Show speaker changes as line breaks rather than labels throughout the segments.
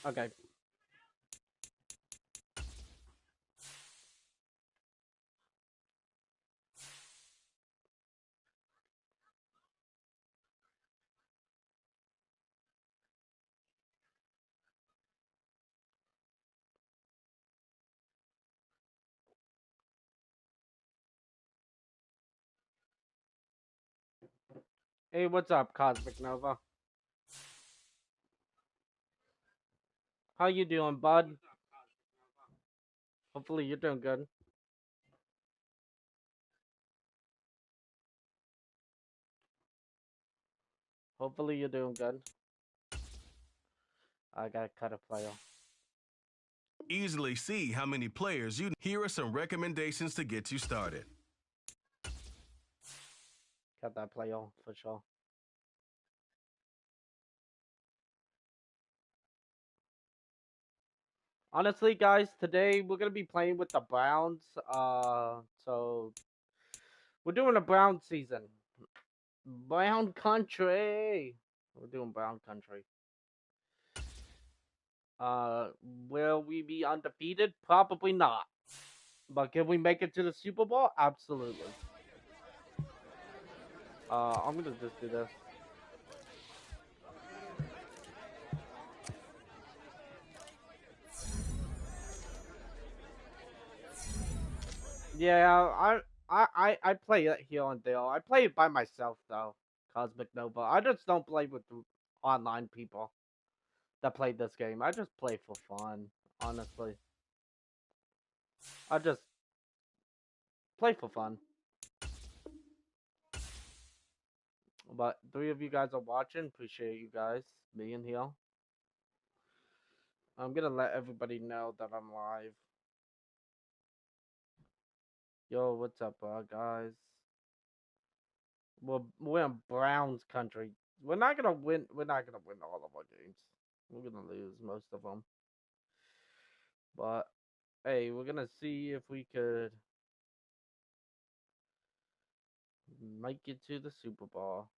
Okay. Hey, what's up, Cosmic Nova? How you doing, bud? Hopefully you're doing good. Hopefully you're doing good. I gotta cut a player.
Easily see how many players you. Here are some recommendations to get you started.
Cut that player for sure. Honestly, guys, today we're gonna be playing with the Browns. So we're doing a Brown season. Brown country. We're doing Brown country. Uh, will we be undefeated? Probably not. But can we make it to the Super Bowl? Absolutely. I'm gonna just do this. Yeah, I play it here on Dale. I play it by myself though, Cosmic Nova. I just don't play with the online people that play this game. I just play for fun, honestly. I just play for fun. But 3 of you guys are watching. Appreciate you guys being here. I'm gonna let everybody know that I'm live. Yo, what's up, guys? We're in Browns country. We're not gonna win. We're not gonna win all of our games. We're gonna lose most of them. But hey, we're gonna see if we could make it to the Super Bowl.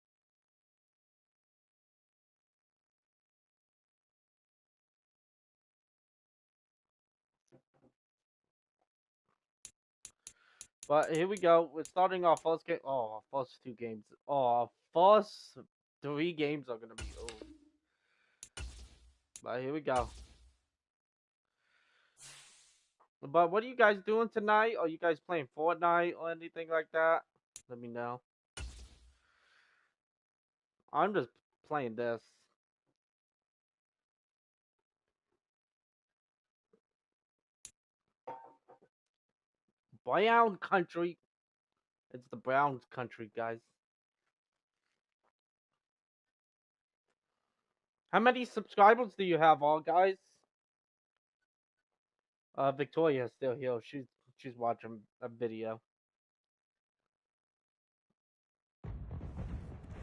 But here we go. We're starting our first game. Oh, our first 2 games. Oh, our first 3 games are gonna be over. But here we go. But what are you guys doing tonight? Are you guys playing Fortnite or anything like that? Let me know. I'm just playing this. Brown country. It's the Browns country, guys. How many subscribers do you have, all guys? Victoria's still here. She's watching a video.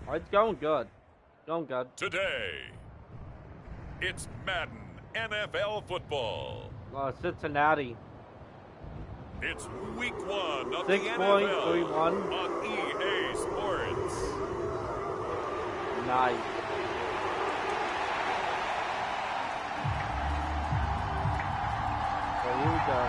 Oh, it's going good. Going good.
Today, it's Madden NFL football.
Cincinnati.
It's week 1 of
6
the
points,
NFL
3-1.
on EA Sports.
Nice. So here we go.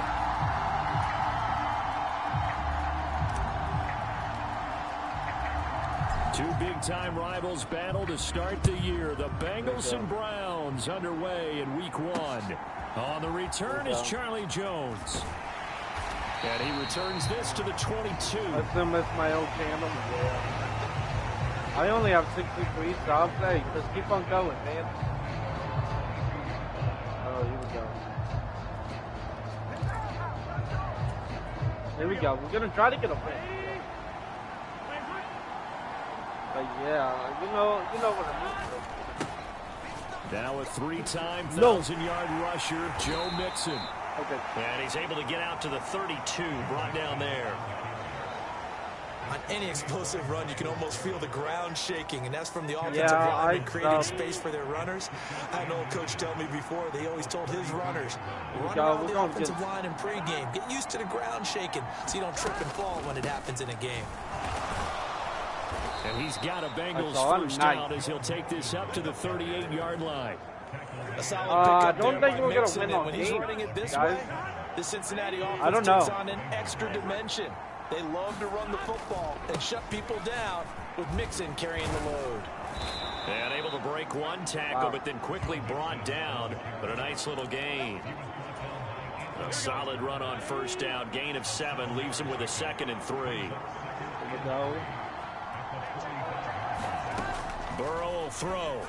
Two big-time rivals battle to start the year. The Bengals and Browns underway in week 1. On the return is Charlie Jones. And he returns this to the 22.
I still miss my old channel. Yeah. I only have 63 subs. Hey, just keep on going, man. Oh, here we go. Here we go. We're gonna try to get a win. But yeah, you know what I mean.
Now a 3-time 1,000-yard rusher, Joe Mixon.
Okay.
And he's able to get out to the 32, brought down there.
On any explosive run, you can almost feel the ground shaking, and that's from the offensive linemen creating space for their runners. I had an old coach tell me before, they always told his runners, run around the offensive line in pregame. Get used to the ground shaking so you don't trip and fall when it happens in a game.
And he's got a Bengals first down as he'll take this up to the 38-yard line.
A solid
I
pickup
don't
there
think
by
we're gonna
Mixon,
win
and
on
when he's
game,
running it this
guys.
way, the Cincinnati
I
offense
don't
takes
know.
on an extra dimension. They love to run the football and shut people down with Mixon carrying the load.
And able to break one tackle, but then quickly brought down. But a nice little gain. A solid run on first down. Gain of 7 leaves him with a 2nd and 3.
Here we go.
Burrow will throw.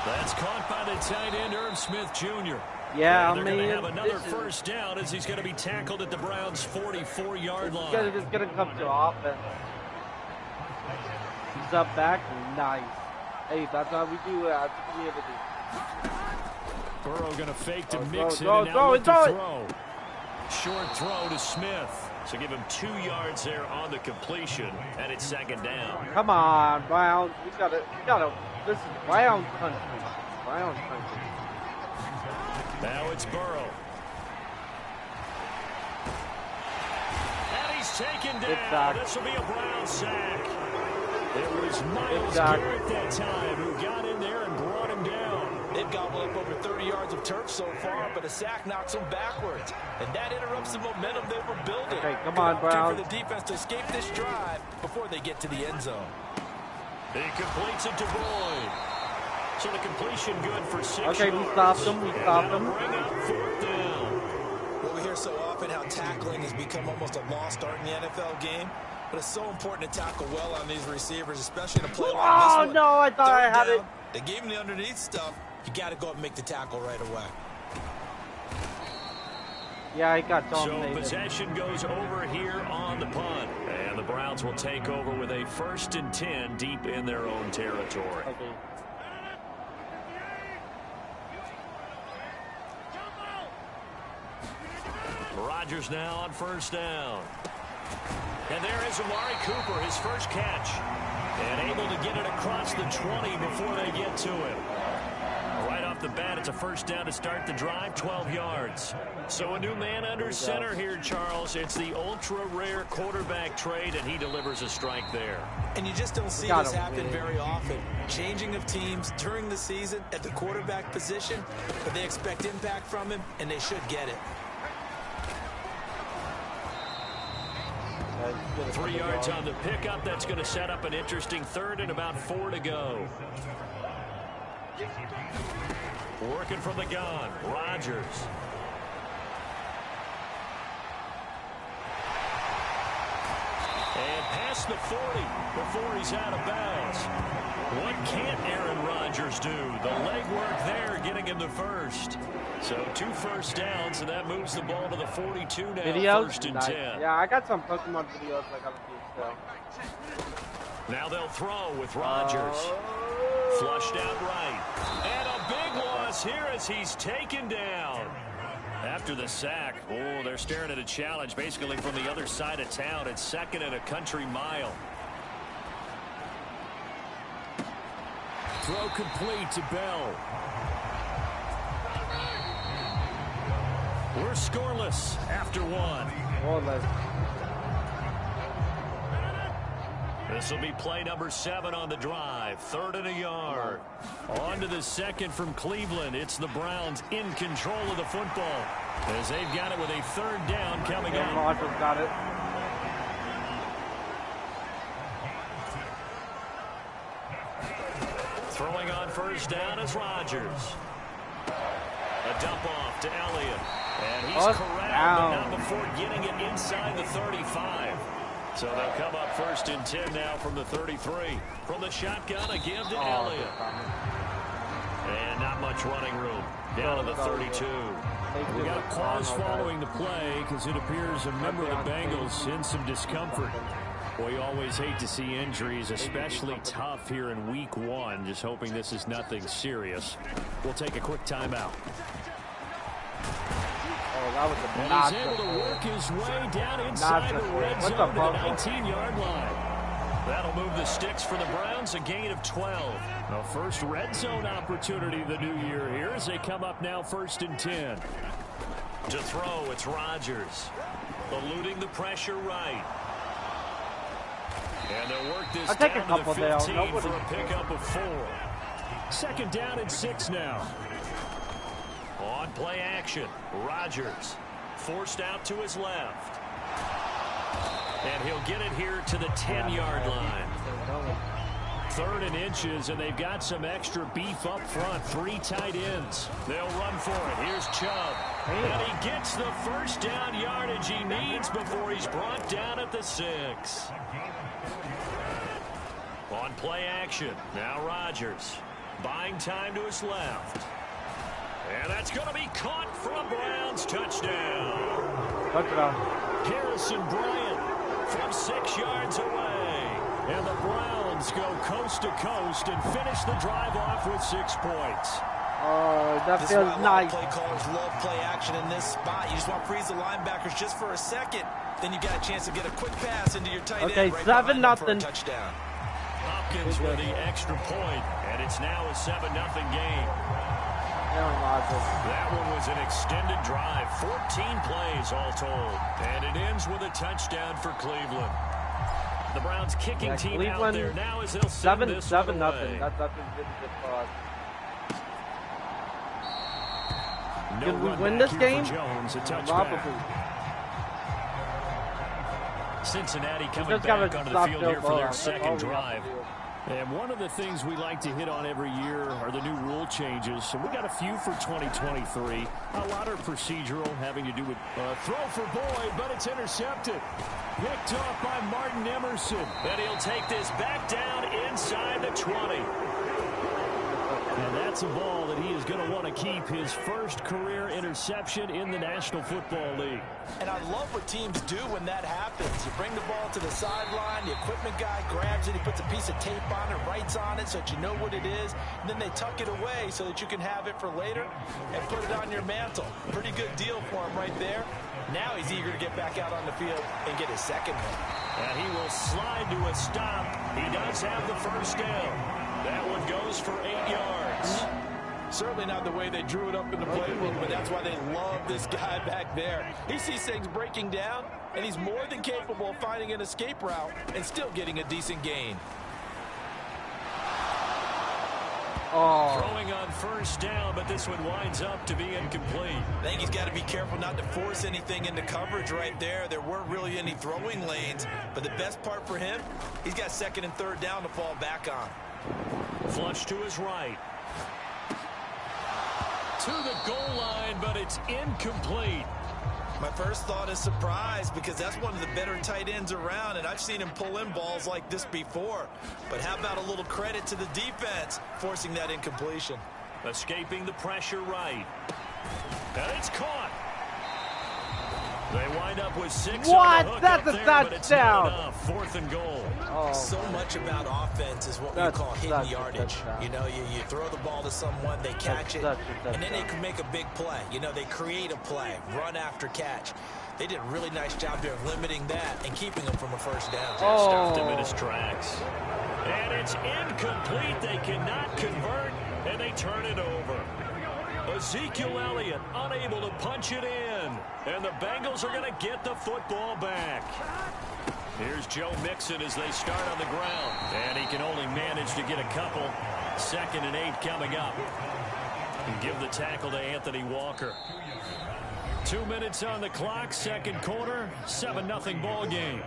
That's caught by the tight end, Irv Smith Jr.
Yeah,
and they're going to have another
this
first down as he's going to be tackled at the Browns' 44-yard line.
It's gonna come to offense. He's up back. Nice. Hey, that's how we do it. That's what we have to do.
Burrow going to fake to Mixon
and now look to throw.
Short throw to Smith. So give him 2 yards there on the completion, and it's 2nd down.
Come on, Browns. We gotta. This is Browns country. Browns country.
Now it's Burrow. And he's taken down. This will be a Brown sack. It was Myles Garrett that time who got in there and brought him down.
They've gobbled up over 30 yards of turf so far, but a sack knocks them backwards. And that interrupts the momentum they were building.
Okay, come on, Browns.
For the defense to escape this drive before they get to the end zone.
He completes it to Boyd. So the completion good for 6 yards.
Okay, we stopped him. We stopped him.
Bring up 4th down.
Well, we hear so often how tackling has become almost a lost art in the NFL game. But it's so important to tackle well on these receivers, especially in a play like this one.
Oh, no, I thought I had it.
They gave him the underneath stuff. You got to go up and make the tackle right away.
Yeah, I got dominated.
So possession goes over here on the punt. And the Browns will take over with a 1st and 10 deep in their own territory.
Okay.
Rodgers now on 1st down. And there is Amari Cooper, his first catch. And able to get it across the 20 before they get to him. Right off the bat, it's a 1st down to start the drive, 12 yards. So a new man under center here, Charles. It's the ultra-rare quarterback trade, and he delivers a strike there.
And you just don't see this happen very often. Changing of teams during the season at the quarterback position, but they expect impact from him, and they should get it.
3 yards on the pickup. That's going to set up an interesting 3rd and about 4 to go. Working from the gun, Rodgers. And past the 40 before he's out of bounds. What can't Aaron Rodgers do? The legwork there getting him the first. So 2 first downs, and that moves the ball to the 42 now.
Videos?
1st and
Nice.
10.
Yeah, I got some Pokemon videos I gotta do still.
Now they'll throw with Rodgers. Flushed out right. And a big loss here as he's taken down. After the sack, oh, they're staring at a challenge basically from the other side of town. It's 2nd and a country mile. Throw complete to Bell. We're scoreless after 1. This will be play number 7 on the drive. 3rd and a yard. On to the 2nd from Cleveland. It's the Browns in control of the football as they've got it with a 3rd down coming up.
Rodgers got it.
Throwing on 1st down is Rodgers. A dump off to Elliott. And he's corralled, but not before getting it inside the 35. So they'll come up 1st and 10 now from the 33. From the shotgun, a give to Elliott. And not much running room. Down to the 32. We got a pause following the play because it appears a member of the Bengals in some discomfort. We always hate to see injuries, especially tough here in week 1. Just hoping this is nothing serious. We'll take a quick timeout.
That was
and he's able to work his way down inside the red zone to the 19-yard line. That'll move the sticks for the Browns, a gain of 12. The first red zone opportunity of the new year here as they come up now 1st and 10. To throw, it's Rodgers. Eluding the pressure right. And they'll work this down to the 15 for a pickup of 4. Second down and 6 now. On play action, Rodgers forced out to his left. And he'll get it here to the 10-yard line. 3rd and inches, and they've got some extra beef up front. 3 tight ends. They'll run for it. Here's Chubb. And he gets the first down yardage he needs before he's brought down at the 6. On play action, now Rodgers. Buying time to his left. And that's going to be caught for a Browns touchdown. Harrison Bryant from 6 yards away. And the Browns go coast to coast and finish the drive off with 6 points.
Oh, that feels nice.
Play callers love play action in this spot. You just want to freeze the linebackers just for a second. Then you got a chance to get a quick pass into your tight end.
Okay,
right
7-0.
Touchdown.
Hopkins with the extra point, and it's now a 7-0 game. That one was an extended drive, 14 plays all told, and it ends with a touchdown for Cleveland. The Browns kicking team out there now as they'll send this one away.
That's really good for us.
No
Can we win this game?
Jones, a touchback.
Probably.
Cincinnati coming back onto the field here for their second drive. And one of the things we like to hit on every year are the new rule changes. So we got a few for 2023. A lot are procedural, having to do with throw for Boyd, but it's intercepted. Picked off by Martin Emerson. And he'll take this back down inside the 20. And that's a ball that he is going to want to keep, his first career interception in the National Football League.
And I love what teams do when that happens. You bring the ball to the sideline, the equipment guy grabs it, he puts a piece of tape on it, writes on it so that you know what it is, and then they tuck it away so that you can have it for later and put it on your mantle. Pretty good deal for him right there. Now he's eager to get back out on the field and get his second hit.
And he will slide to a stop. He does have the first down. That one goes for 8 yards.
Certainly not the way they drew it up in the playbook, but that's why they love this guy back there. He sees things breaking down, and he's more than capable of finding an escape route and still getting a decent gain.
Throwing on first down, but this one winds up to be incomplete.
I think he's got to be careful not to force anything into coverage right there. There weren't really any throwing lanes, but the best part for him, he's got 2nd and 3rd down to fall back on.
Flush to his right. To the goal line, but it's incomplete.
My first thought is surprise, because that's one of the better tight ends around, and I've seen him pull in balls like this before. But how about a little credit to the defense forcing that incompletion?
Escaping the pressure right. And it's caught. They wind up with 6
What?
on the hook
That's
up
a
there, but it's not
touchdown.
enough. 4th and goal.
So much about offense is what we call hidden yardage. You know, you throw the ball to someone, they catch it, and then they can make a big play. You know, they create a play, run after catch. They did a really nice job there of limiting that and keeping them from a first down.
Stopped him in his tracks. And it's incomplete. They cannot convert, and they turn it over. Ezekiel Elliott unable to punch it in. And the Bengals are going to get the football back. Here's Joe Mixon as they start on the ground. And he can only manage to get a couple. 2nd and 8 coming up. And give the tackle to Anthony Walker. 2 minutes on the clock, second quarter, 7-0 ball game.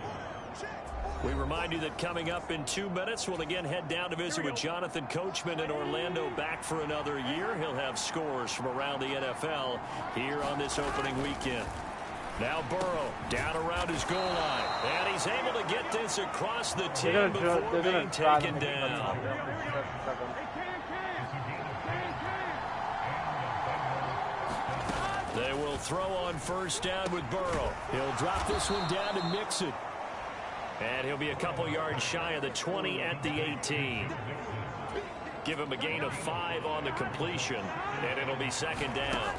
We remind you that coming up in 2 minutes, we'll again head down to visit with Jonathan Coachman in Orlando, back for another year. He'll have scores from around the NFL here on this opening weekend. Now Burrow down around his goal line, and he's able to get this across the 10 before being taken down. They will throw on first down with Burrow. He'll drop this one down to Mixon. And he'll be a couple yards shy of the 20 at the 18. Give him a gain of 5 on the completion, and it'll be 2nd down.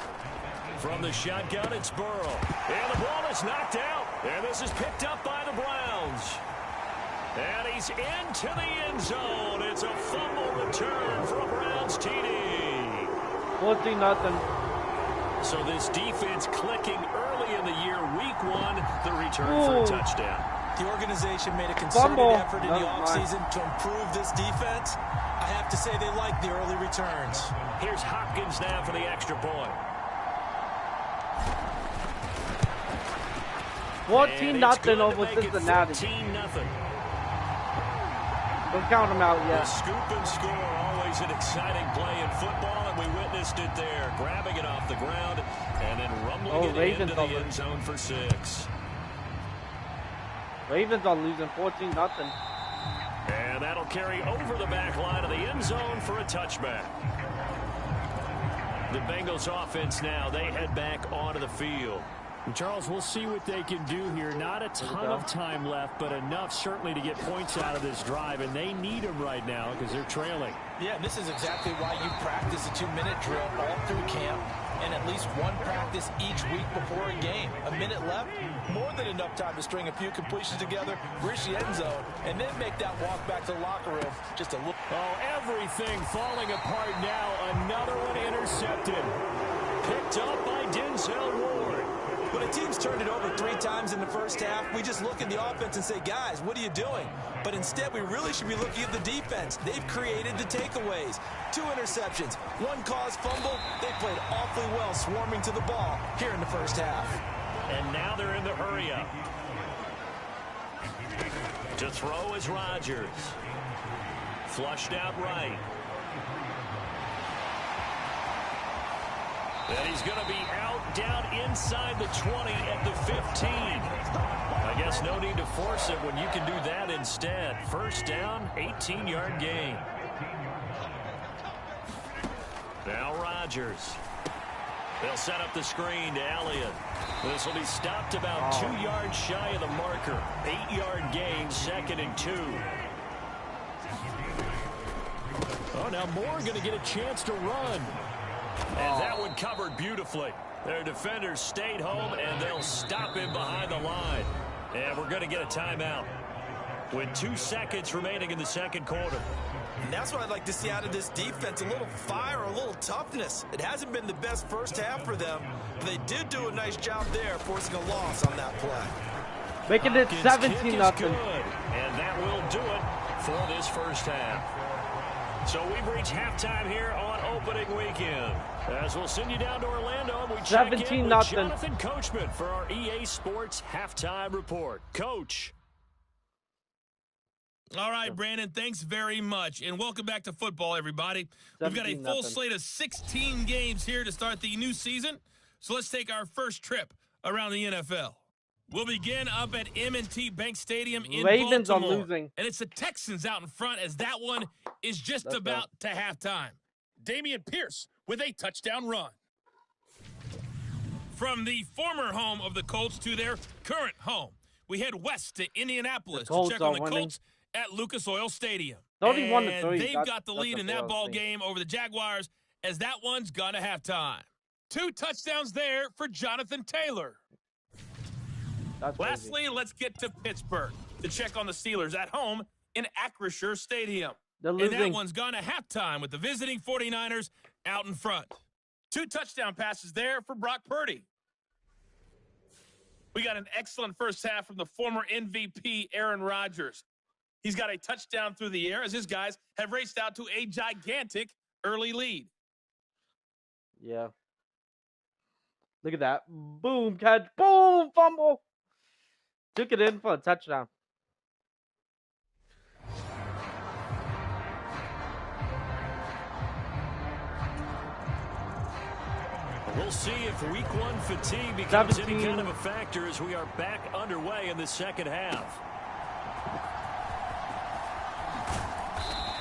From the shotgun, it's Burrow. And the ball is knocked out. And this is picked up by the Browns. And he's into the end zone. It's a fumble return for a Browns TD.
14-0.
So this defense clicking early in the year, week 1, the return for a touchdown.
The organization made a concerted effort in the offseason to improve this defense. I have to say they like the early returns.
Here's Hopkins now for the extra point.
14-0 over Cincinnati.
14-0.
Don't count them out yet.
The scoop and score, always an exciting play in football, and we witnessed it there. Grabbing it off the ground and then rumbling it into the end zone for 6.
Ravens are losing 14-0.
And that'll carry over the back line of the end zone for a touchback. The Bengals offense now, they head back onto the field.
And Charles, we'll see what they can do here. Not a ton of time left, but enough certainly to get points out of this drive, and they need them right now because they're trailing.
Yeah, and this is exactly why you practice a 2-minute drill all through camp and at least one practice each week before a game. A minute left, more than enough time to string a few completions together, reach the end zone, and then make that walk back to the locker room just a little.
Oh, everything falling apart now. Another one intercepted. Picked up by Denzel Ward.
When a team's turned it over 3 times in the first half, we just look at the offense and say, guys, what are you doing? But instead, we really should be looking at the defense. They've created the takeaways. 2 interceptions, 1 caused fumble. They played awfully well swarming to the ball here in the first half.
And now they're in the hurry-up. To throw is Rodgers. Flushed out right. And he's going to be out down inside the 20 at the 15. I guess no need to force it when you can do that instead. First down, 18-yard gain. Now Rodgers. They'll set up the screen to Elliott. This will be stopped about 2 yards shy of the marker. 8-yard gain, 2nd and 2.
Oh, now Moore going to get a chance to run.
And that one covered beautifully. Their defenders stayed home, and they'll stop him behind the line. And we're going to get a timeout with 2 seconds remaining in the second quarter.
And that's what I'd like to see out of this defense, a little fire, a little toughness. It hasn't been the best first half for them, but they did do a nice job there, forcing a loss on that play.
Making it 17-0.
And that will do it for this first half. So we've reached halftime here on opening weekend. As we'll send you down to Orlando, we check in with Jonathan Coachman for our EA Sports Halftime Report. Coach.
All right, Brandon, thanks very much. And welcome back to football, everybody. We've got a full slate of 16 games here to start the new season. So let's take our first trip around the NFL. We'll begin up at M&T Bank Stadium in
Ravens
Baltimore.
are losing.
And it's the Texans out in front as that one is just about to halftime. Dameon Pierce with a touchdown run. From the former home of the Colts to their current home, we head west to Indianapolis to check on the Colts at Lucas Oil Stadium. And they've got the lead in that ball game over the Jaguars as that one's gone to halftime. 2 touchdowns there for Jonathan Taylor. Lastly, let's get to Pittsburgh to check on the Steelers at home in Acrisure Stadium. And that one's gone to halftime with the visiting 49ers out in front. 2 touchdown passes there for Brock Purdy. We got an excellent first half from the former MVP Aaron Rodgers. He's got a touchdown through the air as his guys have raced out to a gigantic early lead.
Yeah. Look at that. Boom, catch. Boom, fumble. Took it in for a touchdown.
We'll see if week 1 fatigue becomes any kind of a factor as we are back underway in the second half.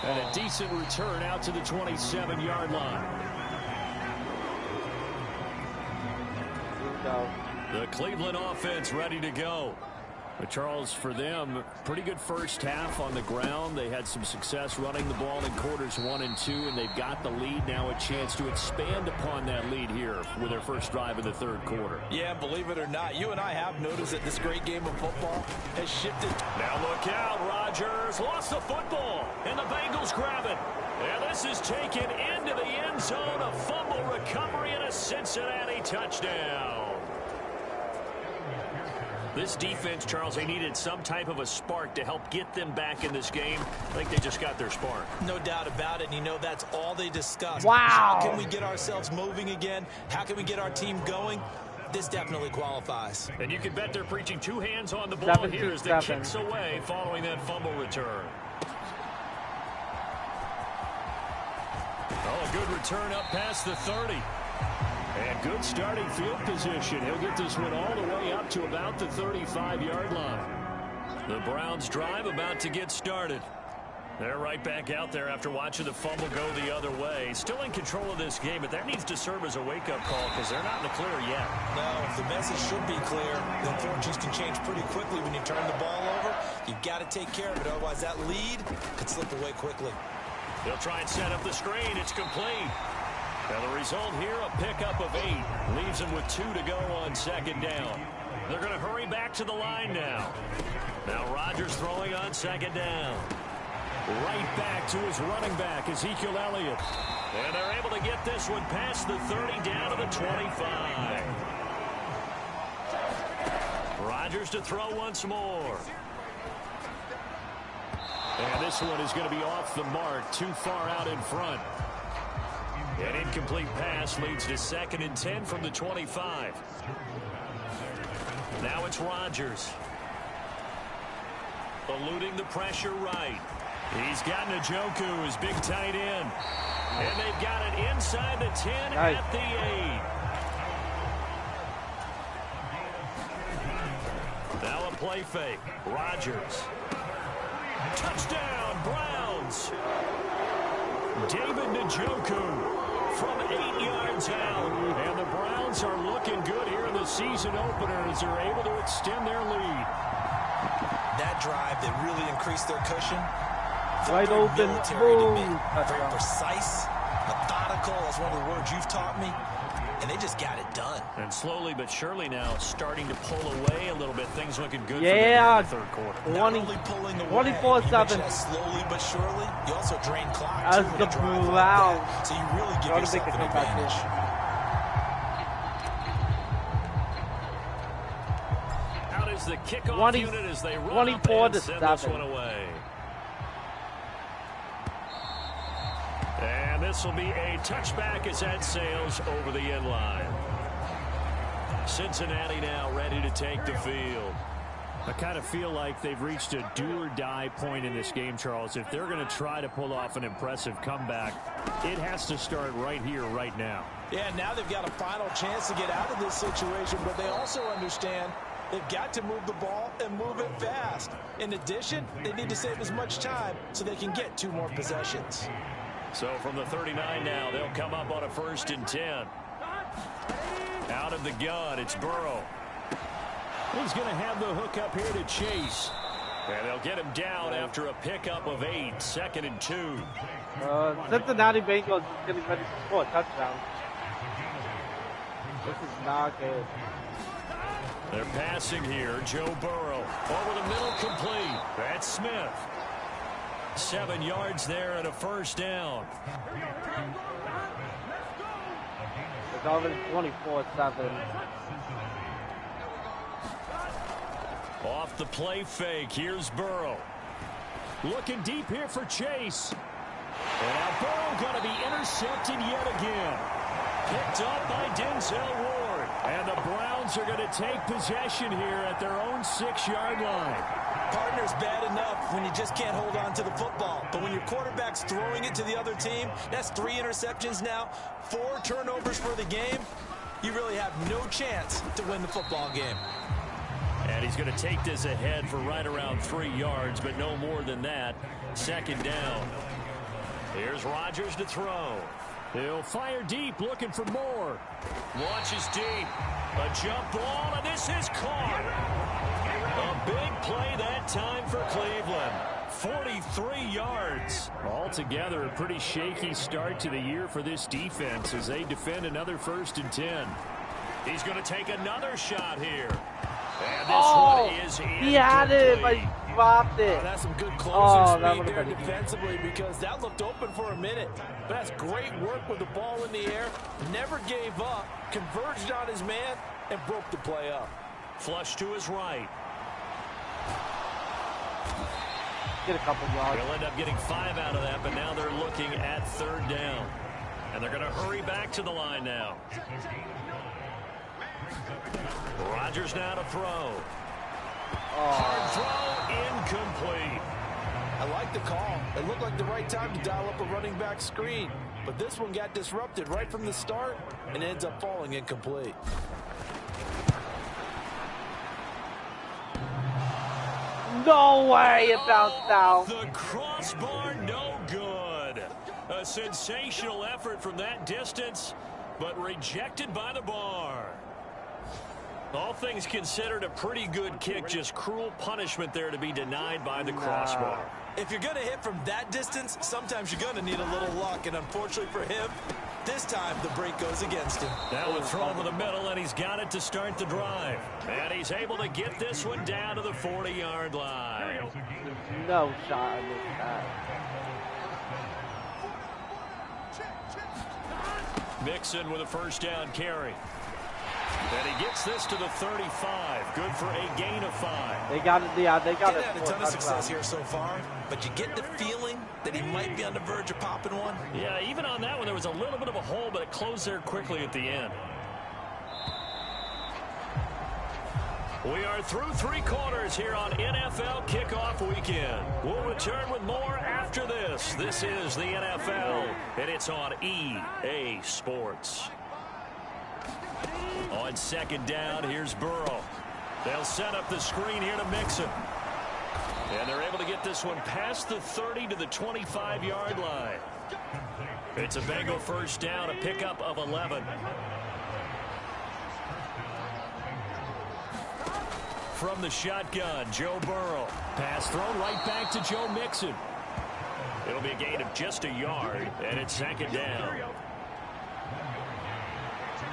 And a decent return out to the 27-yard line. The Cleveland offense ready to go. But Charles, for them, pretty good first half on the ground. They had some success running the ball in quarters 1 and 2, and they've got the lead now, a chance to expand upon that lead here with their first drive in the third quarter.
Yeah, believe it or not, you and I have noticed that this great game of football has shifted.
Now look out, Rodgers lost the football, and the Bengals grab it. And this is taken into the end zone, a fumble recovery and a Cincinnati touchdown.
This defense, Charles, they needed some type of a spark to help get them back in this game. I think they just got their spark.
No doubt about it, and you know that's all they discussed.
Wow.
How can we get ourselves moving again? How can we get our team going? This definitely qualifies.
And you can bet they're preaching 2 hands on the ball here as the kicks away following that fumble return. Oh, a good return up past the 30. And good starting field position. He'll get this one all the way up to about the 35-yard line. The Browns drive about to get started. They're right back out there after watching the fumble go the other way. Still in control of this game, but that needs to serve as a wake-up call because they're not in the clear yet.
No, the message should be clear. The fortunes can change pretty quickly when you turn the ball over. You've got to take care of it, otherwise that lead could slip away quickly.
They'll try and set up the screen. It's complete. Now the result here, a pickup of 8. Leaves them with 2 to go on second down. They're going to hurry back to the line now. Now Rodgers throwing on second down. Right back to his running back, Ezekiel Elliott. And they're able to get this one past the 30 down to the 25. Rodgers to throw once more. And this one is going to be off the mark, too far out in front. An incomplete pass leads to 2nd and 10 from the 25. Now it's Rodgers. Eluding the pressure right. He's got Njoku, his big tight end. And they've got it inside the 10 at the 8. Now a play fake. Rodgers. Touchdown, Browns. David Njoku from 8 yards out. And the Browns are looking good here in the season opener as they're able to extend their lead.
That drive that really increased their cushion.
Right open, boom.
Very precise, methodical. That's one of the words you've taught me. And they just got it done.
And slowly but surely now starting to pull away a little bit. Things looking good
for them
in the third quarter.
24-7.
Slowly but surely, you also drain clock.
As the Browns.
So you really give yourself an advantage.
Out is the kickoff unit as they run up and send this one away. And this will be a touchback as that sails over the end line. Cincinnati now ready to take the field. I kind of feel like they've reached a do-or-die point in this game, Charles. If they're going to try to pull off an impressive comeback, it has to start right here, right now.
Yeah, now they've got a final chance to get out of this situation, but they also understand they've got to move the ball and move it fast. In addition, they need to save as much time so they can get 2 more possessions.
So from the 39 now, they'll come up on a 1st and 10. Out of the gun, it's Burrow. He's going to have the hook up here to Chase. And they'll get him down after a pickup of 8, 2nd and 2.
Cincinnati Bengals is getting ready to score a touchdown. This is not good.
They're passing here. Joe Burrow over the middle, complete. That's Smith. 7 yards there and a 1st down.
It's already 24-7.
Off the play fake. Here's Burrow. Looking deep here for Chase. And now Burrow going to be intercepted yet again. Picked up by Denzel Ward. And the Browns are going to take possession here at their own 6-yard line.
Partner's bad enough when you just can't hold on to the football. But when your quarterback's throwing it to the other team, that's 3 interceptions now, 4 turnovers for the game. You really have no chance to win the football game.
And he's going to take this ahead for right around 3 yards, but no more than that. 2nd down. Here's Rodgers to throw. He'll fire deep, looking for more. Launches deep. A jump ball, and this is caught. A big play that time for Cleveland. 43 yards. Altogether, a pretty shaky start to the year for this defense as they defend another 1st and 10. He's going to take another shot here. And this one is
he had it, but he dropped it.
Oh, that's some good closing speed there defensively because that looked open for a minute. But that's great work with the ball in the air. Never gave up, converged on his man, and broke the play up.
Flush to his right.
Get a couple yards.
He'll end up getting 5 out of that, but now they're looking at 3rd down. And they're going to hurry back to the line now. Rodgers now to throw. Hard throw, incomplete.
I like the call. It looked like the right time to dial up a running back screen. But this one got disrupted right from the start and ends up falling incomplete.
No way it bounced out.
The crossbar, no good. A sensational effort from that distance, but rejected by the bar. All things considered, a pretty good kick. Just cruel punishment there to be denied by the crossbar.
If you're going to hit from that distance, sometimes you're going to need a little luck. And unfortunately for him, this time the break goes against him.
Now a throw over the middle, and he's got it to start the drive. And he's able to get this one down to the 40-yard line.
No shot I missed that.
Mixon with a 1st down carry. And he gets this to the 35. Good for a gain of 5.
They got it. Yeah, they got it.
Had a ton of success here so far, but you get the feeling that he might be on the verge of popping one.
Yeah, even on that one, there was a little bit of a hole, but it closed there quickly at the end. We are through 3 quarters here on NFL Kickoff Weekend. We'll return with more after this. This is the NFL, and it's on EA Sports. On 2nd down, here's Burrow. They'll set up the screen here to Mixon. And they're able to get this one past the 30 to the 25-yard line. It's a Bengal 1st down, a pickup of 11. From the shotgun, Joe Burrow. Pass thrown right back to Joe Mixon. It'll be a gain of just a yard, and it's 2nd down.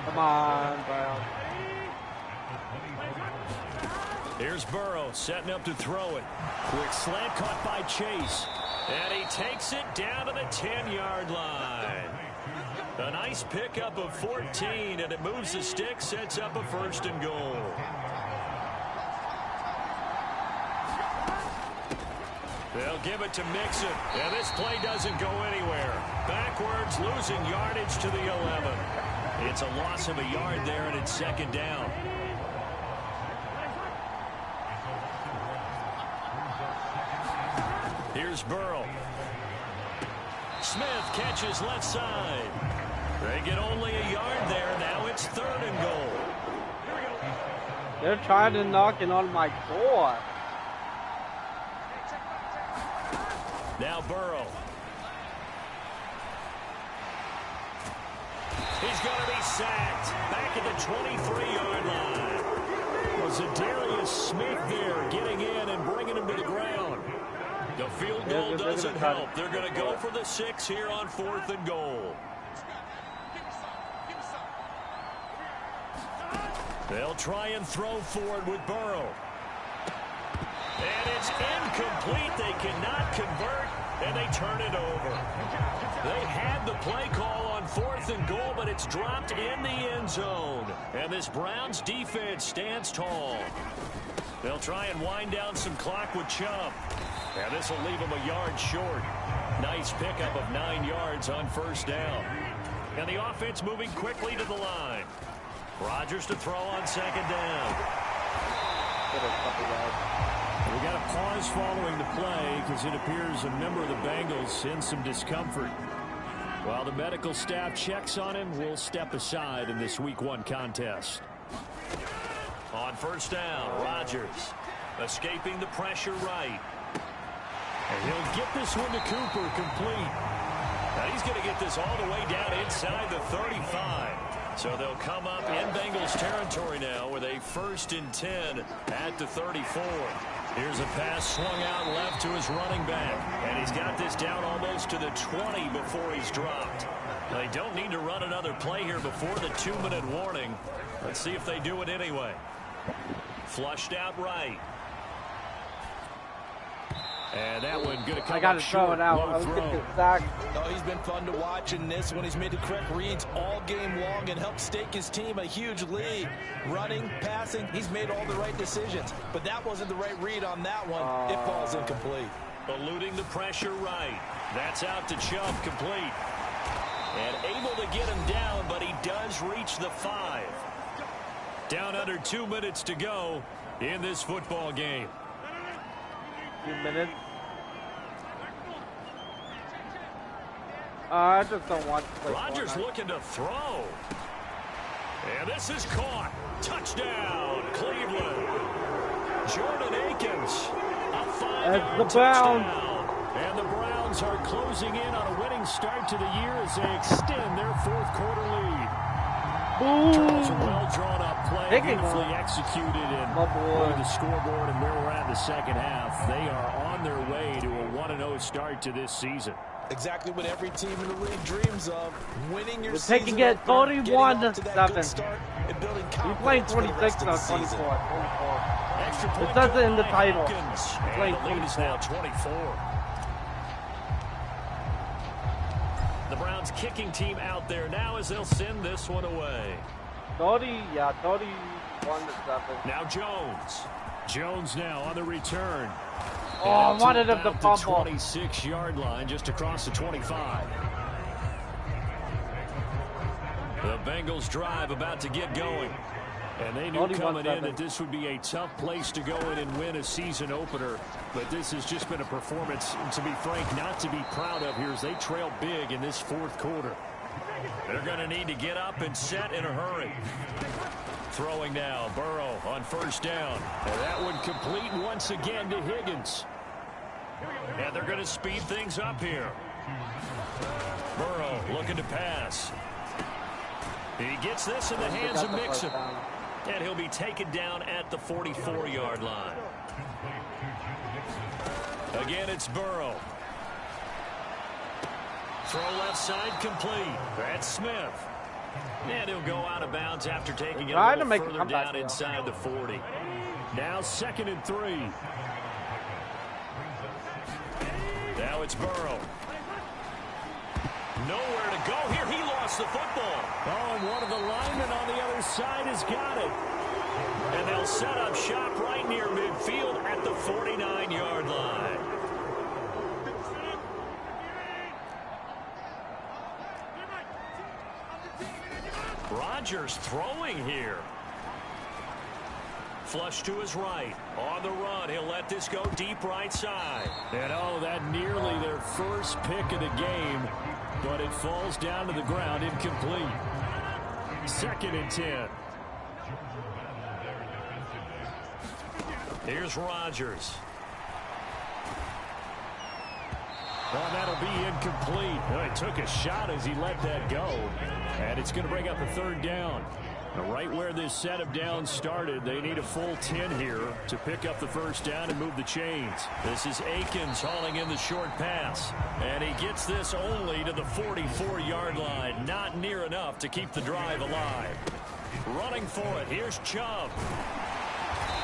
Come on, Brown.
Here's Burrow setting up to throw it. Quick slant caught by Chase. And he takes it down to the 10-yard line. A nice pickup of 14, and it moves the stick, sets up a 1st and goal. They'll give it to Mixon. And this play doesn't go anywhere. Backwards, losing yardage to the 11. It's a loss of a yard there, and it's 2nd down. Here's Burrow. Smith catches left side. They get only a yard there. Now it's 3rd and goal.
They're trying to knock it on my door.
Now Burrow. He's going to be sacked. Back at the 23-yard line. Was it Darius Smith there getting in and bringing him to the ground? The field goal doesn't help. They're going to go for the 6 here on 4th and goal. They'll try and throw forward with Burrow. And it's incomplete. They cannot convert, and they turn it over. They had the play call on 4th and goal, but it's dropped in the end zone. And this Browns defense stands tall. They'll try and wind down some clock with Chubb. And this will leave them a yard short. Nice pickup of 9 yards on 1st down. And the offense moving quickly to the line. Rodgers to throw on 2nd down. We got a pause following the play because it appears a member of the Bengals in some discomfort. While the medical staff checks on him, we'll step aside in this Week 1 contest. On 1st down, Rodgers escaping the pressure right. And he'll get this one to Cooper complete. Now he's going to get this all the way down inside the 35. So they'll come up in Bengals territory now with a 1st and 10 at the 34. Here's a pass swung out left to his running back. And he's got this down almost to the 20 before he's dropped. They don't need to run another play here before the 2-minute warning. Let's see if they do it anyway. Flushed out right. And that one going to come
I got to throw it out.
I was
going to get sacked.
Oh, he's been fun to watch in this one. He's made the correct reads all game long and helped stake his team a huge lead. Running, passing, he's made all the right decisions. But that wasn't the right read on that one. It falls incomplete.
Eluding the pressure right. That's out to Chubb, complete. And able to get him down, but he does reach the 5. Down under 2 minutes to go in this football game.
2 minutes. I just don't want to play
Rodgers
Fortnite.
looking to throw. And this is caught. Touchdown, Cleveland. Jordan Akins. A 5-yard touchdown. And the Browns are closing in on a winning start to the year as they extend their 4th quarter lead. Charles, a well-drawn-up play, beautifully executed, and the scoreboard and where we're at in the second half. They are on their way to a 1-0 start to this season.
Exactly what every team in the league dreams of. Winning your
season. Taking it 41-7. You're playing 26 now, 24. It says it in the title. Playing 24.
Now 24. The Browns kicking team out there now as they'll send this one away.
31-7.
Now Jones. Jones now on the return.
Oh, I wanted him to fumble.
26-yard line just across the 25. The Bengals drive about to get going. And they knew coming in that this would be a tough place to go in and win a season opener. But this has just been a performance, to be frank, not to be proud of here as they trail big in this 4th quarter. They're going to need to get up and set in a hurry. Throwing now, Burrow on 1st down. And that one complete once again to Higgins. And they're going to speed things up here. Burrow looking to pass. He gets this in the hands of Mixon. And he'll be taken down at the 44-yard line. Again, it's Burrow. Throw left side complete. That's Smith. And he'll go out of bounds after taking it a little further down inside the 40. Now 2nd and 3. Now it's Burrow. Nowhere to go here. He lost the football. Oh, and one of the linemen on the other side has got it. And they'll set up shop right near midfield at the 49-yard line. Rodgers throwing here. Flush to his right. On the run, he'll let this go deep right side. And oh, that nearly their first pick of the game. But it falls down to the ground, incomplete. 2nd and 10. Here's Rodgers. Well, that'll be incomplete. Well, he took a shot as he let that go. And it's going to bring up a 3rd down. Now, right where this set of downs started, they need a full 10 here to pick up the 1st down and move the chains. This is Akins hauling in the short pass. And he gets this only to the 44-yard line. Not near enough to keep the drive alive. Running for it, here's Chubb.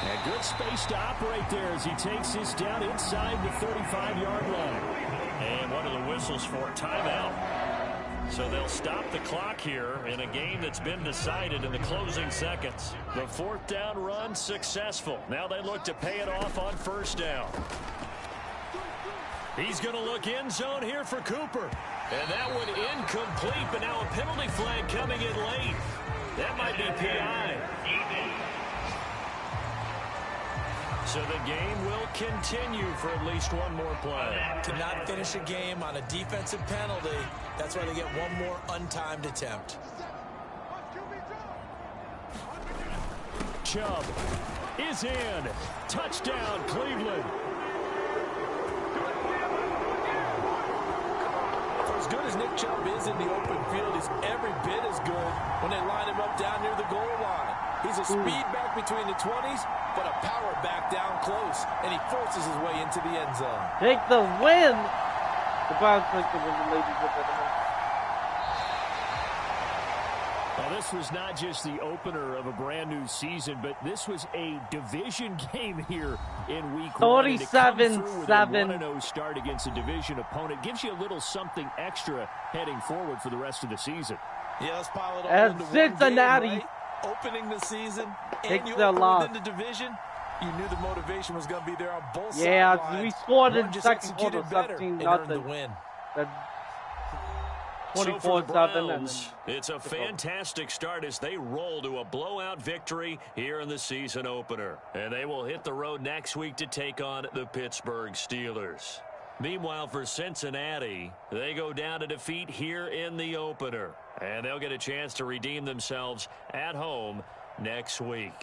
And good space to operate there as he takes this down inside the 35-yard line. And one of the whistles for timeout. So they'll stop the clock here in a game that's been decided in the closing seconds. The 4th down run successful. Now they look to pay it off on 1st down. He's going to look end zone here for Cooper. And that one incomplete, but now a penalty flag coming in late. That might be PI. So the game will continue for at least one more play.
To not finish a game on a defensive penalty, that's why they get one more untimed attempt.
Chubb is in. Touchdown, Cleveland.
For as good as Nick Chubb is in the open field, he's every bit as good when they line him up down near the goal line. He's a speed back between the 20s, but a power back down close, and he forces his way into the end zone.
Take the win! The Browns take the win, ladies and gentlemen.
Well,
this was not just the opener of a brand new season, but this was a division game here in week 1.
37-7.
1-0 start against a division opponent gives you a little something extra heading forward for the rest of the season.
Yeah, let's pile it all
And
into
Cincinnati
one game, right? Opening the season
takes
and you
their
open
loss.
within the division. You knew the motivation was going to be there on both sides.
Yeah, we scored in
just
second quarter,
better
17-0.
the win.
24-7.
It's a fantastic start as they roll to a blowout victory here in the season opener. And they will hit the road next week to take on the Pittsburgh Steelers. Meanwhile, for Cincinnati, they go down to defeat here in the opener. And they'll get a chance to redeem themselves at home next week.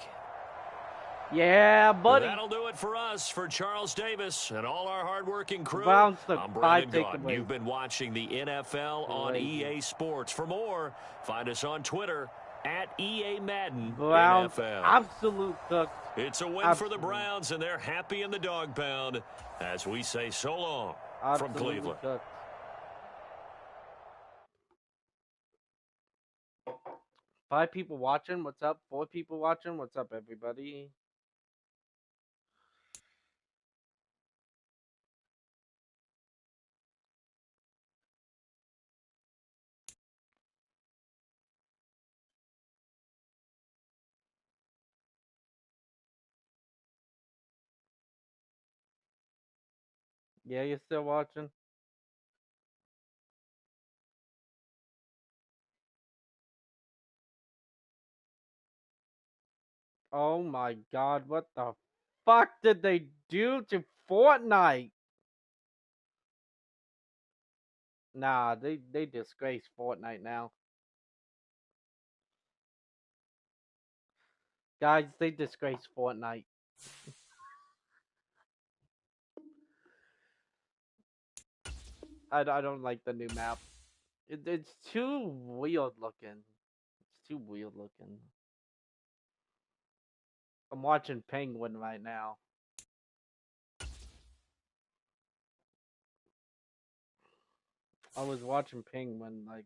Yeah, buddy.
That'll do it for us. For Charles Davis and all our hardworking crew,
I'm
Brandon Gaudin. You've been watching the NFL on EA Sports. For more, find us on Twitter at EA Madden
Browns,
NFL.
absolute cooks.
It's a win for the Browns, and they're happy in the dog pound as we say so long from Cleveland.
Cooks. 5 people watching. What's up? 4 people watching. What's up, everybody? Yeah, you're still watching? Oh my god, what the fuck did they do to Fortnite? Nah, they disgrace Fortnite now. Guys, they disgrace Fortnite. I don't like the new map. It's too weird looking. It's too weird looking. I'm watching Penguin right now. I was watching Penguin, like,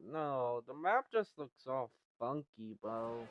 no, the map just looks all funky, bro.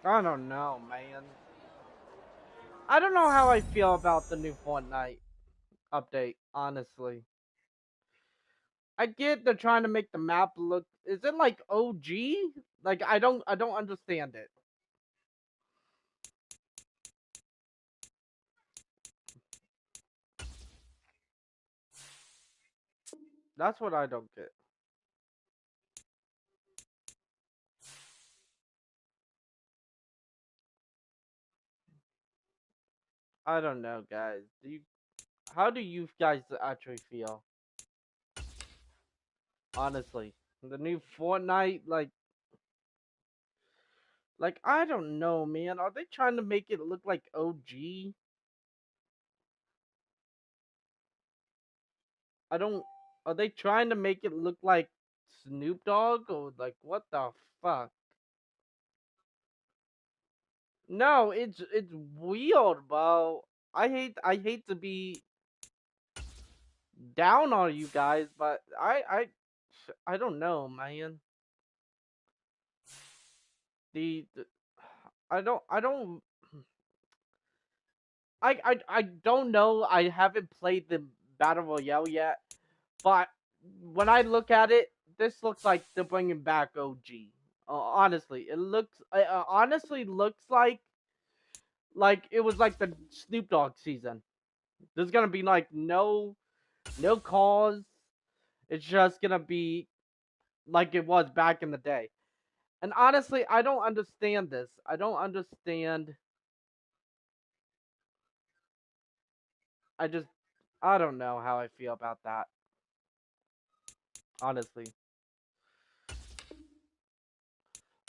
I don't know, man. I don't know how I feel about the new Fortnite update, honestly. I get they're trying to make the map look. Is it like OG? Like I don't understand it. That's what I don't get. I don't know, guys. How do you guys actually feel? Honestly, the new Fortnite, like I don't know, man. Are they trying to make it look like OG? I don't. Are they trying to make it look like Snoop Dogg or like what the fuck? No, it's weird, bro. I hate to be down on you guys, but I don't know, man. The I don't know. I haven't played the Battle Royale yet, but when I look at it, this looks like they're bringing back OG. Honestly, it honestly looks like it was like the Snoop Dogg season. There's gonna be like no calls. It's just gonna be like it was back in the day. And honestly, I don't understand this. I don't understand. I don't know how I feel about that. Honestly.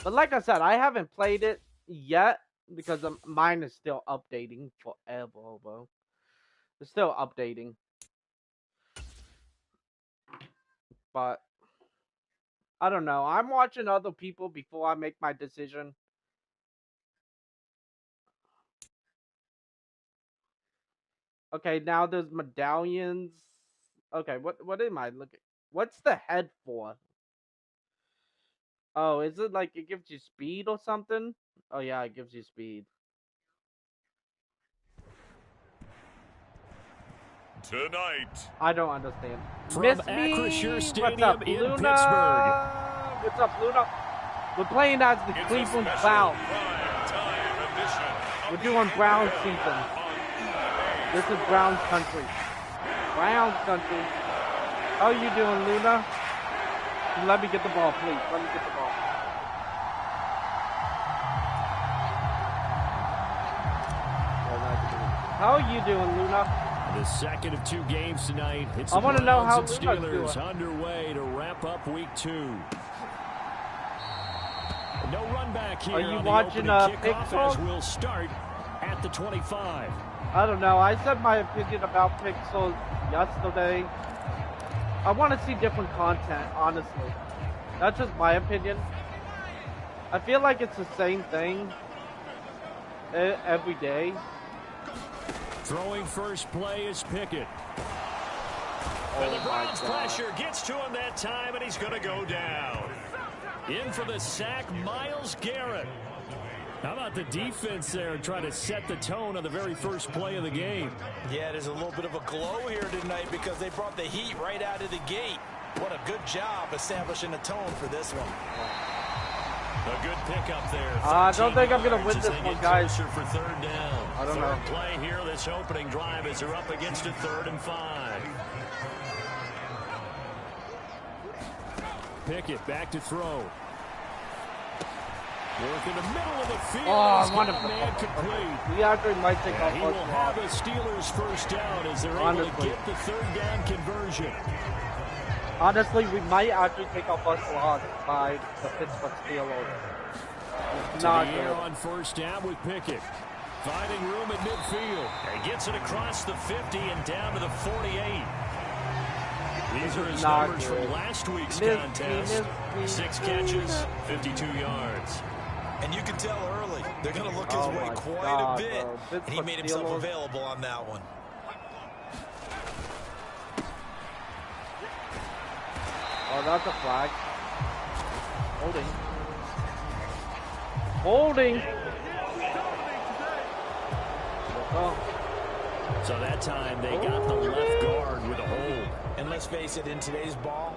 But like I said, I haven't played it yet because mine is still updating forever. It's still updating. But I don't know. I'm watching other people before I make my decision. Okay, now there's medallions. Okay, what am I looking? What's the head for? Oh, is it like it gives you speed or something? Oh yeah, it gives you speed.
Tonight.
I don't understand.
From
Miss
Acrisure
me?
Stadium
What's up,
in
Luna?
Pittsburgh.
What's up, Luna? We're playing as the Cleveland Browns. We're doing Browns season. This is Browns country. Browns country. How are you doing, Luna? Let me get the ball, please. Let me get the ball. How are you doing, Luna?
The second of 2 games tonight. It's
I want to know how
Luna's
Luna's
Steelers
doing.
underway to wrap up week 2. No run back here.
Are you
on
watching
the opening kickoff
Pixel?
as we'll start at the 25.
I don't know. I said my opinion about Pixel yesterday. I want to see different content, honestly. That's just my opinion. I feel like it's the same thing every day.
Throwing first play is Pickett. And the Browns pressure gets to him that time, and he's going to go down. In for the sack, Myles Garrett. How about the defense there trying to set the tone on the very first play of the game?
Yeah, there's a little bit of a glow here tonight because they brought the heat right out of the gate. What a good job establishing a tone for this one.
A good pickup there.
I don't think I'm going to win this one, guys.
For third down.
I don't know.
Play here this opening drive as they're up against a 3rd and 5. Pickett back to throw. Work in the middle of the field.
Oh, wonderful.
Man complete.
We actually might take off
He will have a Steelers first down as they're able to get the 3rd down conversion.
Honestly, we might actually take off our slot by the Pittsburgh Steelers. It's not good.
On first down with Pickett. Finding room at midfield. And gets it across the 50 and down to the 48. These are his numbers from last week's contest. 6 catches, 52 yards.
And you can tell early, they're going to look his way quite a bit. And he made himself available on that one.
Oh, that's a flag. Holding.
So that time they got the left guard with a hold.
And let's face it, in today's ball,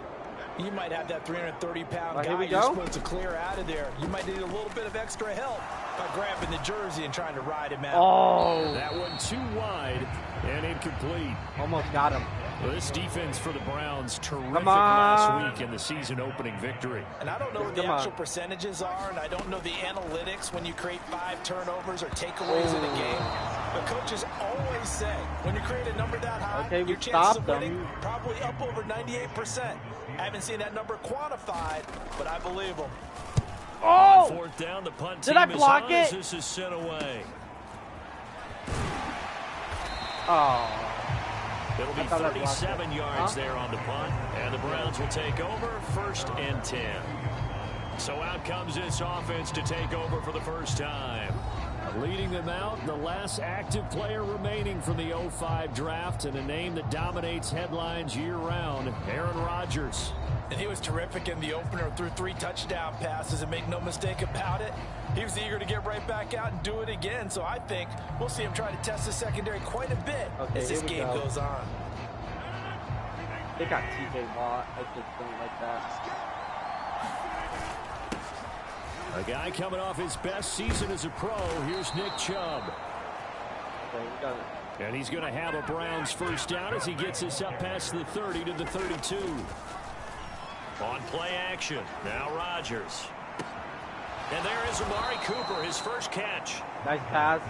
you might have that 330-pound guy
you're
supposed to clear out of there. You might need a little bit of extra help by grabbing the jersey and trying to ride him out.
Oh.
That one too wide and incomplete.
Almost got him.
Well, this defense for the Browns, terrific last week in the season-opening victory.
And I don't know what the actual percentages are, and I don't know the analytics when you create 5 turnovers or takeaways in a game. But coaches always say, when you create a number that high, your chances of winning probably up over 98%. I haven't seen that number quantified, but I believe them.
Oh!
On 4th down, the punt
Did I block it?
This is sent away.
Oh.
It'll be 37 yards there on the punt, and the Browns will take over 1st and 10. So out comes this offense to take over for the first time. Leading them out, the last active player remaining from the 05 draft, and a name that dominates headlines year-round, Aaron Rodgers.
And he was terrific in the opener, threw 3 touchdown passes, and make no mistake about it, he was eager to get right back out and do it again. So I think we'll see him try to test the secondary quite a bit as this game goes on.
They got TJ Watt. I just don't like that.
A guy coming off his best season as a pro. Here's Nick Chubb.
Okay, we got it.
And he's going to have a Browns first down as he gets this up past the 30 to the 32. On play action, now Rodgers. And there is Amari Cooper, his first catch.
Nice pass.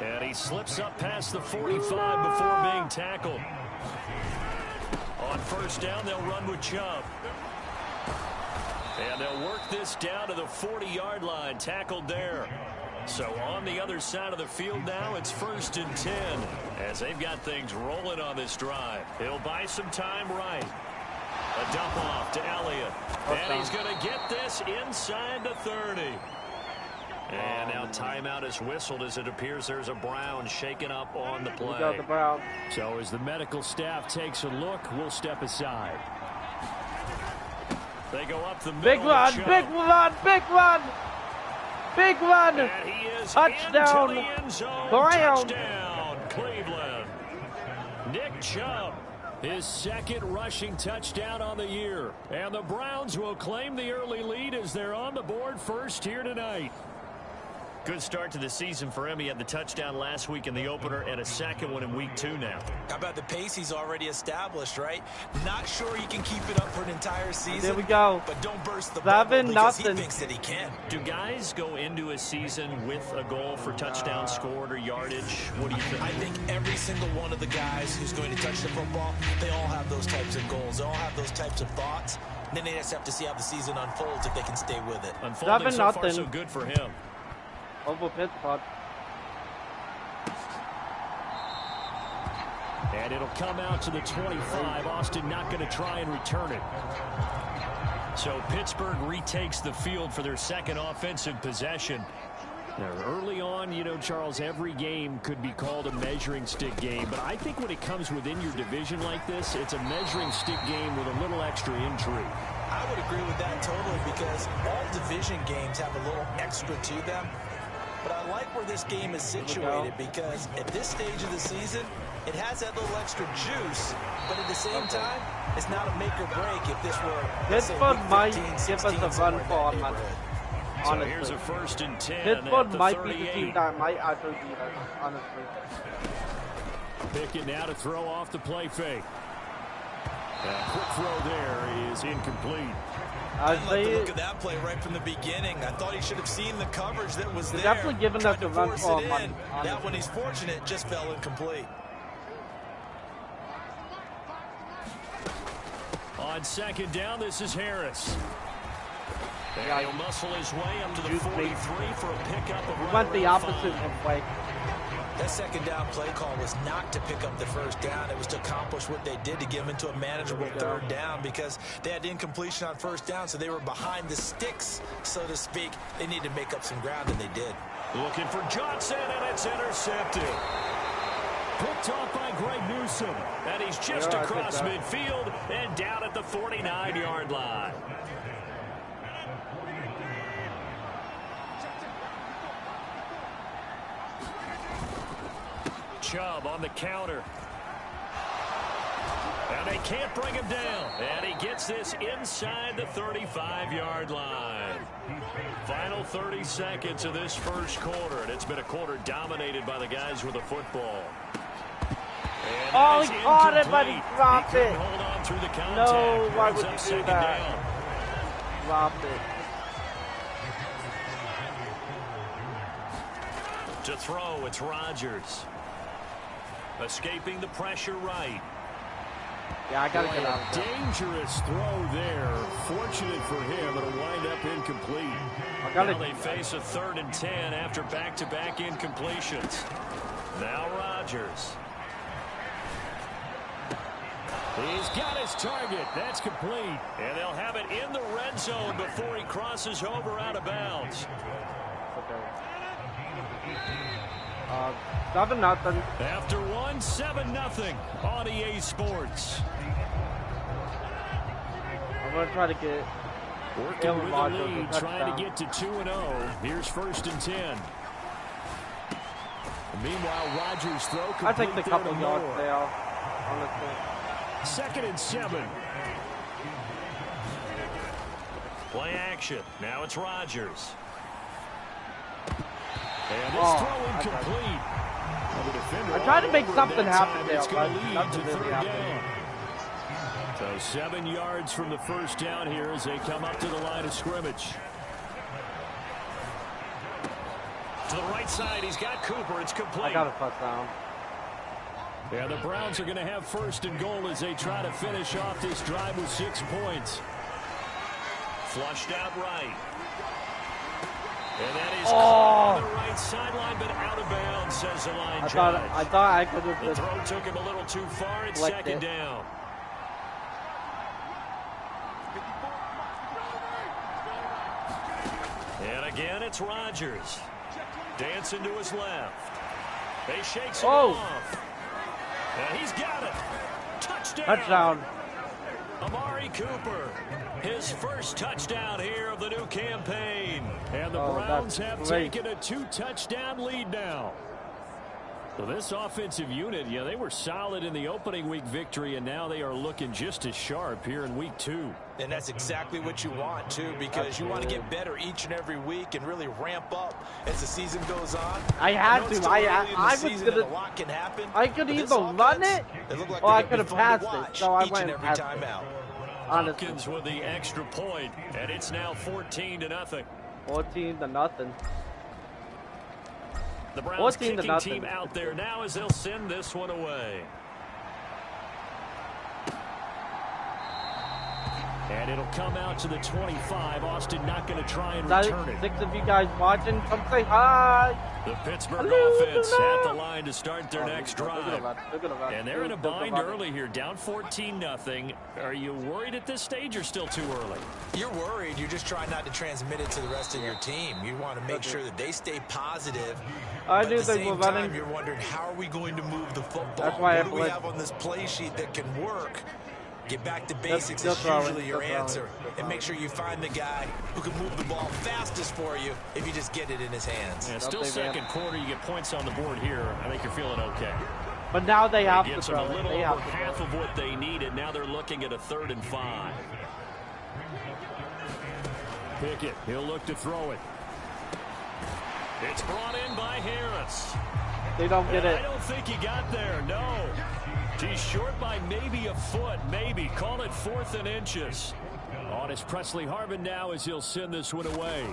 And he slips up past the 45 before being tackled. On first down, they'll run with Chubb. And they'll work this down to the 40-yard line, tackled there. So on the other side of the field now, it's 1st and 10 as they've got things rolling on this drive. He'll buy some time right. A dump off to Elliott. And he's going to get this inside the 30. And now timeout is whistled as it appears there's a Brown shaken up on the play.
Got the Brown.
So as the medical staff takes a look, we'll step aside. They go up the middle.
Big run, big run, big run. Big run.
And he is
touchdown.
into the end zone.
Brown.
Touchdown, Cleveland. Nick Chubb, his second rushing touchdown on the year. And the Browns will claim the early lead as they're on the board first here tonight. Good start to the season for him. He had the touchdown last week in the opener and a second one in week 2 now.
How about the pace he's already established, right? Not sure he can keep it up for an entire season.
There we go.
But don't burst the bubble because he
7-0.
thinks that he can.
Do guys go into a season with a goal for touchdown scored or yardage? What do you think?
I think every single one of the guys who's going to touch the football, they all have those types of goals. They all have those types of thoughts. And then they just have to see how the season unfolds if they can stay with it.
Unfolding so far so good for him.
Over Pittsburgh.
And it'll come out to the 25. Austin not going to try and return it. So Pittsburgh retakes the field for their second offensive possession. Now, early on, you know, Charles, every game could be called a measuring stick game. But I think when it comes within your division like this, it's a measuring stick game with a little extra intrigue.
I would agree with that totally because all division games have a little extra to them. But I like where this game is situated because at this stage of the season, it has that little extra juice, but at the same time, it's not a make or break if this were,
Pittsburgh might give us a run for a month.
So here's a 1st and 10.
Pittsburgh might be the team that might actually beat us, honestly.
Pickett now to throw off the play fake. A quick throw there is incomplete.
I like the look at that play right from the beginning. I thought he should have seen the coverage that was there.
Definitely giving us a run for money.
That one, he's fortunate, just fell incomplete.
On second down, this is Harris. And he'll muscle his way up to the 43 for a pickup of
right went the opposite way.
That second down play call was not to pick up the first down. It was to accomplish what they did to give them into a manageable third down because they had incompletion on first down, so they were behind the sticks, so to speak. They needed to make up some ground, and they did.
Looking for Johnson, and it's intercepted. Picked off by Greg Newsome. And he's just across midfield and down at the 49-yard line. Chubb on the counter. And they can't bring him down. And he gets this inside the 35-yard line. Final 30 seconds of this first quarter. And it's been a quarter dominated by the guys with the football.
And he caught it, but he dropped it.
Hold on through the contact.
No, why would
you
do that? Dropped it.
To throw, it's Rodgers. Escaping the pressure right.
Yeah, I got to get out of there.
Dangerous throw there. Fortunate for him, it'll wind up incomplete. Now they face a 3rd and 10 after back-to-back incompletions. Now Rodgers. He's got his target. That's complete. And they'll have it in the red zone before he crosses over out of bounds.
Okay. 7-0.
After one, 7-0 on EA Sports.
I'm going to try to get
working with the lead, trying to get to 2-0. Here's 1st and 10. And meanwhile, Rodgers' throw complete.
I think the couple yards there, honestly.
2nd and 7. Play action. Now it's Rodgers. And this throw incomplete.
I tried to make something happen there,
It's going
but
to lead
nothing
to
really
third
happened.
down. So 7 yards from the first down here as they come up to the line of scrimmage.
To the right side, he's got Cooper. It's complete.
I got a first down.
Yeah, the Browns are going to have first and goal as they try to finish off this drive with 6 points.
Flushed out right. And that is caught on the right sideline, but out of bounds, says the line judge.
I thought I could have
The throw took him a little too far. It's second down. And again, it's Rodgers. Dancing to his left. They shakes him off. And he's got it. Touchdown. Amari Cooper. His first touchdown here of the new campaign.
And the Browns have taken a 2-touchdown lead now. So this offensive unit, yeah, they were solid in the opening week victory, and now they are looking just as sharp here in week 2.
And that's exactly what you want, too, because you want to get better each and every week and really ramp up as the season goes on.
I had to. I was going to.
A lot can happen.
I could either run it, or I could have passed it. So I went
every time out.
Hopkins with the extra point, and it's now 14-0.
14-0.
The Browns kicking team out there now as they'll send this one away.
And it'll come out to the 25. Austin not going to try and return it.
6 of you guys watching, come say hi.
The Pittsburgh offense at the line to start their next drive.
And they're in a bind early here, down 14-0. Are you worried at this stage or still too early?
You're worried. You're just trying not to transmit it to the rest of your team. You want to make sure that they stay positive.
I do
at the
think
same
we're running.
time, you're wondering, how are we going to move the football?
That's why
what do we have on this play sheet that can work? Get back to basics is usually your answer. And make sure you find the guy who can move the ball fastest for you if you just get it in his hands.
Yeah, still second quarter. You get points on the board here. I think you're feeling okay.
But now they have to
throw it. Gives them a little over half of what they needed. Now they're looking at a 3rd and 5.
Pickett, he'll look to throw it.
It's brought in by Harris.
They don't get it.
I don't think he got there, no. He's short by maybe a foot, maybe. Call it 4th and inches.
On is Presley Harvin now as he'll send this one away.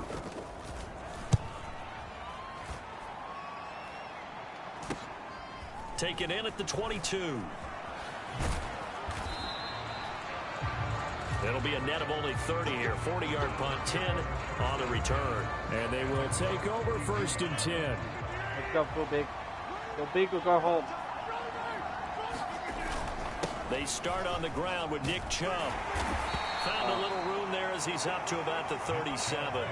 Taken in at the 22. It'll be a net of only 30 here. 40-yard punt, 10 on the return.
And they will take over 1st and 10.
Let's go, go big. Go big or go home.
They start on the ground with Nick Chubb. Found a little room there as he's up to about the 37.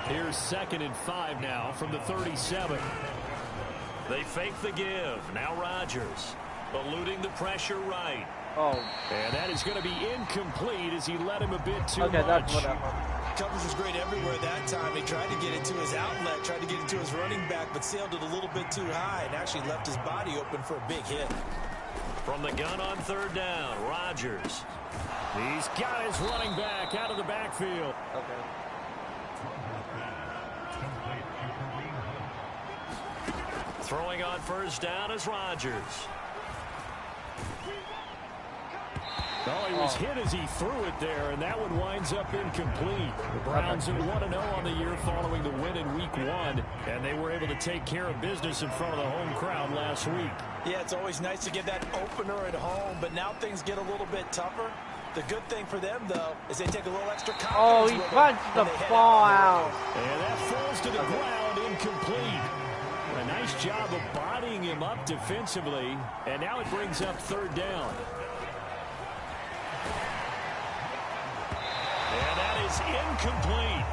Here's 2nd and 5 now from the 37.
They fake the give. Now Rodgers eluding the pressure right.
And that is going to be incomplete as he led him a bit too much.
That's whatever.
Coverage was great everywhere that time. He tried to get it to his outlet, tried to get it to his running back, but sailed it a little bit too high and actually left his body open for a big hit.
From the gun on 3rd down, Rodgers.
He's got his running back out of the backfield.
Throwing on 1st down is Rodgers.
Oh, he was hit as he threw it there, and that one winds up incomplete. The Browns are 1-0 on the year following the win in Week 1, and they were able to take care of business in front of the home crowd last week.
Yeah, it's always nice to get that opener at home, but now things get a little bit tougher. The good thing for them, though, is they take a little extra confidence.
He punched the ball out.
And that falls to the ground, incomplete. A nice job of bodying him up defensively, and now it brings up 3rd down.
And that is incomplete.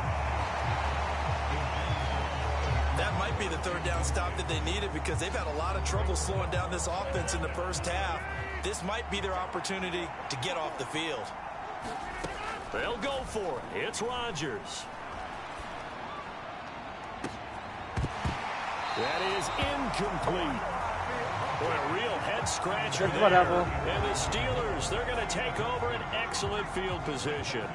That might be the 3rd down stop that they needed because they've had a lot of trouble slowing down this offense in the first half. This might be their opportunity to get off the field.
They'll go for it. It's Rodgers.
That is incomplete.
Boy, a real head-scratcher there.
Whatever.
And the Steelers, they're going to take over an excellent field position.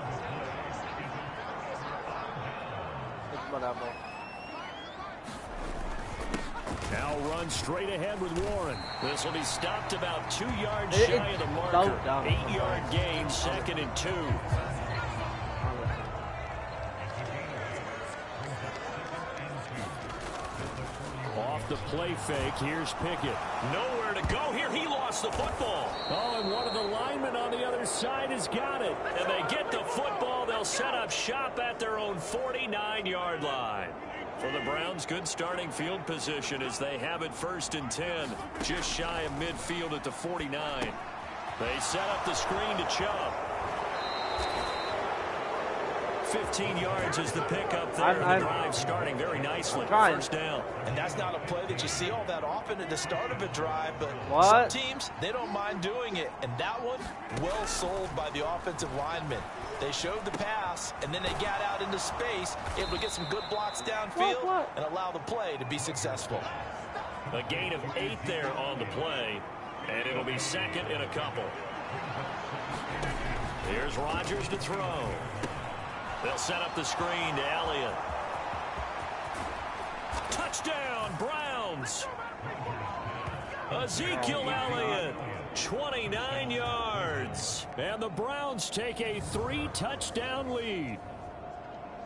Whatever.
Now run straight ahead with Warren. This will be stopped about 2 yards shy of the marker. 8-yard gain, 2nd and 2. Off the play fake, here's Pickett.
Nowhere to go here. He lost the football.
Oh, and one of the linemen on the other side has got it.
And they get the football. They'll set up shop at their own 49-yard line. For the Browns, good starting field position as they have it 1st and 10, just shy of midfield at the 49. They set up the screen to Chubb. 15 yards is the pickup there. The drive starting very nicely. 1st down.
And that's not a play that you see all that often at the start of a drive, but some teams, they don't mind doing it. And that one, well sold by the offensive lineman. They showed the pass, and then they got out into space, able to get some good blocks downfield and allow the play to be successful.
A gain of 8 there on the play, and it'll be 2nd and a couple. Here's Rodgers to throw. They'll set up the screen to Elliott. Touchdown, Browns. Ezekiel Elliott, 29 yards.
And the Browns take a 3-touchdown lead.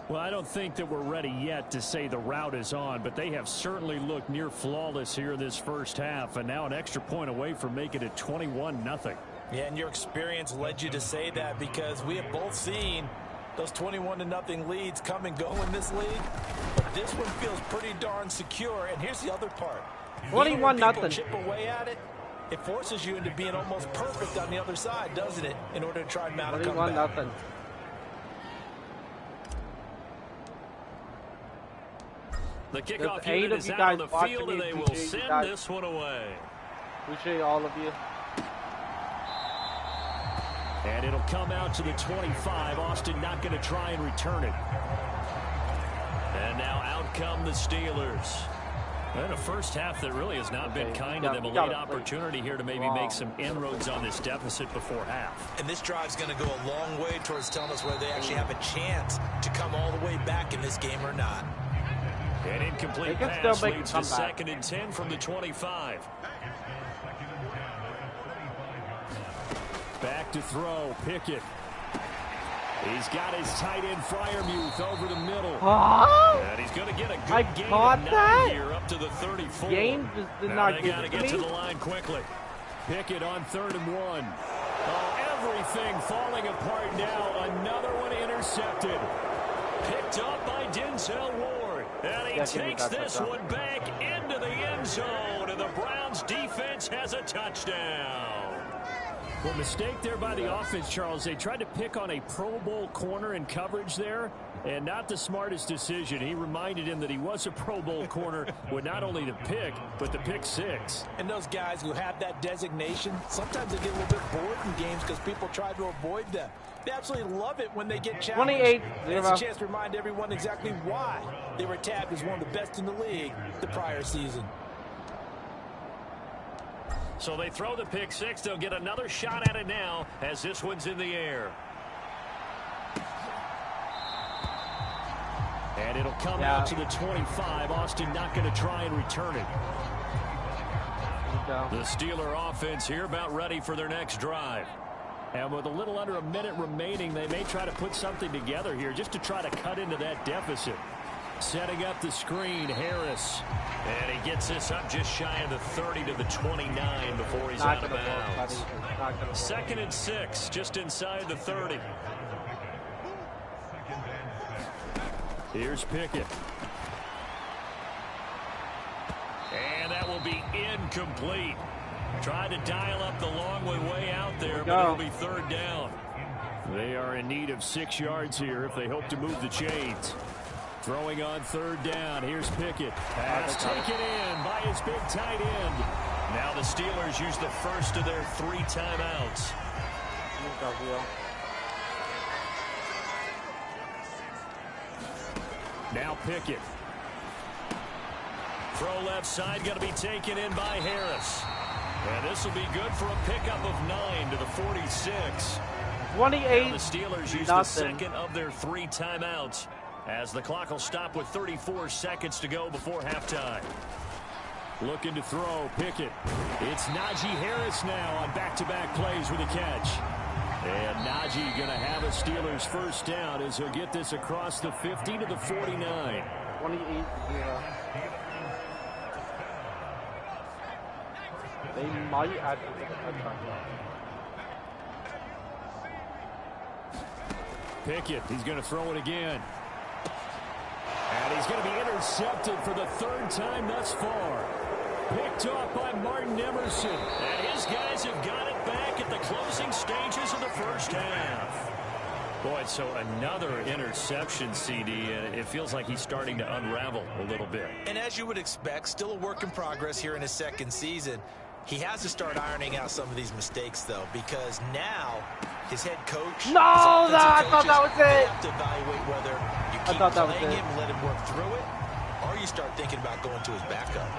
Well, I don't think that we're ready yet to say the route is on, but they have certainly looked near flawless here in this 1st half, and now an extra point away from making it 21-0.
Yeah, and your experience led you to say that because we have both seen those 21-0 leads come and go in this league. But this one feels pretty darn secure. And here's the other part.
21-0.
Chip away at it. It forces you into being almost perfect on the other side, doesn't it? In order to try and mount a comeback.
21-0.
The kickoff unit is out on the field, and they will send this one away.
Appreciate all of you.
And it'll come out to the 25. Austin not going to try and return it.
And now out come the Steelers.
And a 1st half that really has not been kind to them. A late opportunity here to maybe make some inroads on this deficit before half.
And this drive's going to go a long way towards telling us whether they actually have a chance to come all the way back in this game or not.
An incomplete pass leads to 2nd and 10 from the 25.
Back to throw, Pickett. He's got his tight end Freiermuth over the middle.
And he's going to get a good gain of 9 here up to the 34.
Game just did not
get to get to the line quickly.
Pickett on 3rd and 1. Oh, everything falling apart now. Another one intercepted.
Picked up by Denzel Ward. And he takes this one back into the end zone. And the Browns defense has a touchdown.
Well, mistake there by the offense, Charles. They tried to pick on a Pro Bowl corner in coverage there, and not the smartest decision. He reminded him that he was a Pro Bowl corner with not only the pick, but the pick 6.
And those guys who have that designation, sometimes they get a little bit bored in games because people try to avoid them. They absolutely love it when they get challenged.
28-0.
It's a chance to remind everyone exactly why they were tabbed as one of the best in the league the prior season.
So they throw the pick 6. They'll get another shot at it now as this one's in the air.
And it'll come out to the 25. Austin not going to try and return it.
The Steeler offense here about ready for their next drive.
And with a little under a minute remaining, they may try to put something together here just to try to cut into that deficit. Setting up the screen, Harris.
And he gets this up just shy of the 30 to the 29 before he's out of bounds. 2nd and 6, just inside the 30.
Here's Pickett.
And that will be incomplete. Tried to dial up the long one way out there, but it'll be 3rd down.
They are in need of 6 yards here if they hope to move the chains. Throwing on 3rd down. Here's Pickett. Pass taken in by his big tight end.
Now the Steelers use the first of their 3 timeouts.
Now Pickett.
Throw left side going to be taken in by Harris. And this will be good for a pickup of 9 to the 46.
28.
Now the Steelers use the 2nd of their 3 timeouts, as the clock will stop with 34 seconds to go before halftime.
Looking to throw, Pickett. It's Najee Harris now on back-to-back plays with a catch. And Najee going to have a Steelers first down as he'll get this across the 50 to the 49.
28-0. They might actually get a touchdown.
Pickett, he's going to throw it again. And he's going to be intercepted for the third time thus far. Picked off by Martin Emerson.
And his guys have got it back at the closing stages of the first half. Boy, so another interception, CD, and it feels like he's starting to unravel a little bit.
And as you would expect, still a work in progress here in his second season. He has to start ironing out some of these mistakes, though, because now his head coach,
I thought that was it.
They have to evaluate whether you keep playing him and let him work through it, or you start thinking about going to his backup.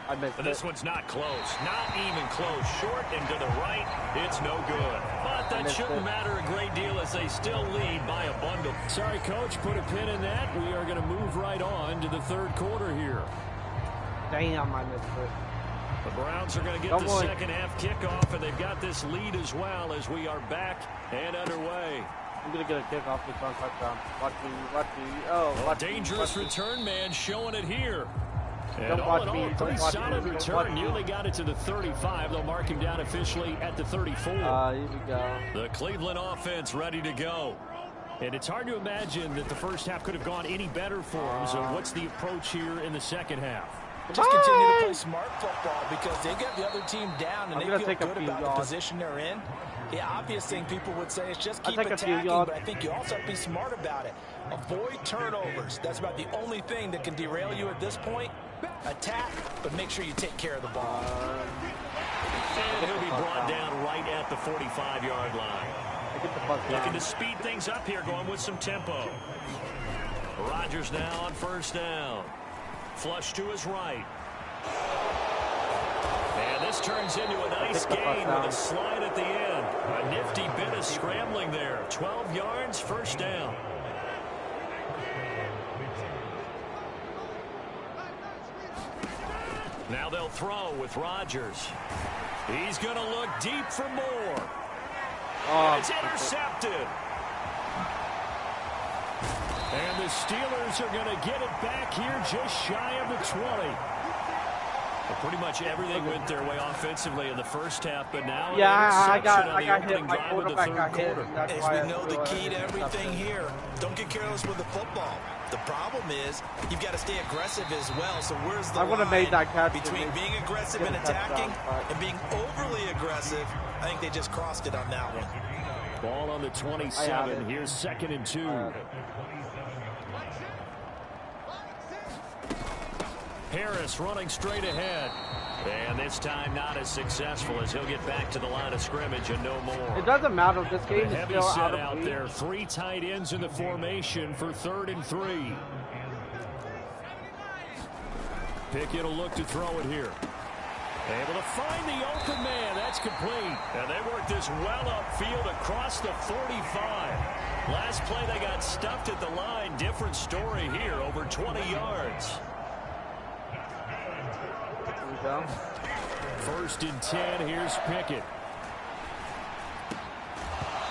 I missed
but this
it.
one's not close. Not even close. Short and to the right. It's no good. But that shouldn't matter a great deal as they still lead by a bundle.
Sorry, Coach. Put a pin in that. We are going to move right on to the third quarter here.
Damn, I missed it.
The Browns are going to get the second half kickoff, and they've got this lead as well as we are back and underway.
I'm going to get a kickoff with one touchdown. Watch me. Oh, watch
dangerous
me.
return man showing it here. And
Don't
all
watch
in all,
me.
a pretty solid return.
Me.
Nearly got it to the 35. They'll mark him down officially at the 34.
Here we go.
The Cleveland offense ready to go. And it's hard to imagine that the first half could have gone any better for them. So what's the approach here in the second half?
Just continue to play smart football because they get the other team down and they feel good about the position they're in. The obvious thing people would say is just keep attacking, but I think you also have to be smart about it. Avoid turnovers. That's about the only thing that can derail you at this point. Attack, but make sure you take care of the ball.
And he'll be brought down right at the 45-yard line. Looking to speed things up here, going with some tempo. Rodgers now on first down. Flush to his right. And this turns into a nice game with a slide at the end. A nifty bit of scrambling there. 12 yards, first down. Now they'll throw with Rodgers. He's going to look deep for more. And it's intercepted.
And the Steelers are going to get it back here just shy of the 20. Well, pretty much everything went their way offensively in the first half, but now
I got hit.
My quarterback got hit.
As we know, the key to everything here, don't get careless with the football. The problem is you've got to stay aggressive as well. So where's the line
made that catch
between being aggressive and attacking and being overly aggressive? I think they just crossed it on that one.
Ball on the 27. Here's 2nd and 2. Harris running straight ahead. And this time not as successful as he'll get back to the line of scrimmage and no more.
It doesn't matter. This game is
heavy
still
set out there. 3 tight ends in the formation for 3rd and 3. Pickett will look to throw it here. Able to find the open man. That's complete. And they work this well upfield across the 45. Last play they got stuffed at the line. Different story here. Over 20 yards. 1st and 10. Here's Pickett.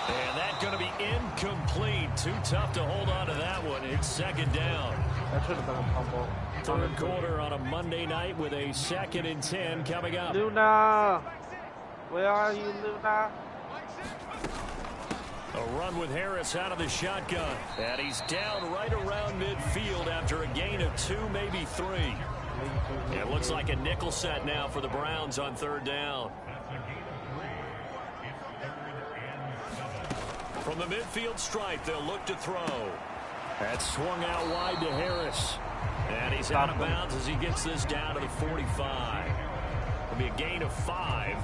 And that's going to be incomplete. Too tough to hold on to that one. It's 2nd down.
That should have been a fumble.
3rd quarter on a Monday night with a 2nd and 10 coming up.
Luna! Where are you, Luna?
A run with Harris out of the shotgun. And he's down right around midfield after a gain of 2, maybe 3. It looks like a nickel set now for the Browns on 3rd down. From the midfield stripe, they'll look to throw. That's swung out wide to Harris. And he's out of bounds as he gets this down to the 45. It'll be a gain of 5.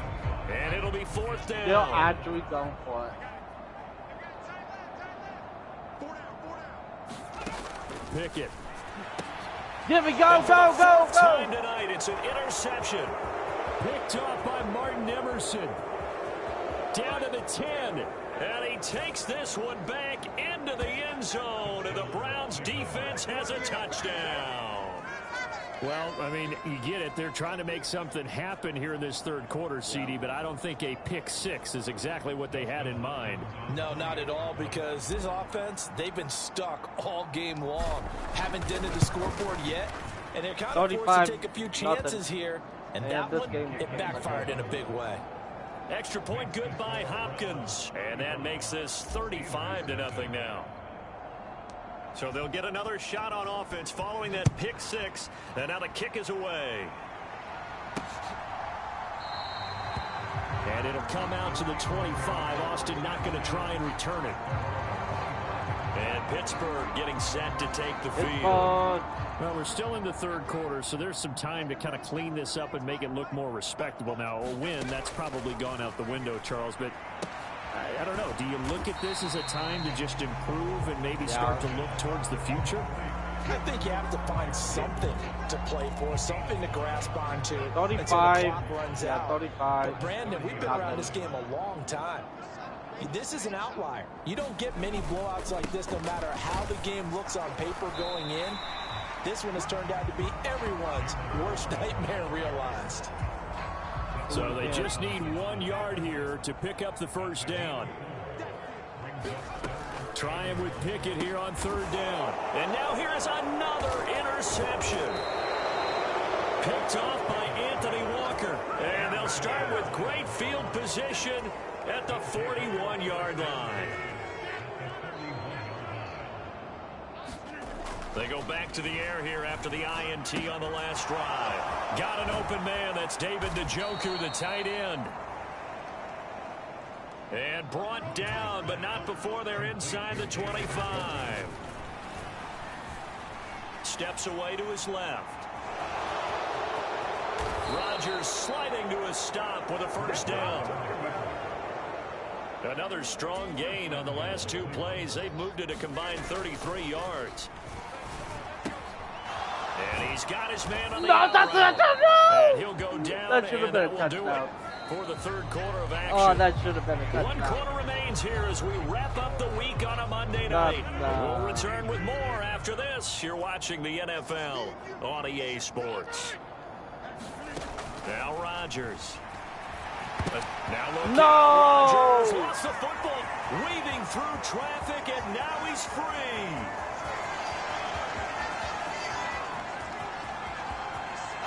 And it'll be 4th down.
They're actually going for it.
Pickett.
Here we go, go, go, go!
Time tonight, it's an interception.
Picked off by Martin Emerson.
down to the 10. And he takes this one back into the end zone. And the Browns defense has a touchdown.
Well, I mean, you get it. They're trying to make something happen here in this third quarter, CD, but I don't think a pick six is exactly what they had in mind.
No, not at all, because this offense, they've been stuck all game long. Haven't dented the scoreboard yet, and they're kind of forced to take a few chances here, and that one, it backfired in a big way.
Extra point good by Hopkins, and that makes this 35-0 now.
So they'll get another shot on offense following that pick six. And now the kick is away.
And it'll come out to the 25. Austin not going to try and return it. And Pittsburgh getting set to take the field.
Well, we're still in the third quarter, so there's some time to kind of clean this up and make it look more respectable. Now, a win, that's probably gone out the window, Charles, but I don't know. Do you look at this as a time to just improve and maybe start to look towards the future?
I think you have to find something to play for, something to grasp onto
35,
until the clock runs out.
35.
But Brandon, we've been around this game a long time. This is an outlier. You don't get many blowouts like this no matter how the game looks on paper going in. This one has turned out to be everyone's worst nightmare realized.
So they just need 1 yard here to pick up the first down. Trying with Pickett here on third down.
And now here is another interception. Picked off by Anthony Walker. And they'll start with great field position at the 41-yard line. They go back to the air here after the INT on the last drive. Got an open man. That's David Njoku, the tight end. And brought down, but not before they're inside the 25. Steps away to his left. Rodgers sliding to a stop with a first down. Another strong gain on the last two plays. They've moved it a combined 33 yards. And he's got his man on the outright. And he'll go down,
that should have been a
will do it
touchdown.
For the third quarter of action.
Oh, that should have been a touchdown.
1 quarter remains here as we wrap up the week on a Monday night. We'll return with more after this. You're watching the NFL on EA Sports. Now Rodgers. Now look. Rodgers lost the football, weaving through traffic, and now he's free.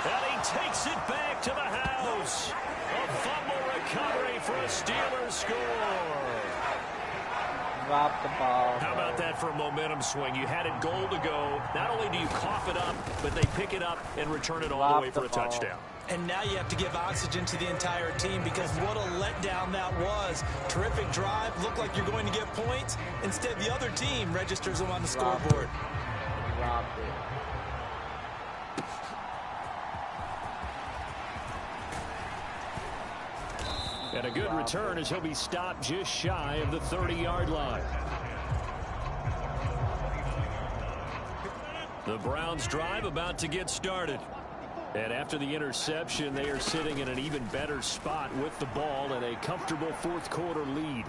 And he takes it back to the house. A fumble recovery for a Steelers score.
Drop the ball.
How about that for a momentum swing? You had it goal to go. Not only do you cough it up, but they pick it up and return it all the way for a touchdown.
And now you have to give oxygen to the entire team because what a letdown that was. Terrific drive. Looked like you're going to get points. Instead, the other team registers them on the scoreboard.
Dropped it.
And a good return as he'll be stopped just shy of the 30-yard line. The Browns drive about to get started. And after the interception, they are sitting in an even better spot with the ball and a comfortable fourth quarter lead.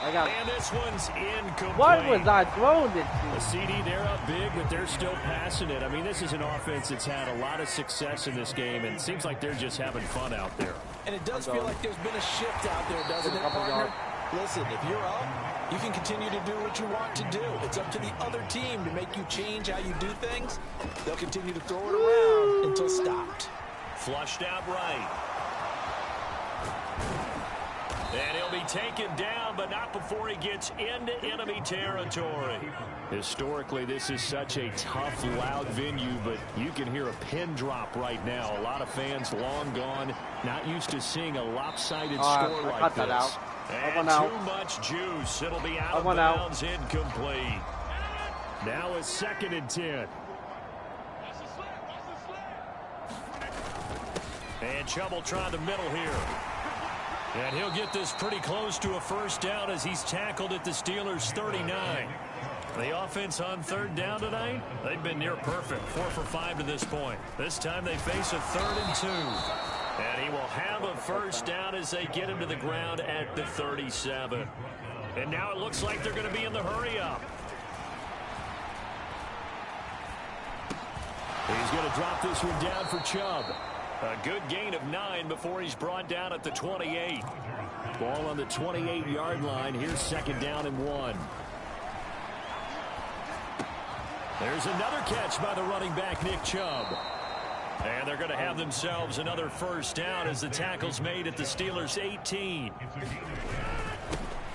And this one's incomplete.
What was I throwing it to?
The CD, they're up big, but they're still passing it. I mean, this is an offense that's had a lot of success in this game, and it seems like they're just having fun out there.
And it does feel like there's been a shift out there, doesn't it, partner? Listen, if you're up, you can continue to do what you want to do. It's up to the other team to make you change how you do things. They'll continue to throw it around until stopped.
Flushed out right. And he'll be taken down, but not before he gets into enemy territory.
Historically, this is such a tough, loud venue, but you can hear a pin drop right now. A lot of fans long gone, not used to seeing a lopsided score like this.
And too much juice. It'll be out of bounds, incomplete.
Now a 2nd and 10.
And Chubb will try the middle here. And he'll get this pretty close to a first down as he's tackled at the Steelers' 39. The offense on third down tonight, they've been near perfect. 4 for 5 to this point. This time they face a 3rd and 2. And he will have a first down as they get him to the ground at the 37. And now it looks like they're going to be in the hurry-up. He's going to drop this one down for Chubb. A good gain of 9 before he's brought down at the 28. Ball on the 28-yard line. Here's second down and 1. There's another catch by the running back, Nick Chubb. And they're going to have themselves another first down as the tackle's made at the Steelers' 18.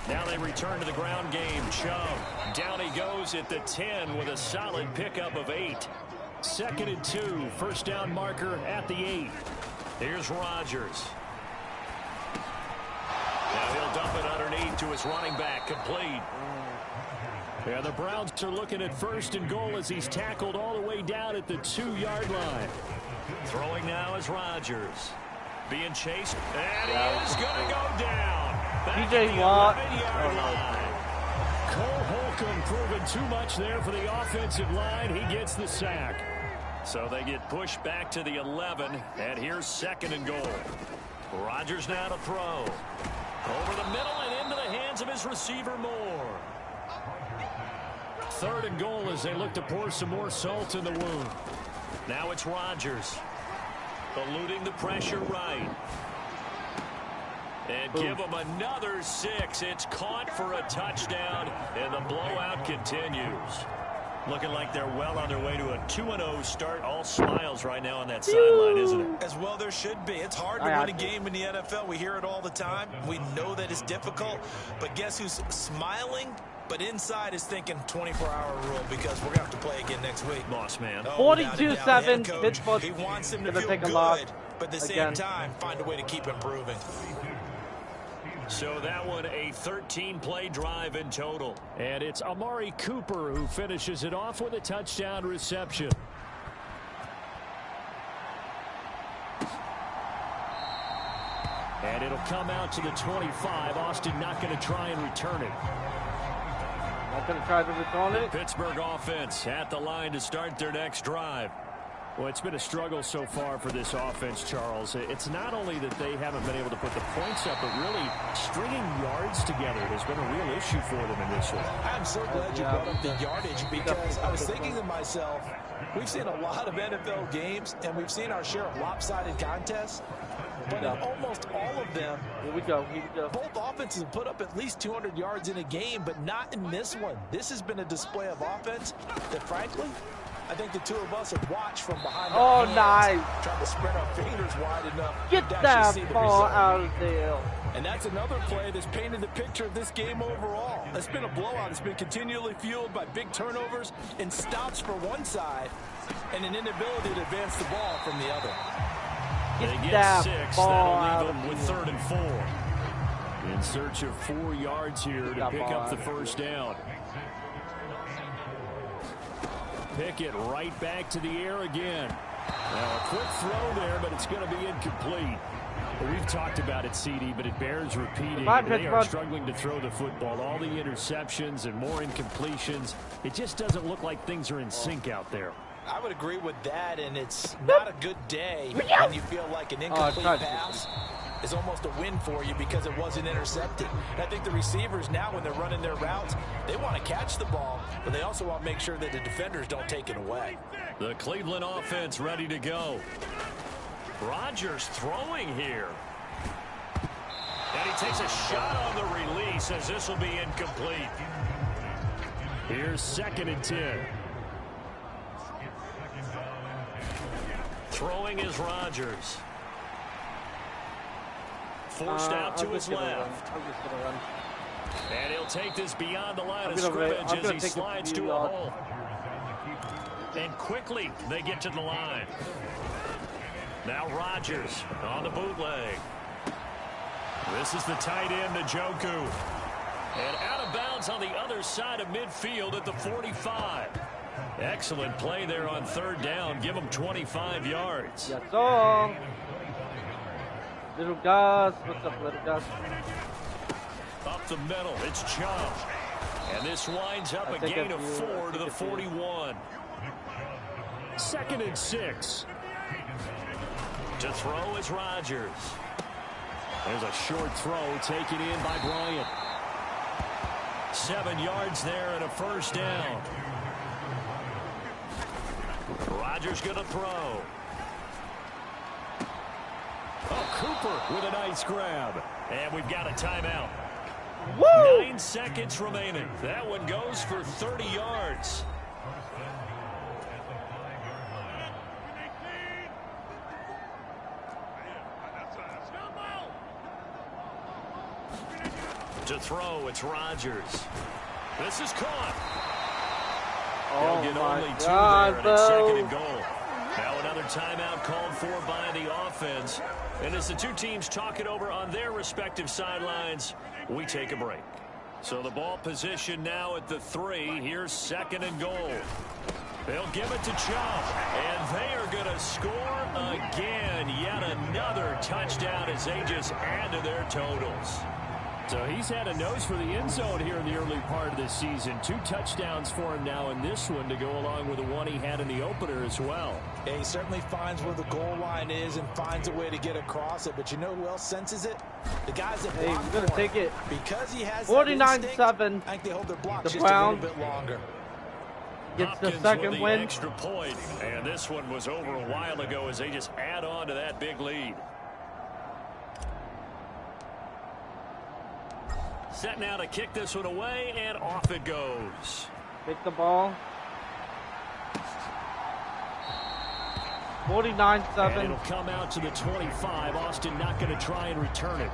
Now they return to the ground game. Chubb, down he goes at the 10 with a solid pickup of 8. Second and 2, first down marker at the 8. Here's Rodgers. Now he'll dump it underneath to his running back, complete. Yeah, the Browns are looking at first and goal as he's tackled all the way down at the 2-yard line. Throwing now is Rodgers. Being chased, and he is going to go down.
TJ Watt.
Cole Holcomb proving too much there for the offensive line. He gets the sack. So they get pushed back to the 11, and here's second and goal. Rodgers now to throw. Over the middle and into the hands of his receiver Moore. Third and goal as they look to pour some more salt in the wound. Now it's Rodgers. Eluding the pressure right. And give them another 6. It's caught for a touchdown, and the blowout continues. Looking like they're well on their way to a 2-0 start. All smiles right now on that sideline, isn't it?
As well there should be. It's hard to win a game in the NFL. We hear it all the time. We know that it's difficult. But guess who's smiling? But inside is thinking 24-hour rule because we're going to have to play again next week.
Boss man.
42-7. Pittsburgh.
He wants him to
feel
good, but at the same time, find a way to keep improving.
So that one a 13-play drive in total. And it's Amari Cooper who finishes it off with a touchdown reception. And it'll come out to the 25. Austin not going to try and return it.
Not going to try to return it.
Pittsburgh offense at the line to start their next drive. Well, it's been a struggle so far for this offense, Charles. It's not only that they haven't been able to put the points up, but really stringing yards together has been a real issue for them in this one.
I'm so glad you brought up the yardage because I was thinking to myself, we've seen a lot of NFL games, and we've seen our share of lopsided contests. But in almost all of them,
here we go.
Both offenses put up at least 200 yards in a game, but not in this one. This has been a display of offense that, frankly, I think the two of us have watched from behind.
Oh, nice.
Trying to spread our fingers wide enough.
Get that ball out of there.
And that's another play that's painted the picture of this game overall. It's been a blowout. It's been continually fueled by big turnovers and stops for one side and an inability to advance the ball from the other.
They get 6. That'll leave them with 3rd and 4. In search of 4 yards here to pick up the first down. Pickett right back to the air again. Now a quick throw there, but it's going to be incomplete. Well, we've talked about it, CD, but it bears repeating. They are struggling to throw the football. All the interceptions and more incompletions. It just doesn't look like things are in sync out there.
I would agree with that, and it's not a good day when you feel like an incomplete pass is almost a win for you because it wasn't intercepted. And I think the receivers now, when they're running their routes, they want to catch the ball, but they also want to make sure that the defenders don't take it away.
The Cleveland offense ready to go. Rodgers throwing here. And he takes a shot on the release as this will be incomplete. Here's 2nd and 10. Throwing is Rodgers. Forced out to his left.
I'm just going to run.
And he'll take this beyond the line of scrimmage as he slides to a hole. And quickly they get to the line. Now Rodgers on the bootleg. This is the tight end, Njoku. And out of bounds on the other side of midfield at the 45. Excellent play there on 3rd down. Give them 25 yards.
Yes, sir. Little Gus. What's up, little Gus?
Up the middle. It's Chubb. And this winds up a gain of 4 to the 41. 2nd and 6. To throw is Rodgers.
There's a short throw taken in by Bryant.
7 yards there and a first down. Rodgers going to throw.
Oh, Cooper with a nice grab.
And we've got a timeout.
Woo!
9 seconds remaining. That one goes for 30 yards. To throw, it's Rodgers. This is caught.
Oh,
They'll get
my
only 2
God,
there, and it's 2nd and goal. Now another timeout called for by the offense. And as the two teams talk it over on their respective sidelines, we take a break. So the ball position now at the 3. Here's 2nd and goal. They'll give it to Chubb, and they are going to score again. Yet another touchdown as they just add to their totals.
So he's had a nose for the end zone here in the early part of this season. 2 touchdowns for him now in this one to go along with the one he had in the opener as well.
Yeah, he certainly finds where the goal line is and finds a way to get across it. But you know who else senses it? The guys that block
he's going to take it.
Because he has
49-7.
I think they hold their block just
Browns.
a little bit longer.
Gets the
Hopkins
second
with the
win.
extra point. And this one was over a while ago as they just add on to that big lead. Set now to kick this one away, and off it goes.
Pick the ball. 49-7.
And it'll come out to the 25. Austin not going to try and return it.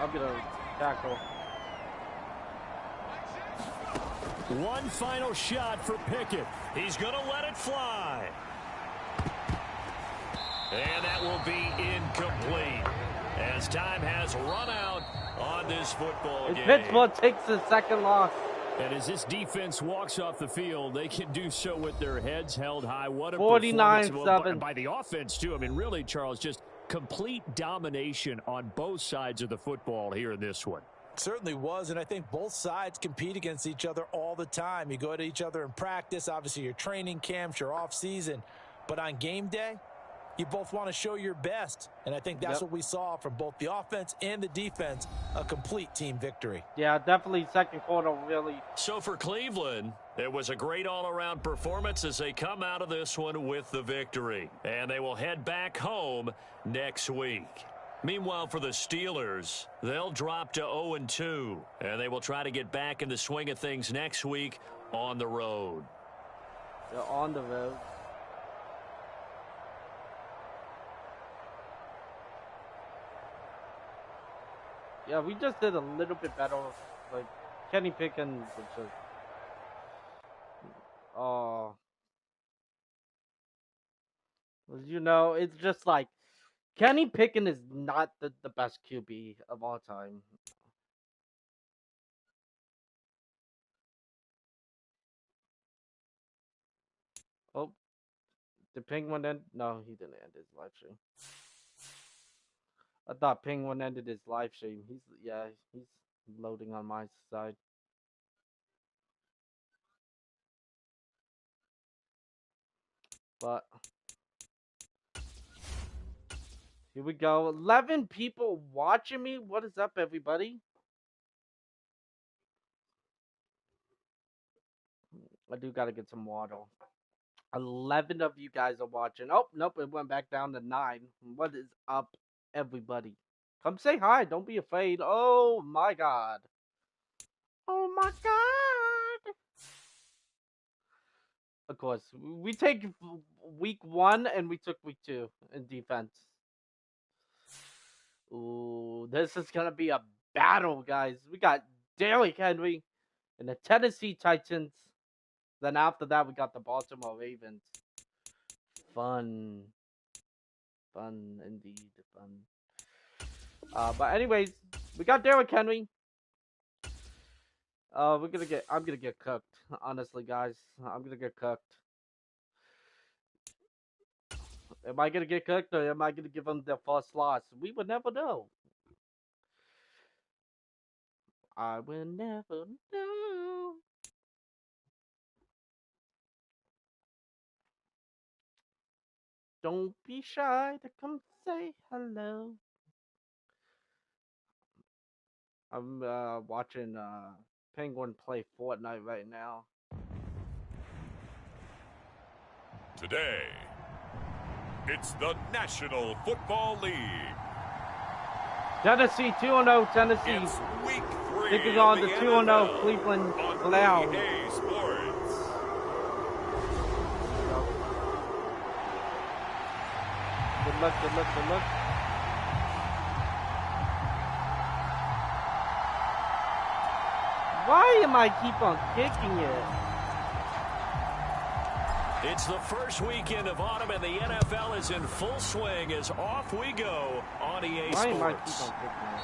I'm going to tackle.
One final shot for Pickett.
He's going to let it fly. And that will be incomplete, as time has run out on this football game.
Pittsburgh takes the second loss.
And as this defense walks off the field, they can do so with their heads held high. What a
49-7
by the offense, too. I mean, really, Charles, just complete domination on both sides of the football here in this one.
Certainly was, and I think both sides compete against each other all the time. You go to each other in practice, obviously your training camps, your off season, but on game day, you both want to show your best, and I think that's what we saw from both the offense and the defense, a complete team victory.
Yeah, definitely second quarter really.
So for Cleveland, it was a great all-around performance as they come out of this one with the victory, and they will head back home next week. Meanwhile, for the Steelers, they'll drop to 0-2, and they will try to get back in the swing of things next week on the road.
They're on the road. Yeah, we just did a little bit better. Like, Kenny Pickett was just... you know, it's just like... Kenny Pickett is not the best QB of all time. Oh. Did Penguin end? No, he didn't end his live stream. I thought Penguin ended his live stream. He's loading on my side. But here we go. 11 people watching me. What is up, everybody? I do gotta get some water. 11 of you guys are watching. Oh, nope, it went back down to 9. What is up, everybody? Come say hi. Don't be afraid. Oh, my God. Oh, my God. Of course, we take week 1 and we took week 2 in defense. Ooh, this is going to be a battle, guys. We got Derrick Henry and the Tennessee Titans. Then after that, we got the Baltimore Ravens. Fun. Fun, indeed. Fun. But anyways, we got Derrick Henry. I'm gonna get cooked. Honestly, guys. I'm gonna get cooked. Am I gonna get cooked or am I gonna give them their first loss? We would never know. I will never know. Don't be shy to come say hello. I'm watching Penguin play Fortnite right now.
Today, it's the National Football League.
Tennessee 2-0. Tennessee.
It's week 3
taking on the 2-0
NFL
Cleveland
on
Browns.
EA Sports.
Good luck, good luck, good luck. Why am I keep on kicking it?
It's the first weekend of autumn, and the NFL is in full swing as off we go on EA
Why am I
Sports.
keep on kicking it?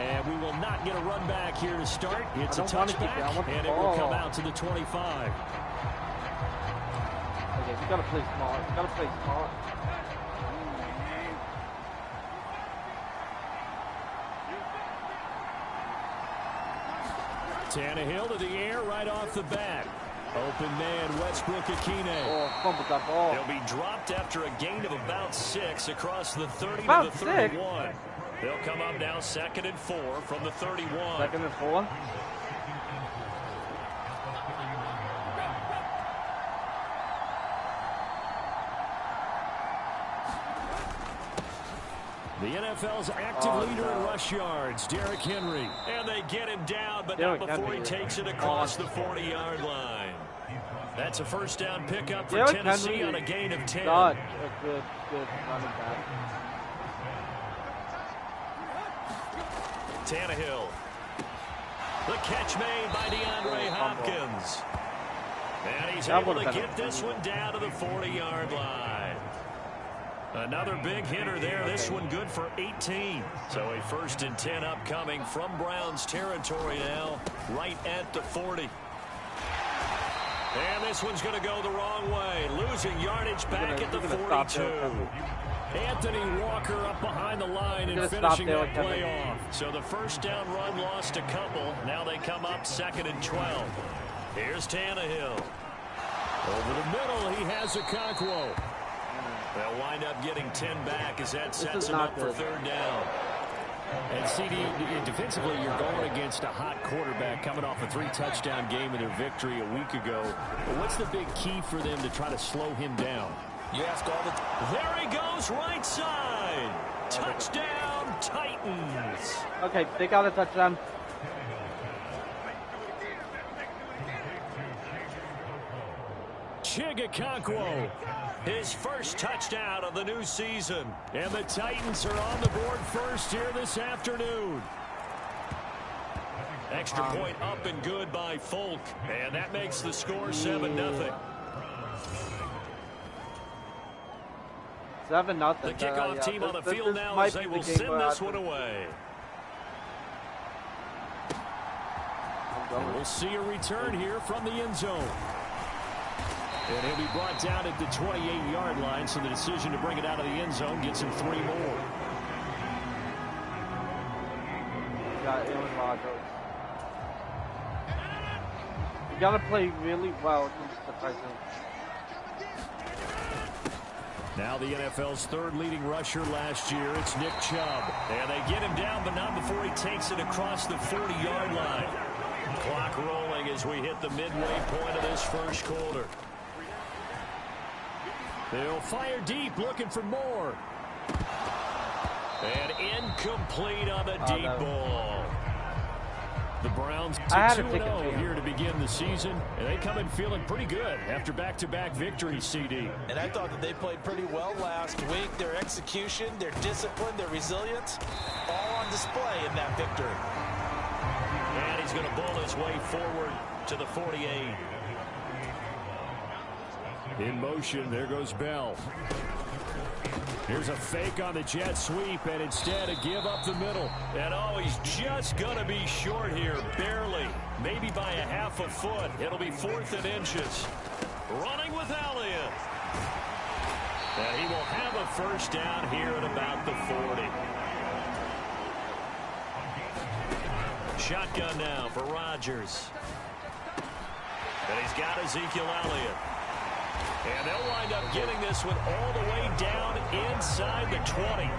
And we will not get a run back here to start. It's a touchback, and it will come out to the 25.
Okay, we gotta play smart. We gotta play smart.
Tannehill to the air right off the bat. Open man, Westbrook Akine.
Oh, fumbled that ball.
They'll be dropped after a gain of about 6 across the 30
about
to the 31. 6. They'll come up now 2nd and 4 from the 31.
2nd and 4.
The NFL's active leader in rush yards, Derrick Henry. And they get him down, but not before he takes it across the 40-yard line. That's a first down pickup for Tennessee on a gain of 10.
Not a good running back.
Tannehill. The catch made by DeAndre Hopkins. And he's able to get this one down to the 40-yard line. Another big hitter there. This one good for 18. So a 1st and 10 upcoming from Browns territory now, right at the 40. And this one's going to go the wrong way. Losing yardage back at the 42. Anthony Walker up behind the line and finishing that play off. So the first down run lost a couple. Now they come up 2nd and 12. Here's Tannehill. Over the middle, he has Okonkwo. They'll wind up getting 10 back as that sets him up for 3rd down.
And CD, defensively, you're going against a hot quarterback coming off a 3-touchdown game in their victory a week ago. But what's the big key for them to try to slow him down?
You ask all the...
There he goes, right side. Touchdown, Titans.
Okay, they got a touchdown.
Okonkwo, his first touchdown of the new season. And the Titans are on the board first here this afternoon. Extra point up and good by Folk. And that makes the score 7-0.
7-0.
The kickoff team on the field now as they will send this one away. We'll see a return here from the end zone. And he'll be brought down at the 28-yard line, so the decision to bring it out of the end zone gets him 3 more.
Got Aaron Rodgers. You gotta play really well against the Titans.
Now the NFL's 3rd leading rusher last year, it's Nick Chubb. And they get him down, but not before he takes it across the 40-yard line. Clock rolling as we hit the midway point of this first quarter. They'll fire deep, looking for more. And incomplete on the deep ball. The Browns 2-0 here to begin the season, and they come in feeling pretty good after back-to-back victories, CD.
And I thought that they played pretty well last week. Their execution, their discipline, their resilience, all on display in that victory.
And he's going to bowl his way forward to the 48. In motion, there goes Bell. Here's a fake on the jet sweep, and instead a give up the middle. And oh, he's just going to be short here, barely. Maybe by a half a foot. It'll be 4th and inches. Running with Elliott. And he will have a first down here at about the 40. Shotgun now for Rodgers. And he's got Ezekiel Elliott. And they'll wind up getting this one all the way down inside the 20.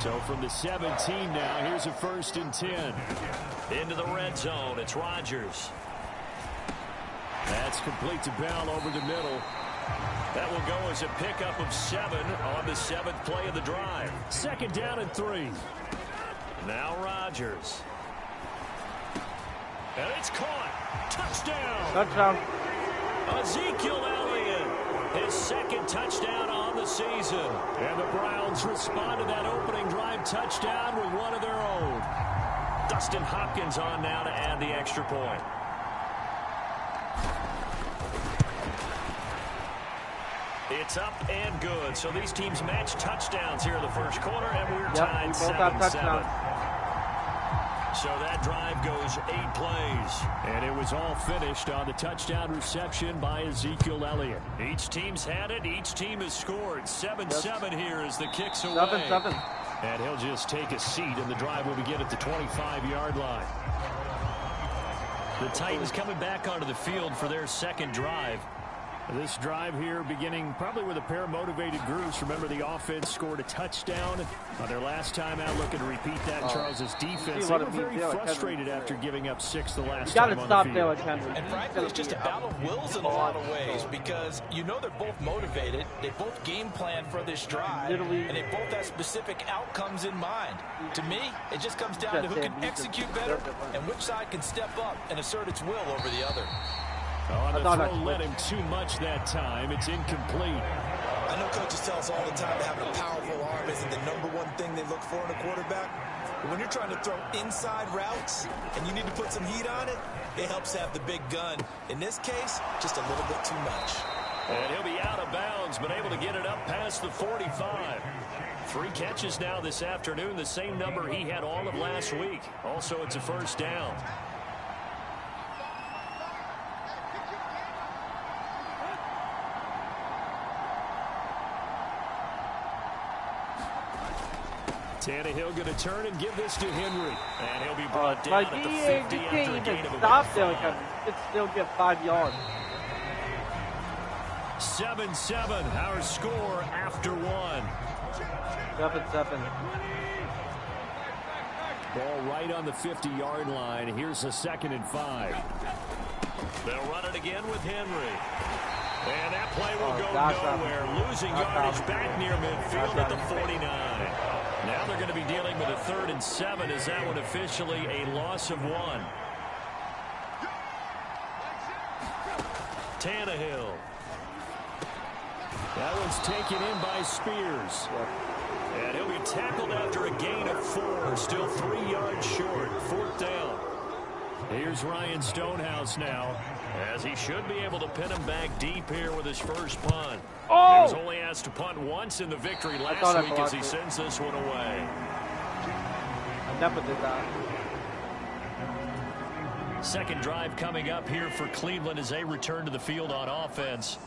So from the 17 now, here's a 1st and 10. Into the red zone, it's Rodgers. That's complete to Bell over the middle. That will go as a pickup of 7 on the 7th play of the drive. 2nd down and 3. Now Rodgers. And it's caught. Touchdown.
Touchdown.
Ezekiel Elliott. His 2nd touchdown on the season. And the Browns respond to that opening drive touchdown with one of their own. Dustin Hopkins on now to add the extra point. It's up and good. So these teams match touchdowns here in the first quarter, and we're tied 7-7. So that drive goes 8 plays. And it was all finished on the touchdown reception by Ezekiel Elliott. Each team's had it. Each team has scored. 7-7 here as the kicks away.
7-7.
And he'll just take a seat, and the drive will begin at the 25-yard line. The Titans coming back onto the field for their 2nd drive. This drive here beginning probably with a pair of motivated groups. Remember, the offense scored a touchdown on their last time out. Looking to repeat that in Charles's defense. They were very frustrated after giving up 6 the last time on the field.
And frankly, it's just a battle of wills in a lot of ways because you know they're both motivated. They both game plan for this drive. And they both have specific outcomes in mind. To me, it just comes down to who can execute better and which side can step up and assert its will over the other.
Oh, the throw led him too much that time. It's incomplete.
I know coaches tell us all the time that having a powerful arm isn't the #1 thing they look for in a quarterback. But when you're trying to throw inside routes and you need to put some heat on it, it helps to have the big gun. In this case, just a little bit too much.
And he'll be out of bounds, but able to get it up past the 45. 3 catches now this afternoon, the same number he had all of last week. Also, it's a 1st down. Tannehill going to turn and give this to Henry. And he'll be brought down at the 50 after a gain of about 5.
It still get 5 yards.
7-7, our score after 1.
7-7.
Ball right on the 50-yard line. Here's a 2nd and 5. They'll run it again with Henry. And that play will go nowhere. Losing yardage back near midfield at the 49. Now they're going to be dealing with a 3rd and 7 as that one officially a loss of 1. Tannehill. That one's taken in by Spears. And he'll be tackled after a gain of 4. Still 3 yards short. 4th down. Here's Ryan Stonehouse now, as he should be able to pin him back deep here with his first punt.
Oh!
He was only asked to punt once in the victory last week as he sends this one away.
I never did that.
2nd drive coming up here for Cleveland as they return to the field on offense.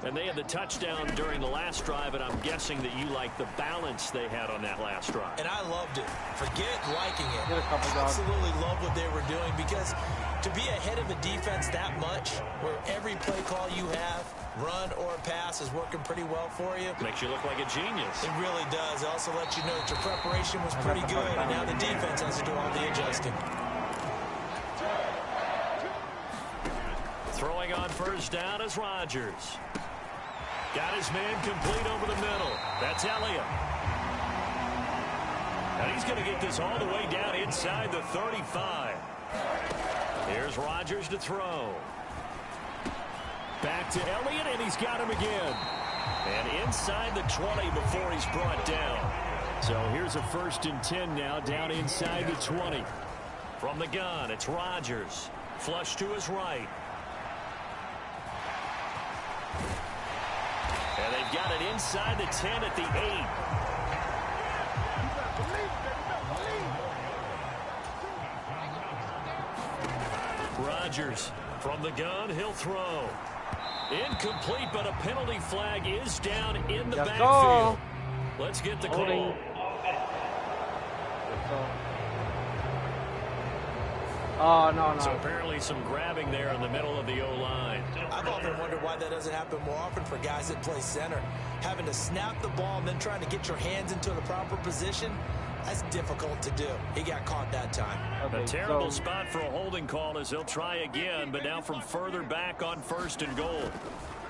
And they had the touchdown during the last drive, and I'm guessing that you like the balance they had on that last drive.
And I loved it. Forget liking it. Absolutely love what they were doing because to be ahead of a defense that much, where every play call you have, run or pass, is working pretty well for you.
Makes you look like a genius.
It really does. It also lets you know that your preparation was pretty good, and now the defense has to do all the adjusting.
Throwing on 1st down is Rodgers. Got his man complete over the middle. That's Elliott. And he's going to get this all the way down inside the 35. Here's Rodgers to throw. Back to Elliott, and he's got him again. And inside the 20 before he's brought down. So here's a 1st and 10 now, down inside the 20. From the gun, it's Rodgers. Flush to his right. And they've got it inside the 10 at the 8. Rodgers from the gun, he'll throw. Incomplete, but a penalty flag is down in the backfield. Let's get the call.
Oh, no.
So apparently some grabbing there in the middle of the O-line.
I've often wondered why that doesn't happen more often for guys that play center. Having to snap the ball and then trying to get your hands into the proper position, that's difficult to do. He got caught that time.
Okay, a terrible spot for a holding call as they'll try again, but now from further back on 1st and goal.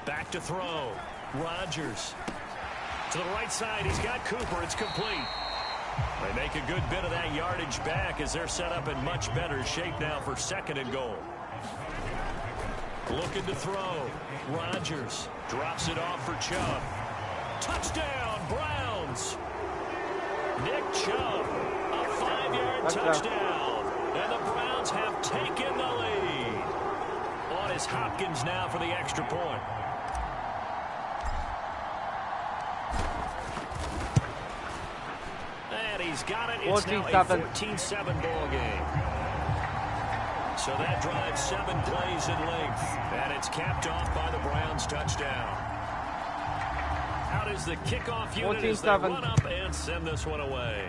Back to throw. Rodgers. To the right side, he's got Cooper. It's complete. They make a good bit of that yardage back as they're set up in much better shape now for 2nd and goal. Looking to throw. Rodgers drops it off for Chubb. Touchdown, Browns. Nick Chubb, a 5-yard touchdown. And the Browns have taken the lead. On is Hopkins now for the extra point. And he's got it. It's now a 14-7 ball game. So that drives 7 plays in length. And it's capped off by the Browns touchdown. Out is the kickoff unit as they run up and send this one away.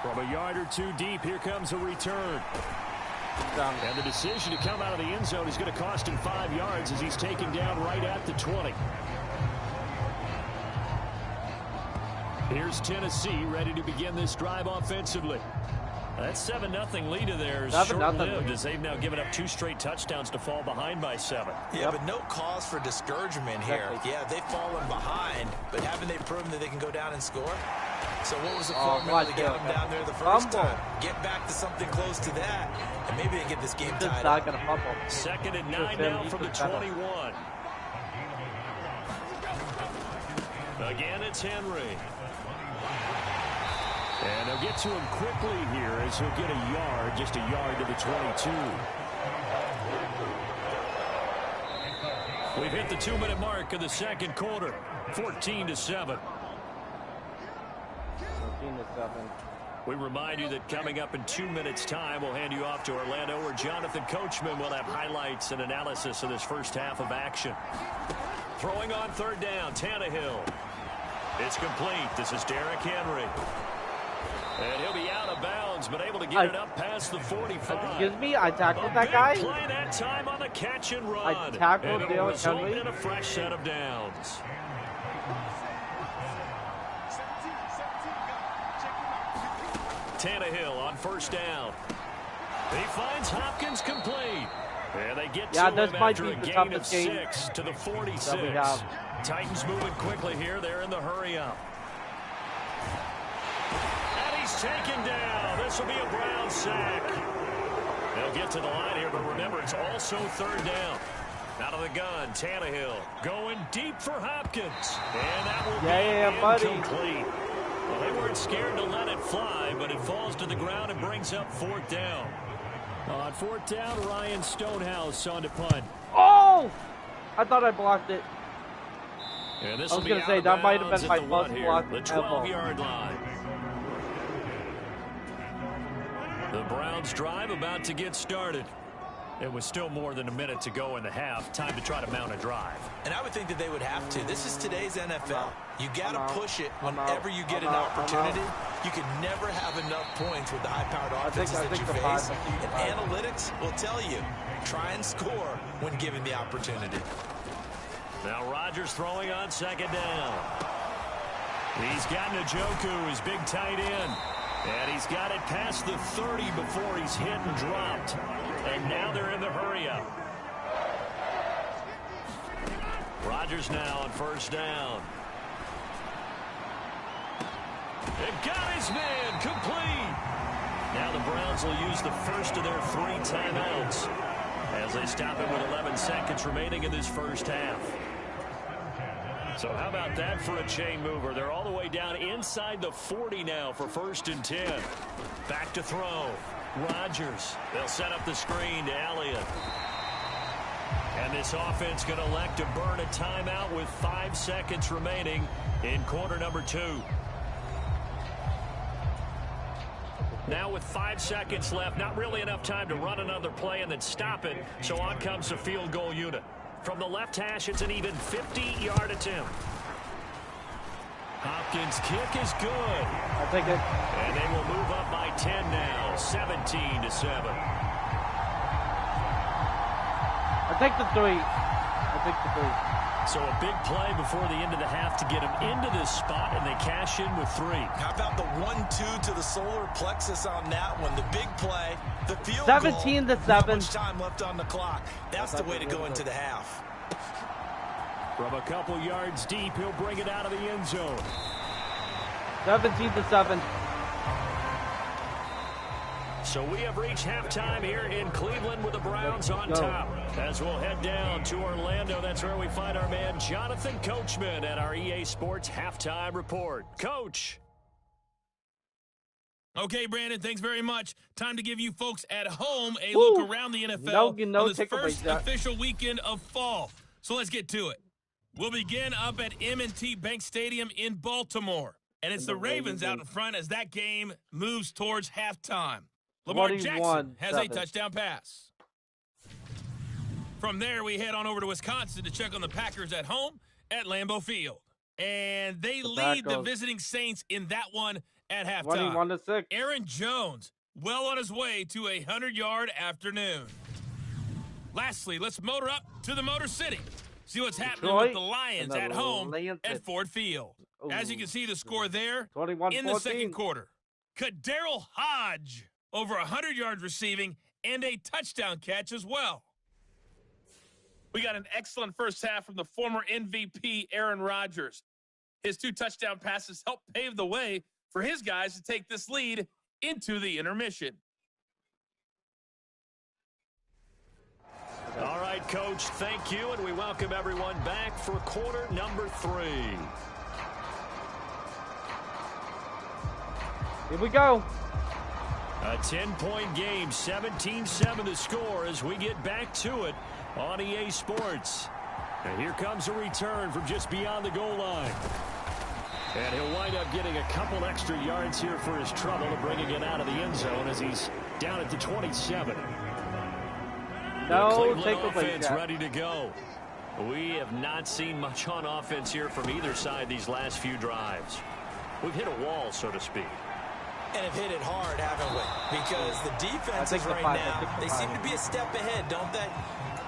From a yard or 2 deep, here comes a return. And the decision to come out of the end zone is going to cost him 5 yards as he's taken down right at the 20. Here's Tennessee ready to begin this drive offensively. That 7-0 lead of theirs short-lived as they've now given up 2 straight touchdowns to fall behind by 7.
Yeah, but no cause for discouragement here. Yeah, they've fallen behind, but haven't they proven that they can go down and score? So what was the formula to get them down there the first time? Get back to something close to that, and maybe they get this game tied up.
2nd and 9 now from the 21. Again, it's Henry. And they'll get to him quickly here as he'll get a yard, just a yard to the 22. We've hit the 2-minute mark of the 2nd quarter, 14-7.
14-7.
We remind you that coming up in 2 minutes' time, we'll hand you off to Orlando, where Jonathan Coachman will have highlights and analysis of this first half of action. Throwing on 3rd down, Tannehill. It's complete. This is Derrick Henry. And he'll be out of bounds, but able to get it up past the 45.
Excuse me, I tackled that guy.
Play that time on the catch and run.
I tackled Derrick Henry.
In a fresh set of downs. Tannehill on 1st down. He finds Hopkins complete. And they get to him after a gain of 6 to the 46. Titans moving quickly here. They're in the hurry-up. Taken down. This will be a Brown sack. They'll get to the line here, but remember, it's also 3rd down. Out of the gun, Tannehill going deep for Hopkins. And that will be incomplete. Well, they weren't scared to let it fly, but it falls to the ground and brings up 4th down. On 4th down, Ryan Stonehouse on to punt.
Oh! I thought I blocked it.
And this
I was going to say, that might have been my first block.
The 12-yard line. The Browns drive about to get started. It was still more than a minute to go in the half. Time to try to mount a drive.
And I would think that they would have to. This is today's NFL. You got to push it whenever you get an opportunity. You can never have enough points with the high-powered offenses that you face. And analytics will tell you, try and score when given the opportunity.
Now Rodgers throwing on 2nd down. He's got Njoku, his big tight end. And he's got it past the 30 before he's hit and dropped. And now they're in the hurry-up. Rodgers now on 1st down. And got his man complete. Now the Browns will use the first of their 3 timeouts as they stop it with 11 seconds remaining in this first half. So how about that for a chain mover? They're all the way down inside the 40 now for 1st and 10. Back to throw. Rodgers. They'll set up the screen to Elliott. And this offense going to elect to burn a timeout with 5 seconds remaining in quarter number 2. Now with 5 seconds left, not really enough time to run another play and then stop it. So on comes the field goal unit. From the left hash, it's an even 50-yard attempt.
Hopkins' kick is good.
I'll take it.
And they will move up by 10 now, 17-7.
I'll take the 3. I'll take the 3.
So a big play before the end of the half to get them into this spot, and they cash in with 3.
How about the 1-2 to the solar plexus on that one? The big play, the field
17
goal.
to 7.
Not much time left on the clock. That's the way to go into the half.
From a couple yards deep, he'll bring it out of the end zone.
17 to 7.
So we have reached halftime here in Cleveland with the Browns on top. As we'll head down to Orlando, that's where we find our man Jonathan Coachman at our EA Sports Halftime Report. Coach.
Okay, Brandon, thanks very much. Time to give you folks at home a look around the NFL on this first official weekend of fall. So let's get to it. We'll begin up at M&T Bank Stadium in Baltimore. And it's the Ravens out in front as that game moves towards halftime. Lamar Jackson has a touchdown pass. From there, we head on over to Wisconsin to check on the Packers at home at Lambeau Field. And they lead the visiting Saints in that one at halftime.
21-6.
Aaron Jones, well on his way to a 100-yard afternoon. Lastly, let's motor up to the Motor City. See what's happening with the Lions at home at Ford Field. As you can see the score there in the second quarter. Kadarrell Hodge, over 100 yards receiving and a touchdown catch as well. We got an excellent first half from the former MVP Aaron Rodgers. His 2 touchdown passes helped pave the way for his guys to take this lead into the intermission.
All right, Coach, thank you, and we welcome everyone back for quarter number 3.
Here we go.
A 10-point game, 17-7 the score as we get back to it on EA Sports. And here comes a return from just beyond the goal line. And he'll wind up getting a couple extra yards here for his trouble and bringing it out of the end zone as he's down at the 27.
No,
the Cleveland offense ready to go. We have not seen much on offense here from either side these last few drives. We've hit a wall, so to speak.
And have hit it hard, haven't we? Because the defenses right now, they seem to be a step ahead, don't they?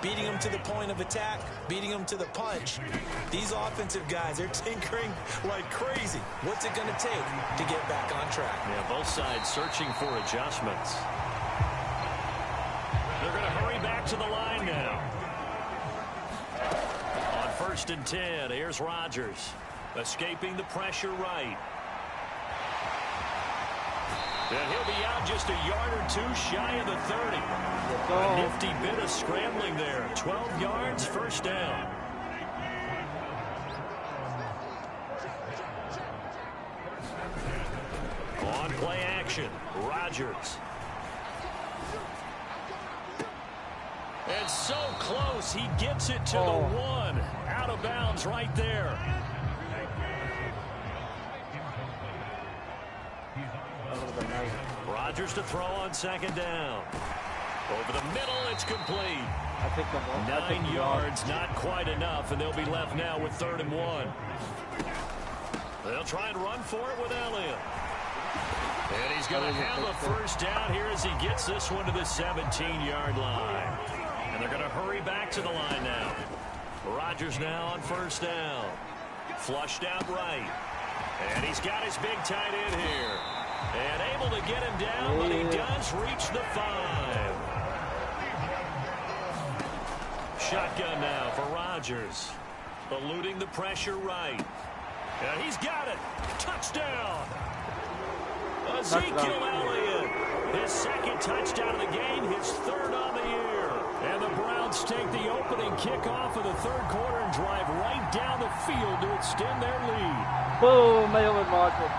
Beating them to the point of attack, beating them to the punch. These offensive guys, they're tinkering like crazy. What's it going to take to get back on track?
Yeah, both sides searching for adjustments. They're going to hurry back to the line now. On 1st and 10, here's Rodgers. Escaping the pressure right. And he'll be out just a yard or 2 shy of the 30. A nifty bit of scrambling there. 12 yards, first down. On play action, Rodgers. And so close, he gets it to the 1. Out of bounds right there. Rodgers to throw on 2nd down. Over the middle, it's complete. 9 yards, not quite enough, and they'll be left now with 3rd and 1. They'll try and run for it with Elliott. And he's going to have a first down here as he gets this one to the 17-yard line. And they're going to hurry back to the line now. Rodgers now on 1st down. Flushed out right. And he's got his big tight end here. And able to get him down, but he does reach the 5. Shotgun now for Rodgers. Eluding the pressure right. And he's got it. Touchdown. Ezekiel Elliott. His 2nd touchdown of the game, his 3rd on the year. And the Browns take the opening kickoff of the 3rd quarter and drive right down the field to extend their lead.
Boom, Aaron Rodgers.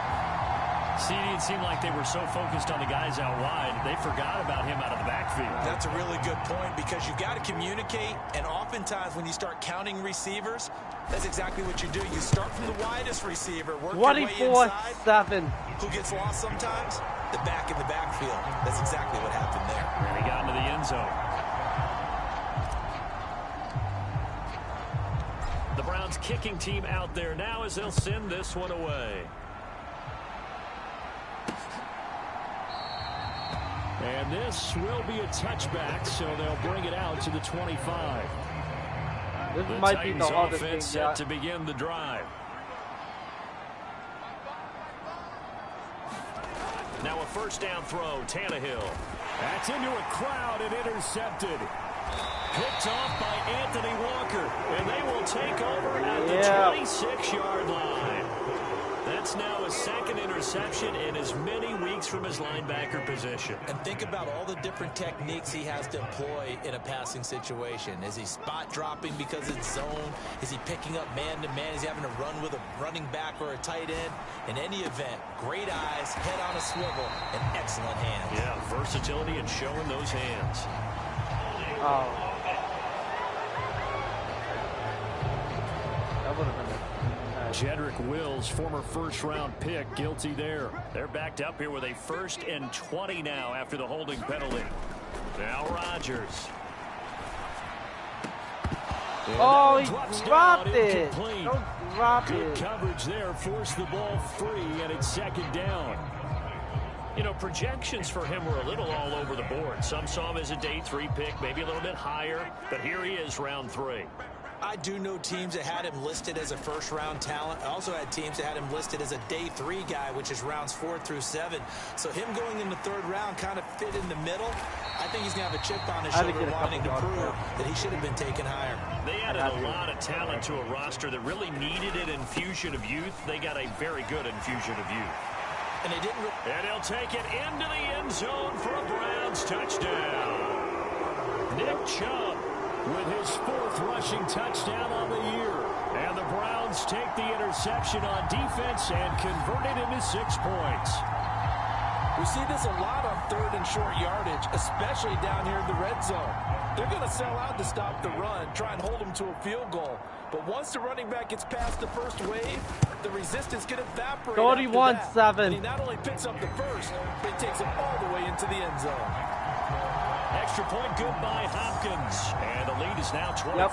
See, it seemed like they were so focused on the guys out wide, they forgot about him out of the backfield.
That's a really good point because you've got to communicate, and oftentimes when you start counting receivers, that's exactly what you do. You start from the widest receiver, work your way inside.
24-7.
Who gets lost sometimes? The back in the backfield. That's exactly what happened there.
And he got into the end zone.
The Browns kicking team out there now as they'll send this one away. And this will be a touchback, so they'll bring it out to the 25.
This
the
might
Titans
be the hardest
offense
thing
set to begin the drive. Now a first down throw, Tannehill.
That's into a crowd and intercepted. Picked off by Anthony Walker, and they will take over at the 26-yard line. That's now his second interception in as many weeks from his linebacker position.
And think about all the different techniques he has to employ in a passing situation. Is he spot dropping because it's zone? Is he picking up man-to-man? Is he having to run with a running back or a tight end? In any event, great eyes, head on a swivel, and excellent hands.
Yeah, versatility and showing those hands.
Oh. That would have been it.
Jedrick Wills, former first-round pick, guilty there. They're backed up here with a 1st and 20 now after the holding penalty. Now Rodgers.
Oh, he dropped it. Don't drop it.
Good coverage there. Forced the ball free, and it's second down.
You know, projections for him were a little all over the board. Some saw him as a day 3 pick, maybe a little bit higher, but here he is, round 3.
I do know teams that had him listed as a first-round talent. I also had teams that had him listed as a day 3 guy, which is rounds 4 through 7. So him going in the 3rd round kind of fit in the middle. I think he's going to have a chip on his shoulder wanting to prove that he should have been taken higher.
They added a lot of talent to a roster that really needed an infusion of youth. They got a very good infusion of youth.
And they didn't.
And he'll take it into the end zone for a Browns touchdown. Nick Chubb with his 4th rushing touchdown on the year. And the Browns take the interception on defense and convert it into 6 points.
We see this a lot on 3rd and short yardage, especially down here in the red zone. They're going to sell out to stop the run, try and hold them to a field goal. But once the running back gets past the first wave, the resistance can evaporate.
31-7.
And he not only picks up the first, but he takes it all the way into the end zone.
Extra point good by Hopkins. And the lead is now 24.
Yep.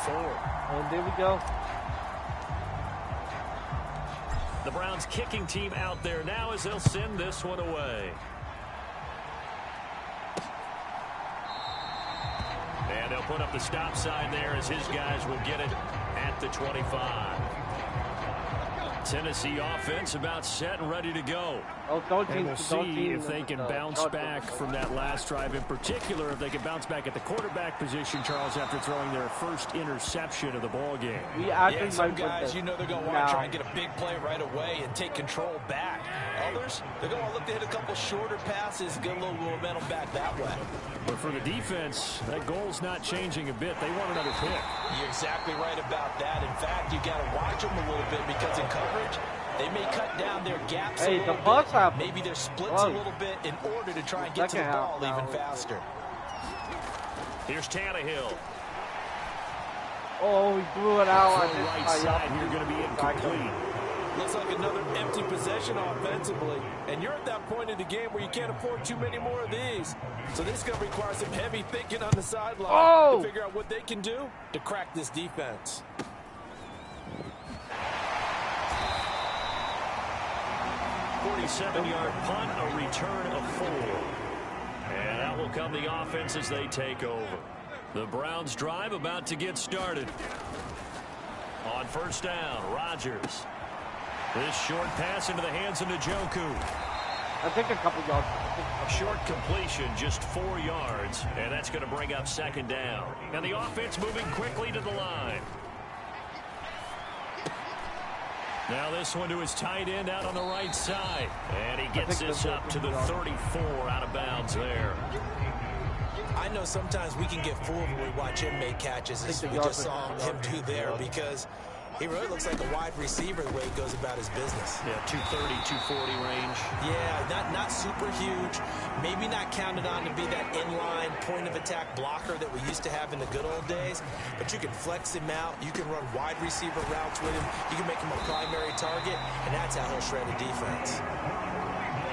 And there we go.
The Browns kicking team out there now as they'll send this one away. And they'll put up the stop sign there as his guys will get it at the 25. Tennessee offense about set and ready to go.
And we'll see if they can bounce back from that last drive. In particular, if they can bounce back at the quarterback position, Charles, after throwing their first interception of the ball game.
Yeah, some guys, you know they're going to want to try and get a big play right away and take control back. Others, they're going to look to hit a couple shorter passes, get a little momentum back that way.
But for the defense, that goal's not changing a bit. They want another pick.
You're exactly right about that. In fact, you got to watch them a little bit because in coverage, they may cut down their gaps a little bit. Maybe their splits a little bit in order to try and get to the ball even faster.
Here's Tannehill.
Oh, he blew it out.
The right side here going to be incomplete.
Looks like another empty possession offensively. And you're at that point in the game where you can't afford too many more of these. So this is going to require some heavy thinking on the sideline to figure out what they can do to crack this defense.
.47-yard punt, a return of 4. And that will come the offense as they take over. The Browns drive about to get started. On first down, Rodgers. This short pass into the hands of Njoku.
I think a couple yards.
Short completion, just 4 yards. And that's going to bring up second down. And the offense moving quickly to the line. Now this one to his tight end out on the right side. And he gets this up to the 34 out of bounds there.
I know sometimes we can get fooled when we watch him make catches, as we just saw him do there, because he really looks like a wide receiver the way he goes about his business.
Yeah, 230, 240 range.
Yeah, not super huge. Maybe not counted on to be that inline point-of-attack blocker that we used to have in the good old days. But you can flex him out. You can run wide receiver routes with him. You can make him a primary target, and that's how he'll shred a defense.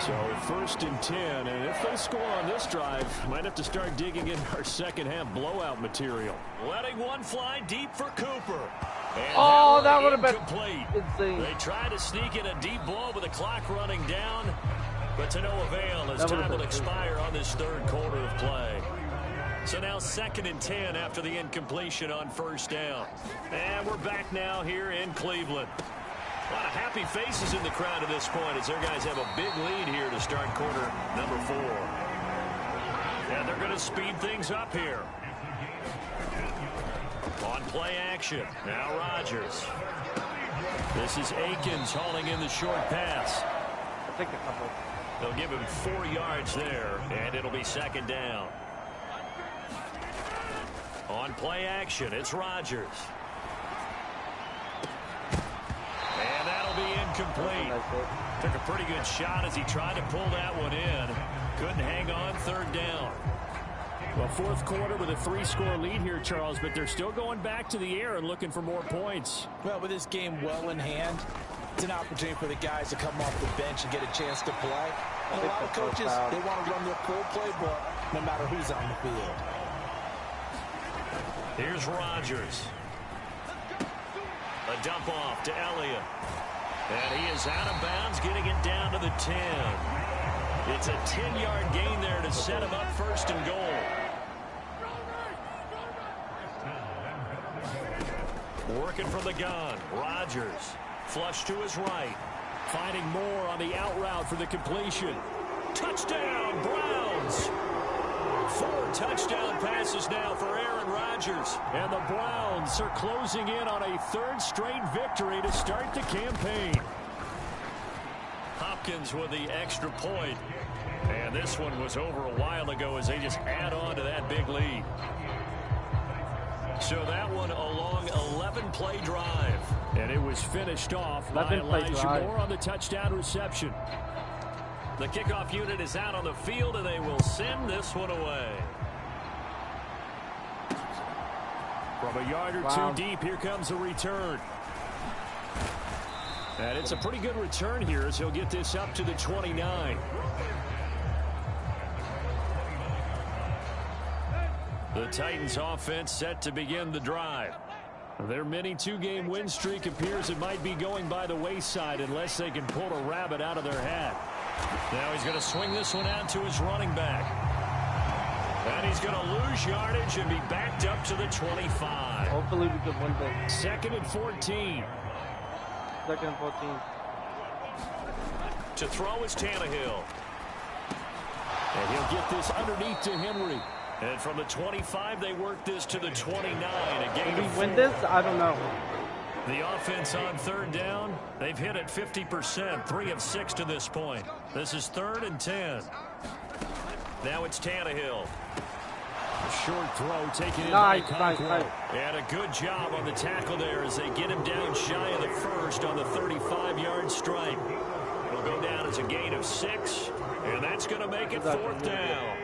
So 1st and 10, and if they score on this drive, might have to start digging in our second half blowout material.
Letting one fly deep for Cooper.
Oh, that would have been insane.
They tried to sneak in a deep ball with the clock running down, but to no avail as time will expire on this third quarter of play. So now 2nd and 10 after the incompletion on first down. And we're back now here in Cleveland. A lot of happy faces in the crowd at this point as their guys have a big lead here to start quarter number 4. And they're going to speed things up here. On play action, now Rodgers. This is Akins hauling in the short pass.
I think a couple.
They'll give him 4 yards there, and it'll be 2nd down. On play action, it's Rodgers. And that'll be incomplete. Took a pretty good shot as he tried to pull that one in. Couldn't hang on 3rd down.
Well, 4th quarter with a 3-score lead here, Charles, but they're still going back to the air and looking for more points.
Well, with this game well in hand, it's an opportunity for the guys to come off the bench and get a chance to play. And a lot of coaches, they want to run their full playbook no matter who's on the field.
Here's Rodgers. A dump off to Elliott. And he is out of bounds, getting it down to the 10. It's a 10-yard gain there to set him up 1st and goal. Working from the gun, Rodgers. Flush to his right.
Finding more on the out route for the completion. Touchdown, Browns!
4 touchdown passes now for Aaron Rodgers.
And the Browns are closing in on a 3rd straight victory to start the campaign.
Hopkins with the extra point. And this one was over a while ago as they just add on to that big lead. So that one a long 11-play drive.
And it was finished off by Elijah Moore on the touchdown reception.
The kickoff unit is out on the field, and they will send this one away.
From a yard or 2 deep, here comes a return. And it's a pretty good return here as he'll get this up to the 29.
The Titans offense set to begin the drive.
Their mini 2-game win streak appears it might be going by the wayside unless they can pull a rabbit out of their hat.
Now he's going to swing this one out to his running back. And he's going to lose yardage and be backed up to the 25.
Hopefully we can win this.
2nd and 14.
2nd and 14.
To throw is Tannehill.
And he'll get this underneath to Henry.
And from the 25, they work this to the 29.
Can we win this? I don't know.
The offense on 3rd down, they've hit it 50%, 3 of 6 to this point. This is 3rd and 10. Now it's Tannehill.
A short throw taken in
nice.
And a good job on the tackle there as they get him down shy of the 1st on the 35-yard stripe. It'll go down as a gain of 6, and that's going to make it 4th down.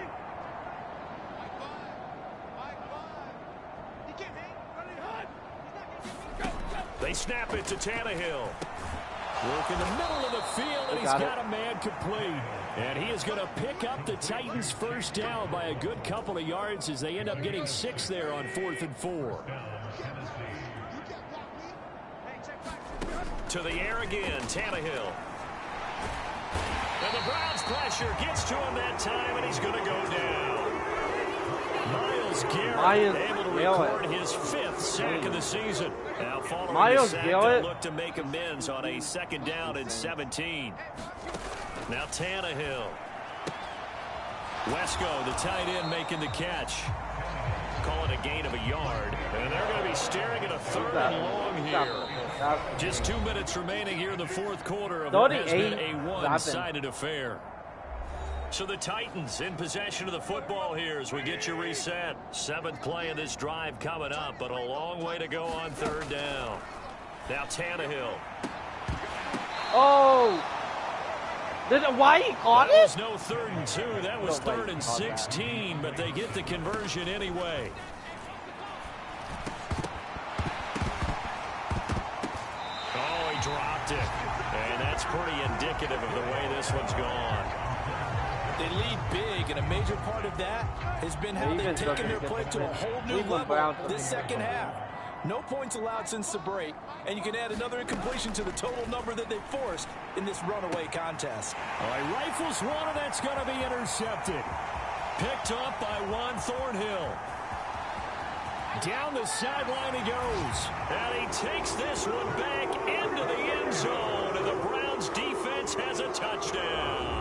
They snap it to Tannehill.
Work in the middle of the field, and he's got a man complete. And he is going to pick up the Titans' 1st down by a good couple of yards as they end up getting 6 there on 4th and 4.
To the air again, Tannehill. And the Browns' pressure gets to him that time, and he's going to go down. Myles Garrett able to record his 5th sack of the season. Now following the sack, they'll look to make amends on a 2nd down and 17. Now Tannehill. Wesco, the tight end, making the catch. Call it a gain of a yard. And they're going to be staring at a 3rd and long here. Just 2 minutes remaining here in the 4th quarter of what has been a one-sided affair. So the Titans in possession of the football here as we get you reset. 7th play of this drive coming up, but a long way to go on 3rd down. Now Tannehill.
Oh! Why he caught it?
That was no 3rd and 2. That was 3rd and 16, but they get the conversion anyway. Oh, he dropped it. And that's pretty indicative of the way this one's gone.
They lead big, and a major part of that has been how they've taken their play to a whole new level this 2nd half. No points allowed since the break, and you can add another incompletion to the total number that they forced in this runaway contest.
All right, rifles one, and that's going to be intercepted. Picked up by Juan Thornhill. Down the sideline he goes. And he takes this one back into the end zone, and the Browns defense has a touchdown.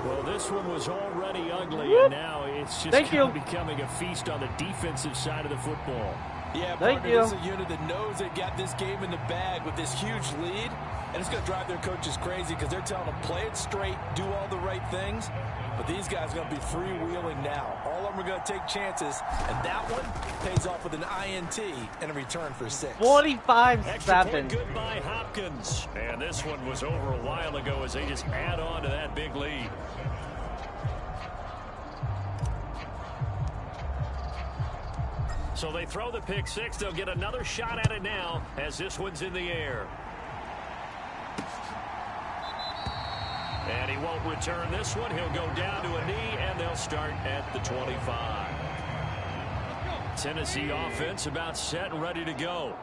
Well, this one was already ugly, and now it's just becoming a feast on the defensive side of the football.
Yeah, partner, this is a unit that knows they got this game in the bag with this huge lead, and it's going to drive their coaches crazy because they're telling them play it straight, do all the right things, but these guys are going to be freewheeling now. All of them are going to take chances, and that one pays off with an INT and a return for 6.
45-7.
Good by Hopkins, and this one was over a while ago as they just add on to that big lead. So they throw the pick six. They'll get another shot at it now as this one's in the air. And he won't return this one. He'll go down to a knee, and they'll start at the 25. Tennessee offense about set and ready to go.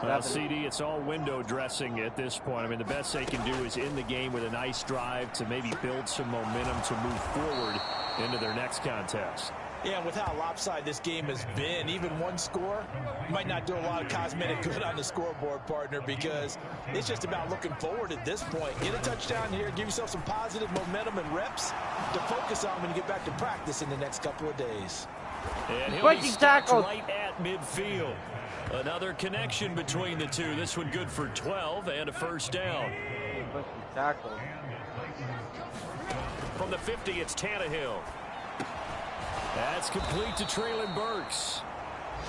Well, CD, it's all window dressing at this point. I mean, the best they can do is in the game with a nice drive to maybe build some momentum to move forward into their next contest.
Yeah, with how lopsided this game has been, even one score might not do a lot of cosmetic good on the scoreboard, partner, because it's just about looking forward at this point. Get a touchdown here, give yourself some positive momentum and reps to focus on when you get back to practice in the next couple of days.
And he'll be stopped right at midfield. Another connection between the two. This one good for 12 and a first down. From the 50, it's Tannehill. That's complete to Treylon Burks.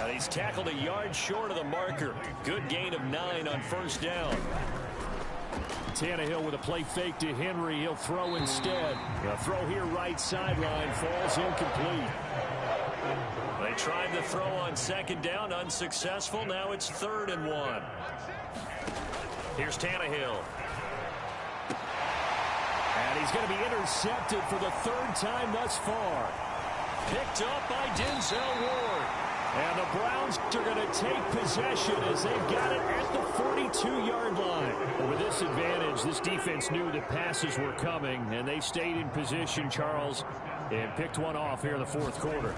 And he's tackled a yard short of the marker. Good gain of 9 on first down.
Tannehill with a play fake to Henry. He'll throw instead. A throw here right sideline. Falls incomplete.
They tried to throw on second down. Unsuccessful. Now it's 3rd and 1. Here's Tannehill.
And he's going to be intercepted for the 3rd time thus far.
Picked up by Denzel Ward.
And the Browns are going to take possession as they've got it at the 42-yard line. Well, with this advantage, this defense knew that passes were coming, and they stayed in position, Charles, and picked one off here in the 4th quarter.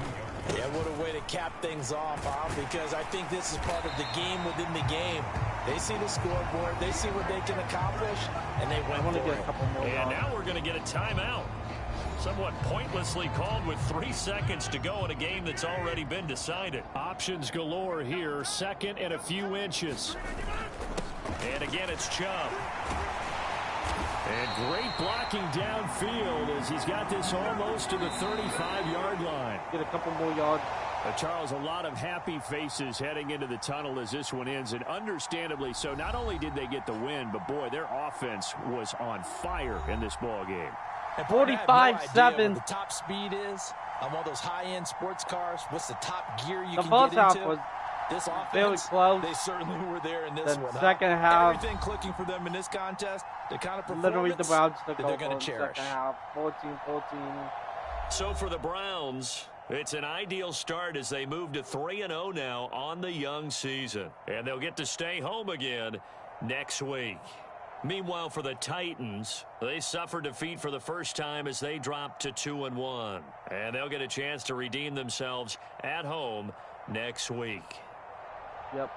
Yeah, what a way to cap things off, huh? Because I think this is part of the game within the game. They see the scoreboard, they see what they can accomplish, and they went for it.
And now we're going to get a timeout. Somewhat pointlessly called with 3 seconds to go in a game that's already been decided.
Options galore here. 2nd and a few inches.
And again, it's Chubb.
And great blocking downfield as he's got this almost to the 35-yard line.
Get a couple more yards.
Charles, a lot of happy faces heading into the tunnel as this one ends, and understandably so. Not only did they get the win, but boy, their offense was on fire in this ball game.
45-7.
The top speed is on one of those high-end sports cars. What's the top gear you can
first
get
half
into?
Was
this offense,
very close.
They certainly were there in this one.
Second half,
everything clicking for them in this contest. The kind of performance
literally the Browns
that they're going to cherish.
Second half, 14-14.
So for the Browns, it's an ideal start as they move to 3-0 now on the young season, and they'll get to stay home again next week. Meanwhile, for the Titans, they suffered defeat for the first time as they dropped to 2-1. And they'll get a chance to redeem themselves at home next week.
Yep.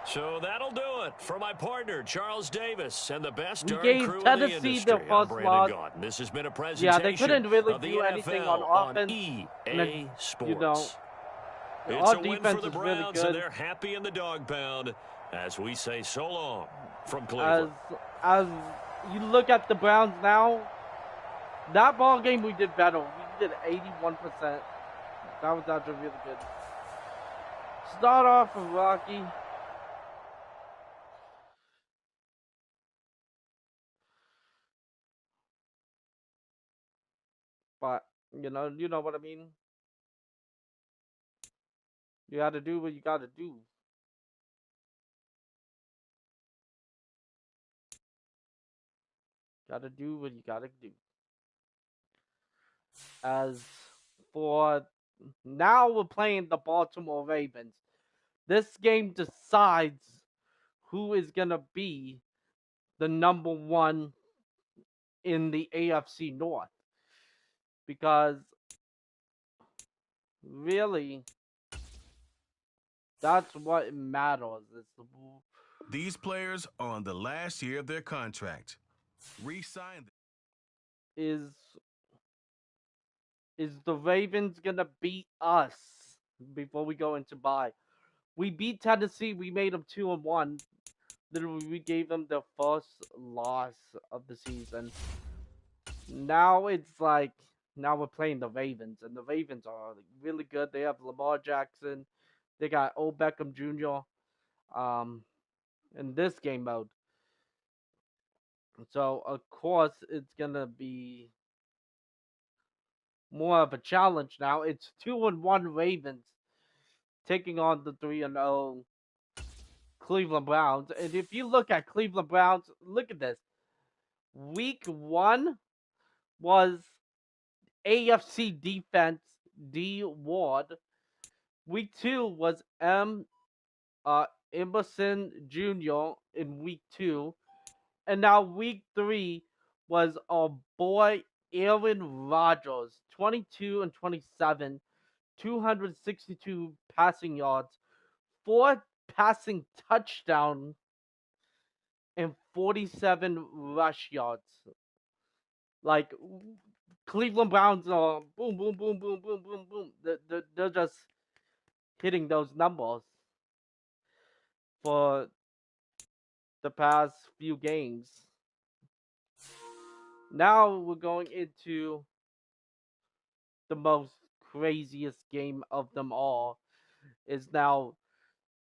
So that'll do it for my partner, Charles Davis, and the best darn
gave
crew
Tennessee
in the industry.
the first loss.
This has been a presentation
they couldn't really
of the
do
NFL
anything on offense.
EA Sports.
You know,
it's
our
a win
defense
for the
is really
Browns,
good.
and they're happy in the dog pound as we say so long from Cleveland.
As you look at the Browns now, that ball game we did better. We did 81%. That was actually really good. Start off with Rocky. But you know what I mean. You got to do what you got to do. Got to do what you got to do. As for now, we're playing the Baltimore Ravens. This game decides who is gonna be the number one in the AFC North. Because really, that's what matters.
These players are on the last year of their contract. Re-sign
is the Ravens gonna beat us before we go into bye? We beat Tennessee. We made them 2-1. Literally, we gave them the first loss of the season. Now it's like, now we're playing the Ravens, and the Ravens are really good. They have Lamar Jackson. They got Old Beckham Jr. In this game mode. So of course it's gonna be more of a challenge now. It's 2-1 Ravens taking on the 3-0 Cleveland Browns. And if you look at Cleveland Browns, look at this. Week 1 was AFC defense D Ward. Week 2 was Emerson Jr. in week 2. And now week 3 was our boy Aaron Rodgers, 22 and 27, 262 passing yards, 4 passing touchdowns, and 47 rush yards. Like, Cleveland Browns are boom, boom, boom, boom, boom, boom, boom. They're just hitting those numbers for the past few games. Now we're going into the most craziest game of them all. Is now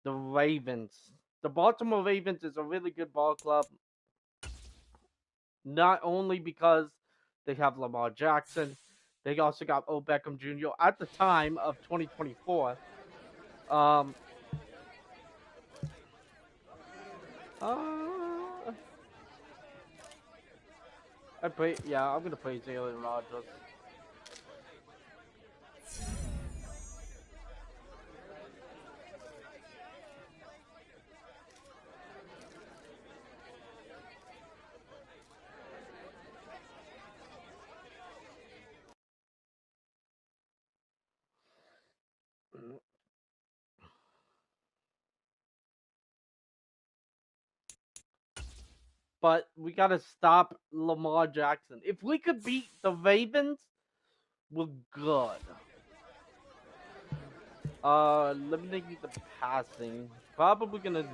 the Ravens. The Baltimore Ravens is a really good ball club. Not only because they have Lamar Jackson, they also got Old Beckham Jr. at the time of 2024. I'm gonna play Jalen Rodgers. But we gotta stop Lamar Jackson. If we could beat the Ravens, we're good. Eliminating the passing. Probably gonna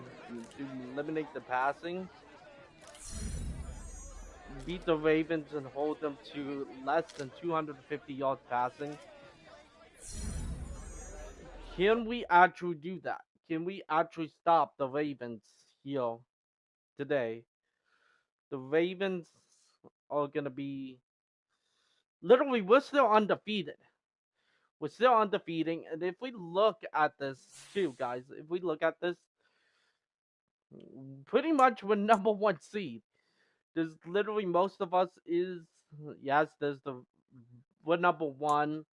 eliminate the passing. Beat the Ravens and hold them to less than 250 yards passing. Can we actually do that? Can we actually stop the Ravens here today? The Ravens are gonna be literally, we're still undefeated. We're still undefeated, and if we look at this too, guys, if we look at this, pretty much we're number 1 seed. There's literally most of us is, yes, we're number 1.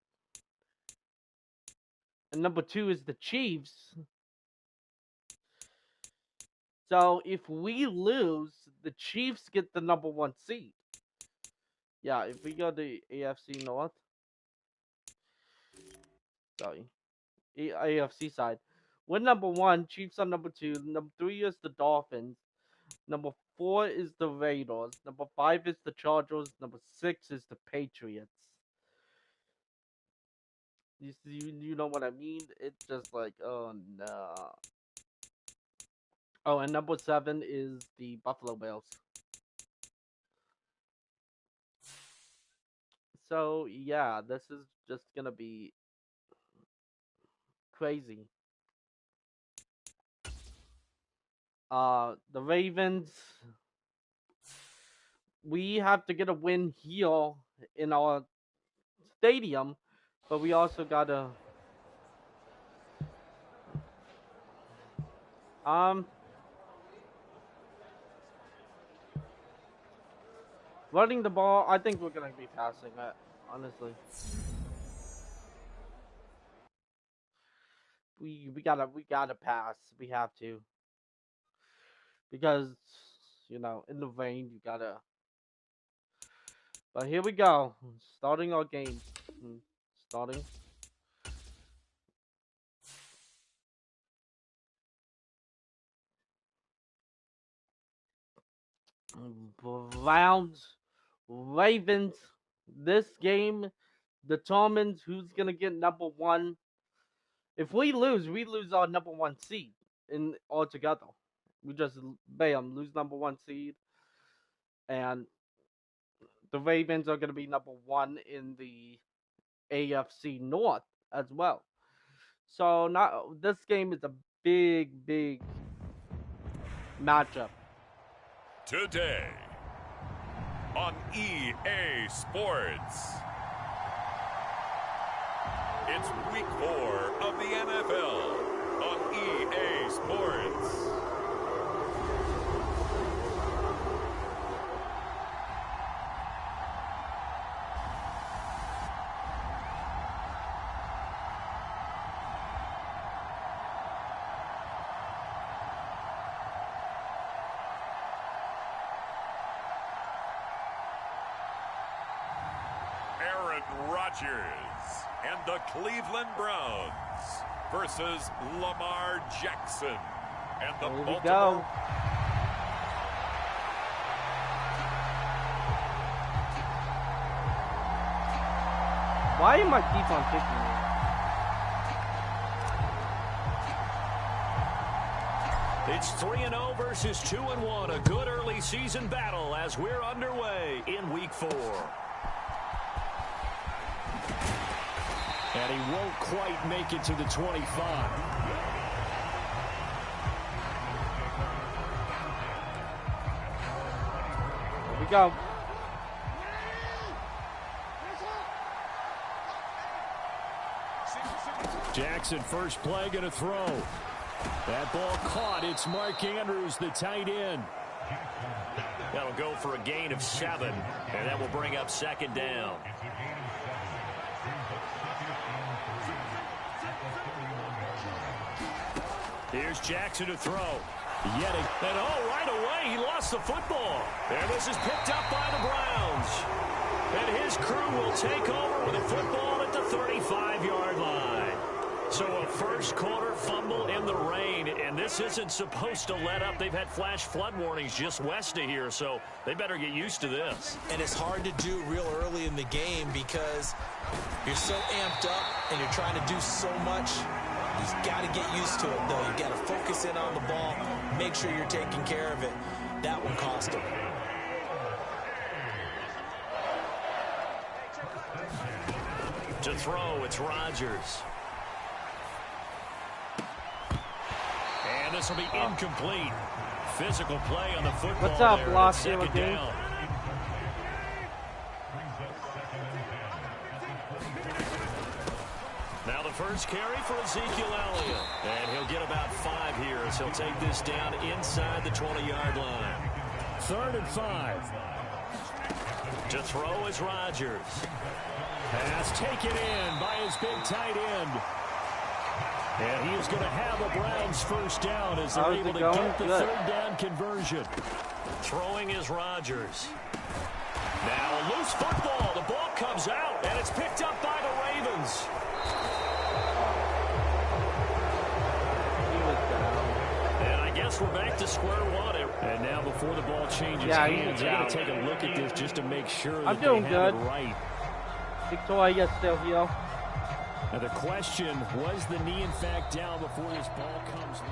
And number 2 is the Chiefs. So if we lose, the Chiefs get the number 1 seed. Yeah, if we go to AFC North. Sorry. AFC side. We're number 1, Chiefs are number 2, number 3 is the Dolphins, number 4 is the Raiders, number 5 is the Chargers, number 6 is the Patriots. You know what I mean? It's just like, oh no. Oh, and number 7 is the Buffalo Bills. So yeah, this is just gonna be crazy. The Ravens, we have to get a win here in our stadium, but we also gotta running the ball. I think we're gonna be passing that, honestly. we gotta pass. We have to. Because, you know, in the rain, you gotta. But here we go. Starting our game. Starting. Browns, Ravens. This game determines who's gonna get number one. If we lose our number one seed in altogether. We just bam lose number one seed, and the Ravens are gonna be number one in the AFC North as well. So now this game is a big matchup.
Today on EA Sports, it's week 4 of the NFL on EA Sports. Aaron Rodgers and the Cleveland Browns versus Lamar Jackson and the Baltimore.
Why am I keep on kicking me?
It's 3-0 versus 2-1. A good early season battle as we're underway in week 4. And he won't quite make it to the 25.
Here we go.
Jackson first play gonna throw. That ball caught. It's Mark Andrews, the tight end.
That'll go for a gain of 7, and that will bring up second down. Here's Jackson to throw.
Yet again.
And right away, he lost the football. And this is picked up by the Browns. And his crew will take over with a football at the 35-yard line. So a first quarter fumble in the rain, and this isn't supposed to let up. They've had flash flood warnings just west of here, so they better get used to this.
And it's hard to do real early in the game because you're so amped up and you're trying to do so much. You've got to get used to it, though. You've got to focus in on the ball, make sure you're taking care of it. That one cost him.
To throw, it's Rodgers. And this will be incomplete. Physical play on the football.
What's up,
there.
Lost
Second down. Now the first carry for Ezekiel Elliott. And he'll get about 5 here as he'll take this down inside the 20-yard line.
3rd and 5.
To throw is Rodgers.
Pass taken in by his big tight end. And he is going to have a Browns first down as they're able to get the third down conversion.
Throwing is Rodgers. Now a loose football. The ball comes out, and it's picked up by the Ravens. And I guess we're back to square one.
And now before the ball changes hands, they're going to take a look at this just to make sure that they have it right.
Victoria still here.
Now the question, was the knee in fact down before this ball comes in?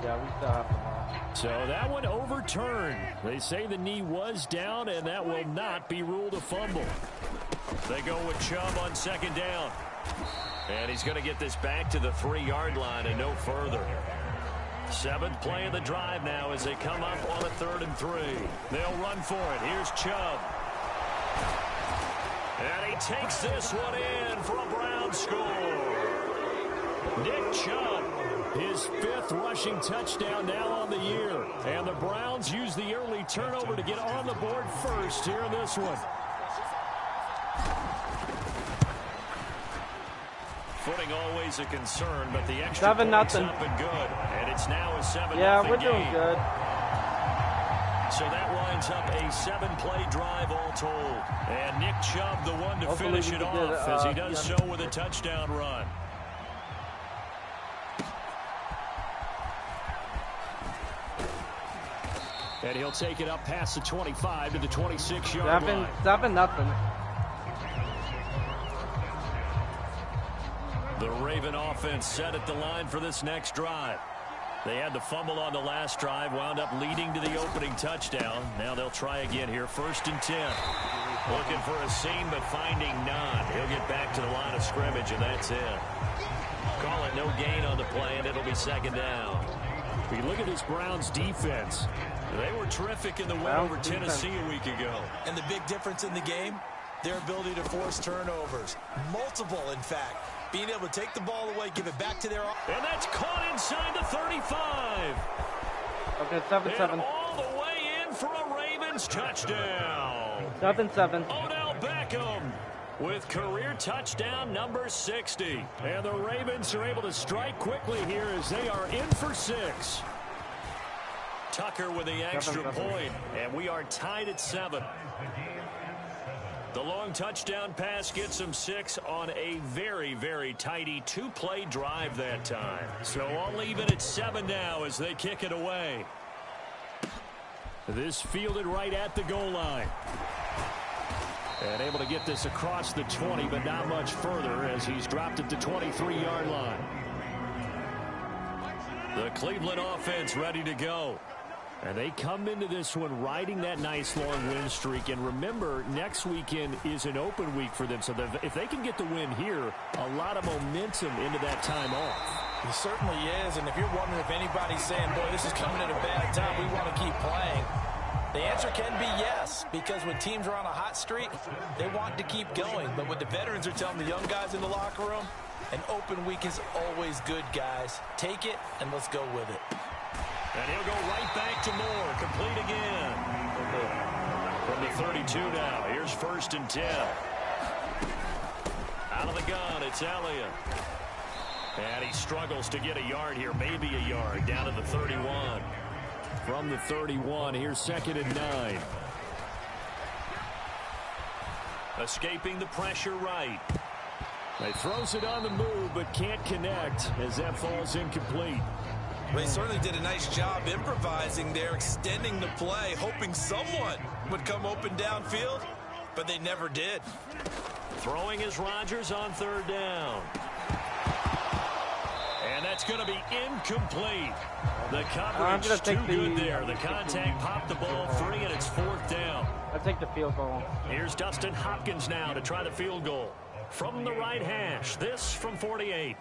Yeah, we still have the ball.
So that one overturned. They say the knee was down, and that will not be ruled a fumble.
They go with Chubb on second down. And he's going to get this back to the 3-yard line and no further. 7th play of the drive now as they come up on a 3rd and 3. They'll run for it. Here's Chubb. And he takes this one in for a Brown score. Nick Chubb,
his 5th rushing touchdown now on the year. And the Browns use the early turnover to get on the board first here in this one.
Footing always a concern, but the extra
7-0
point's up and good. And it's now a 7-0
Yeah, we're
game.
doing good.
So that winds up a 7-play drive all told. And Nick Chubb, the one to
Hopefully
finish it off as he does so with a touchdown run. And he'll take it up past the 25 to the 26-yard line.
7-0.
The Raven offense set at the line for this next drive. They had the fumble on the last drive, wound up leading to the opening touchdown. Now they'll try again here, 1st and 10. Looking for a seam, but finding none. He'll get back to the line of scrimmage, and that's it. Call it no gain on the play, and it'll be 2nd down.
If you look at this Browns defense,
they were terrific in the win over Tennessee a week ago.
And the big difference in the game, their ability to force turnovers. Multiple, in fact. Being able to take the ball away, give it back to their...
And that's caught inside the 35.
Okay, 7-7.
And all the way in for a Ravens touchdown.
7-7.
Odell Beckham with career touchdown number 60.
And the Ravens are able to strike quickly here as they are in for 6.
Tucker with the extra point, and we are tied at 7. The long touchdown pass gets them 6 on a very, very tidy 2-play drive that time. So I'll leave it at 7 now as they kick it away.
This fielded right at the goal line. And able to get this across the 20, but not much further as he's dropped at the 23-yard line.
The Cleveland offense ready to go.
And they come into this one riding that nice long win streak. And remember, next weekend is an open week for them. So if they can get the win here, a lot of momentum into that time off.
It certainly is. And if you're wondering if anybody's saying, boy, this is coming at a bad time, we want to keep playing, the answer can be yes. Because when teams are on a hot streak, they want to keep going. But what the veterans are telling the young guys in the locker room, an open week is always good, guys. Take it, and let's go with it.
And he'll go right back to Moore. Complete again. From the 32 now. Here's 1st and 10. Out of the gun, it's Elliott. And he struggles to get a yard here. Maybe a yard. Down to the 31.
From the 31, here's 2nd and 9.
Escaping the pressure right.
He throws it on the move, but can't connect as that falls incomplete.
They certainly did a nice job improvising there, extending the play, hoping someone would come open downfield, but they never did.
Throwing is Rodgers on 3rd down. And that's going to be incomplete. The coverage too good there. The contact popped the ball free, and it's 4th down.
I'll take the field goal.
Here's Dustin Hopkins now to try the field goal. From the right hash, this from 48.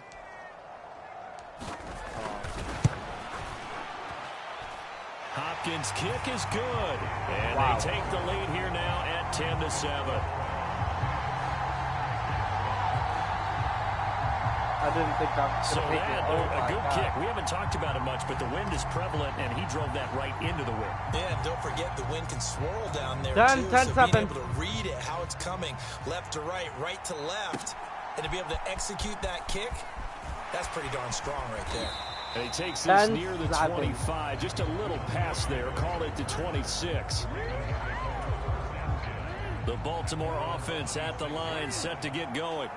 Hopkins' kick is good. And they take the lead here now at 10-7.
I didn't think that.
So that, a good kick. We haven't talked about it much, but the wind is prevalent, and he drove that right into the wind.
Yeah, and don't forget the wind can swirl down there,
10,
too.
10,
so
7.
being able to read it, how it's coming, left to right to left, and to be able to execute that kick, that's pretty darn strong right there.
And he takes this near the 25. Just a little pass there. Call it the 26.
The Baltimore offense at the line, set to get going.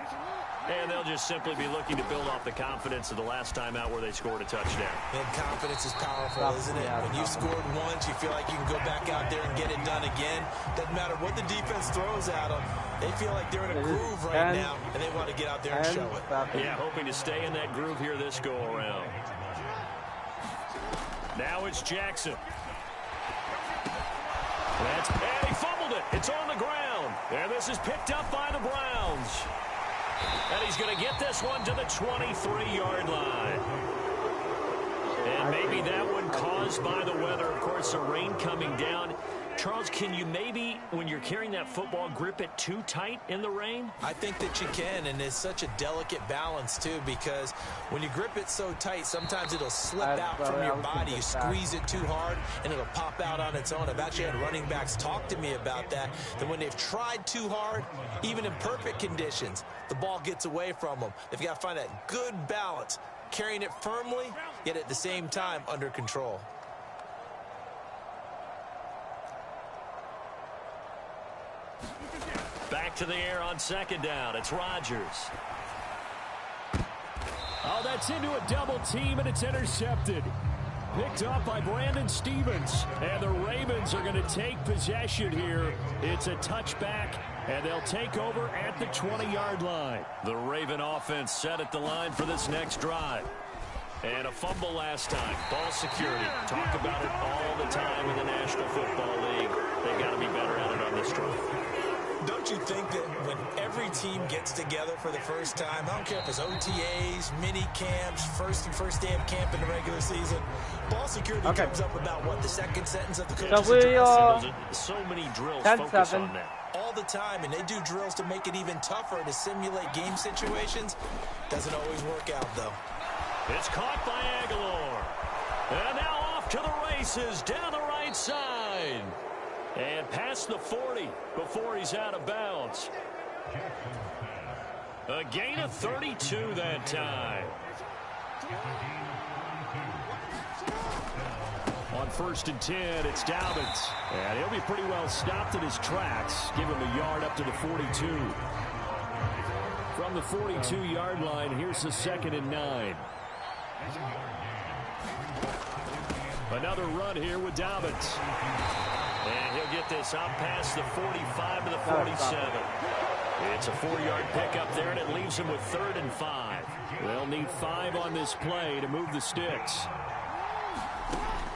And they'll just simply be looking to build off the confidence of the last time out where they scored a touchdown.
And confidence is powerful, isn't it? When you've scored once, you feel like you can go back out there and get it done again. Doesn't matter what the defense throws at them. They feel like they're in a groove right now, and they want to get out there and show it.
Yeah, hoping to stay in that groove here this go-around. Now it's Jackson. And he fumbled it. It's on the ground. And this is picked up by the Browns. And he's going to get this one to the 23-yard line. And And maybe that one caused by the weather. Of course, the rain coming down. Charles, can you maybe, when you're carrying that football, grip it too tight in the rain?
I think that you can, and it's such a delicate balance, too, because when you grip it so tight, sometimes it'll slip out from your body. You squeeze it too hard, and it'll pop out on its own. I've actually had running backs talk to me about that when they've tried too hard, even in perfect conditions, the ball gets away from them. They've got to find that good balance, carrying it firmly, yet at the same time under control.
Back to the air on second down. It's Rodgers.
Oh, that's into a double team, and it's intercepted. Picked up by Brandon Stevens. And the Ravens are going to take possession here. It's a touchback, and they'll take over at the 20-yard line.
The Raven offense set at the line for this next drive. And a fumble last time. Ball security. Talk about it all the time in the National Football League. They've got to be better at it on this drive.
Don't you think that when every team gets together for the first time, I don't care if it's OTAs, mini camps, first day of camp in the regular season, ball security comes up about what, the second sentence of the coach's address?
So many drills focus on that.
All the time, and they do drills to make it even tougher to simulate game situations. Doesn't always work out, though.
It's caught by Aguilar. And now off to the races down the right side. And past the 40 before he's out of bounds. A gain of 32 that time.
On 1st and 10, it's Dobbins. And he'll be pretty well stopped in his tracks. Give him a yard up to the 42. From the 42-yard line, here's the 2nd and 9. Another run here with Dobbins.
And he'll get this out past the 45 to the 47. It's a 4-yard pickup there, and it leaves him with 3rd and 5.
They'll need 5 on this play to move the sticks.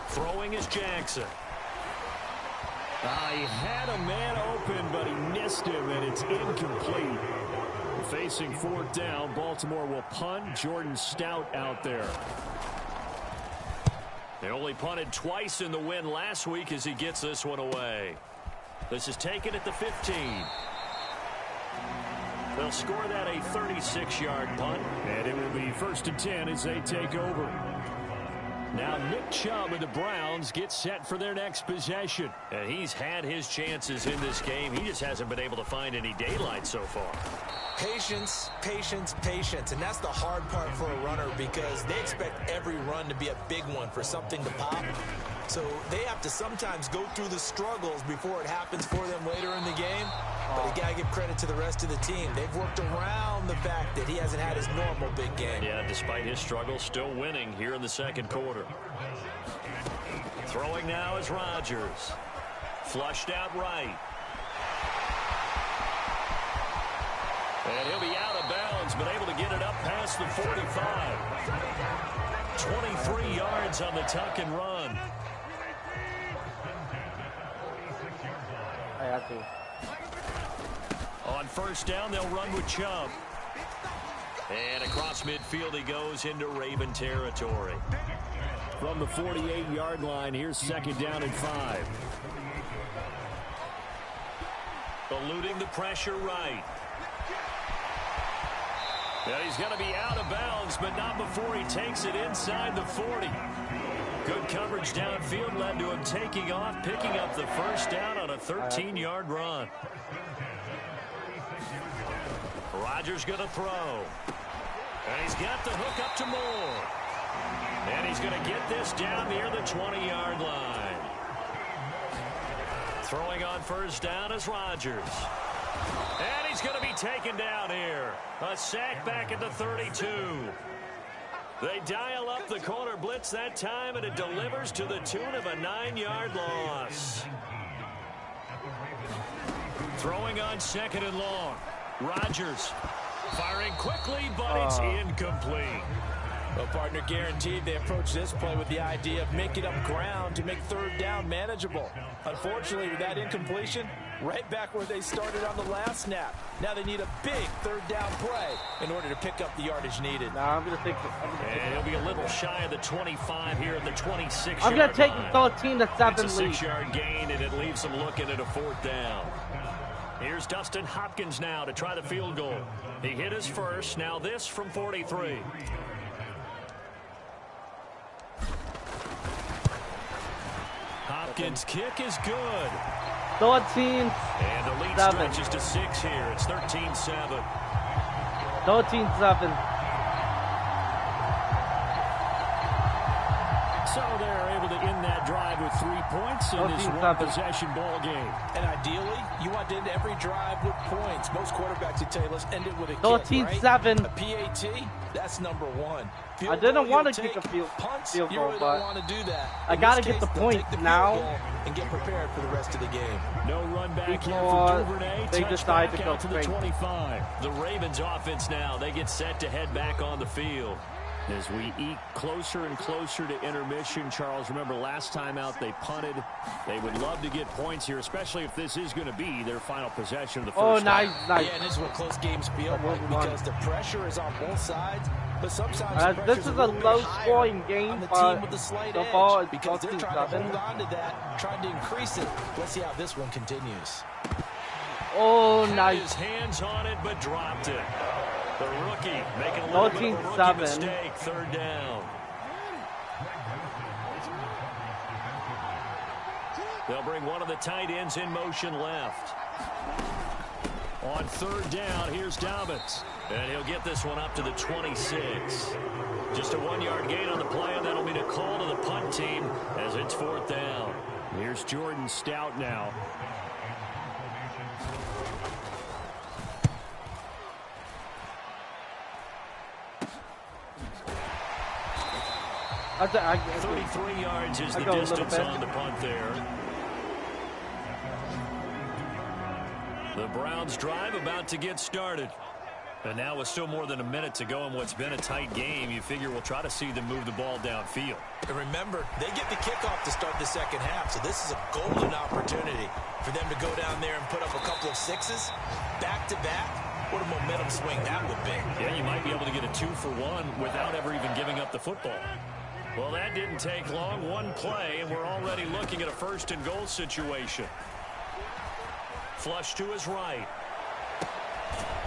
Throwing is Jackson.
He had a man open, but he missed him, and it's incomplete. Facing 4th down, Baltimore will punt. Jordan Stout out there.
They only punted twice in the win last week as he gets this one away. This is taken at the 15. They'll score that a 36-yard punt.
And it will be 1st and 10 as they take over. Now Nick Chubb of the Browns gets set for their next possession.
And he's had his chances in this game. He just hasn't been able to find any daylight so far.
Patience, patience, patience. And that's the hard part for a runner because they expect every run to be a big one for something to pop. So they have to sometimes go through the struggles before it happens for them later in the game. But you got to give credit to the rest of the team. They've worked around the fact that he hasn't had his normal big game.
Yeah, despite his struggles, still winning here in the second quarter. Throwing now is Rodgers. Flushed out right. And he'll be out of bounds, but able to get it up past the 45. 23 yards on the tuck and run.
I have to.
On 1st down, they'll run with Chubb. And across midfield he goes into Raven territory.
From the 48-yard line, here's 2nd down and 5.
Eluding the pressure right. Yeah, he's going to be out of bounds, but not before he takes it inside the 40. Good coverage downfield led to him taking off, picking up the 1st down on a 13-yard run. Rodgers going to throw. And he's got the hook up to Moore. And he's going to get this down near the 20-yard line. Throwing on 1st down is Rodgers. And he's going to be taken down here. A sack back at the 32. They dial up the corner blitz that time, and it delivers to the tune of a 9-yard loss. Throwing on 2nd and long. Rodgers firing quickly, but it's incomplete.
Well, partner, guaranteed they approach this play with the idea of making up ground to make third down manageable. Unfortunately, with that incompletion, right back where they started on the last snap. Now they need a big third down play in order to pick up the yardage needed.
Nah, I'm going to take it.
And he'll be a little shy of the 25 here at the 26-yard
I'm going to take the
line.
13-7
It's a
lead.
6-yard gain, and it leaves them looking at a fourth down. Here's Dustin Hopkins now to try the field goal. He hit his first. Now this from 43. Hopkins' kick is good.
13-7.
And the lead stretches to 6 here. It's 13-7.
13-7.
So they're able to end that drive with 3 points in this one-possession ball game.
And ideally, you want to end every drive with points. Most quarterbacks would tell you, let's end it with a
13-7.
kick, right? A PAT, that's number one.
I didn't want to kick a field goal,
really
but
want to do that.
I got to get the point now.
And get prepared for the rest of the game.
No run back here
Before
for Duvernay.
they decide to go
to the 25. The Ravens offense now, they get set to head back on the field.
As we eat closer and closer to intermission, Charles, remember last time out they punted. They would love to get points here, especially if this is going to be their final possession of the first
nice.
Yeah, and this is what close games feel like because the pressure is on both sides. But sometimes
this is a low-scoring game
on the
but
team with the slight
so
edge
far it's
because they're trying to
13-7.
hold on to that, trying to increase it. Let's see how this one continues.
Oh,
Had
nice.
his hands on it, but dropped it. The rookie making a little bit of a rookie mistake. Third down. They'll bring one of the tight ends in motion left.
On third down, here's Dobbins.
And he'll get this one up to the 26. Just a 1-yard gain on the play, and that'll be a call to the punt team as it's fourth down.
Here's Jordan Stout now.
I
33 yards is the distance on the punt there. The Browns drive about to get started. And now with still more than a minute to go in what's been a tight game, you figure we'll try to see them move the ball downfield.
And remember, they get the kickoff to start the second half, so this is a golden opportunity for them to go down there and put up a couple of sixes back-to-back. What a momentum swing that would be.
Yeah, you might be able to get a 2-for-1 without ever even giving up the football. Well, that didn't take long. One play, and we're already looking at a first-and-goal situation. Flush to his right.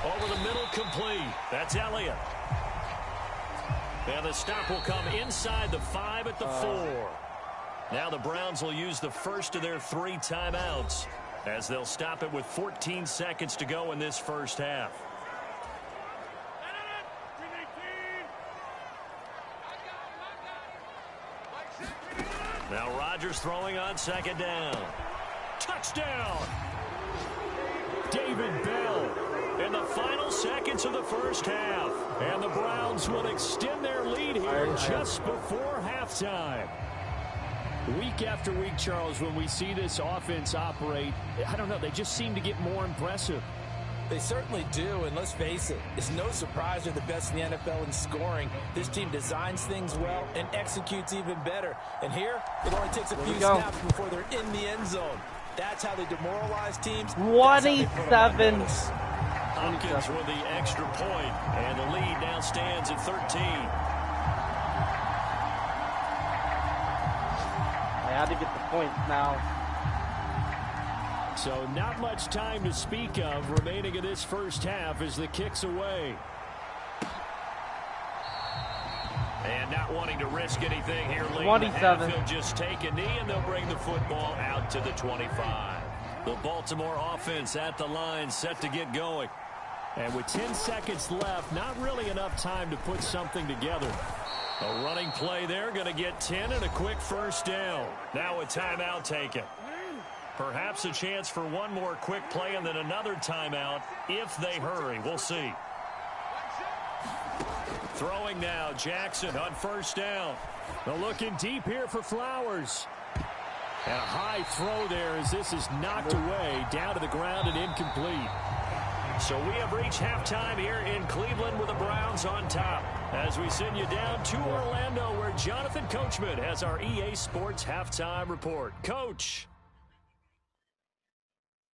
Over the middle, complete. That's Elliott. And the stop will come inside the 5 at the 4. Now the Browns will use the first of their 3 timeouts as they'll stop it with 14 seconds to go in this first half. Now Rodgers throwing on second down. Touchdown!
David Bell
In the final seconds of the first half.
And the Browns will extend their lead here just before halftime. Week after week, Charles, when we see this offense operate, I don't know, they just seem to get more impressive.
They certainly do, and let's face it, it's no surprise they're the best in the NFL in scoring. This team designs things well and executes even better. And here, it only takes a few snaps before they're in the end zone. That's how they demoralize teams.
27.
Hopkins with the extra point, and the lead now stands at 13.
I had to get the points now.
So not much time to speak of remaining in this first half as the kick's away.
And not wanting to risk anything here late
27.
They'll just take a knee and they'll bring the football out to the 25. The Baltimore offense at the line set to get going.
And with 10 seconds left, not really enough time to put something together.
A running play there, going to get 10 and a quick first down. Now a timeout taken. Perhaps a chance for one more quick play and then another timeout if they hurry. We'll see. Throwing now, Jackson on first down.
They're looking deep here for Flowers. And a high throw there as this is knocked away, down to the ground and incomplete.
So we have reached halftime here in Cleveland with the Browns on top.
as we send you down to Orlando, where Jonathan Coachman has our EA Sports Halftime Report. Coach.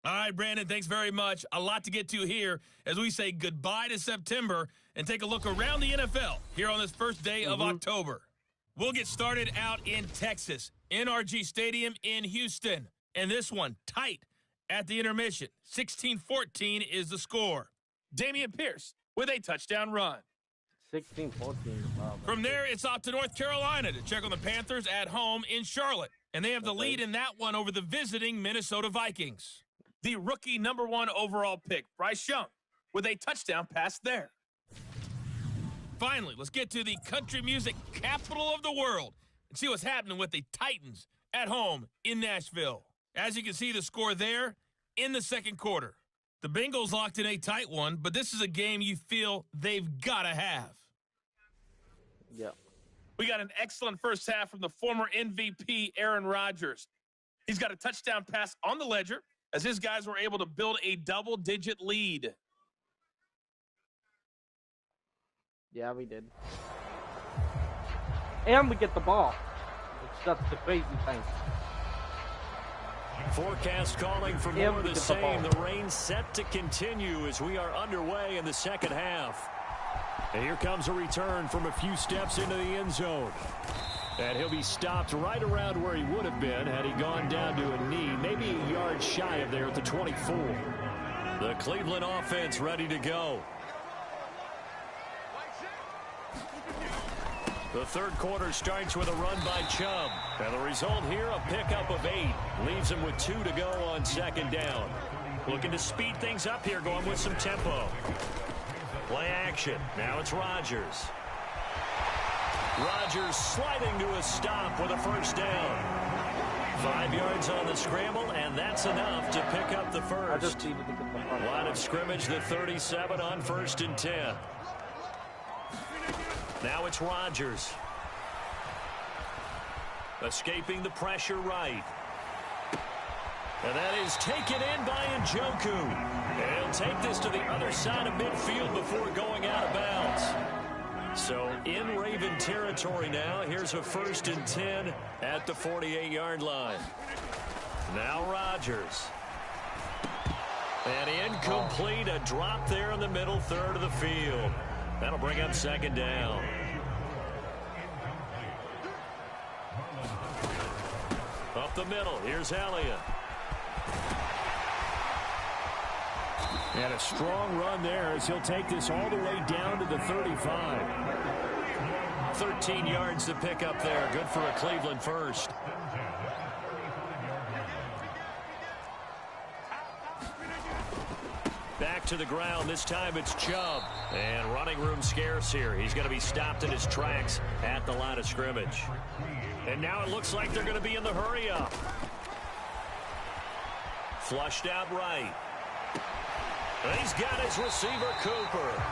All right, Brandon, thanks very much. A lot to get to here as we say goodbye to September and take a look around the NFL here on this first day of October. We'll get started out in Texas, NRG Stadium in Houston. And this one, tight at the intermission. 16-14 is the score. Damian Pierce with a touchdown run.
16-14. Wow.
From there, it's off to North Carolina to check on the Panthers at home in Charlotte. And they have the lead in that one over the visiting Minnesota Vikings. The rookie #1 overall pick, Bryce Young, with a touchdown pass there. Finally, let's get to the country music capital of the world and see what's happening with the Titans at home in Nashville. As you can see, the score there in the second quarter. The Bengals locked in a tight one, but this is a game you feel they've got to have.
Yep.
We got an excellent first half from the former MVP, Aaron Rodgers. He's got a touchdown pass on the ledger as his guys were able to build a double-digit lead.
Yeah, we did. And we get the ball. That's the crazy thing.
Forecast calling for more of the same. The rain set to continue as we are underway in the second half. And here comes a return from a few steps into the end zone. And he'll be stopped right around where he would have been had he gone down to a knee, maybe a yard shy of there at the 24. The Cleveland offense ready to go. The third quarter starts with a run by Chubb. And the result here, a pickup of 8. Leaves him with 2 to go on second down. Looking to speed things up here, going with some tempo. Play action. Now it's Rodgers. Rodgers sliding to a stop with a first down. 5 yards on the scramble, and that's enough to pick up the first. Line of scrimmage, the 37 on 1st and 10. Now it's Rodgers. Escaping the pressure right. And that is taken in by Njoku. And he'll take this to the other side of midfield before going out of bounds. So in Raven territory now. Here's a 1st and 10 at the 48-yard line. Now Rodgers. And incomplete, a drop there in the middle third of the field. That'll bring up second down. Up the middle, here's Elliott. And a strong run there as he'll take this all the way down to the 35. 13 yards to pick up there. Good for a Cleveland first. Back to the ground. This time it's Chubb. And running room scarce here. He's going to be stopped in his tracks at the line of scrimmage. And now it looks like they're going to be in the hurry-up. Flushed out right. And he's got his receiver, Cooper.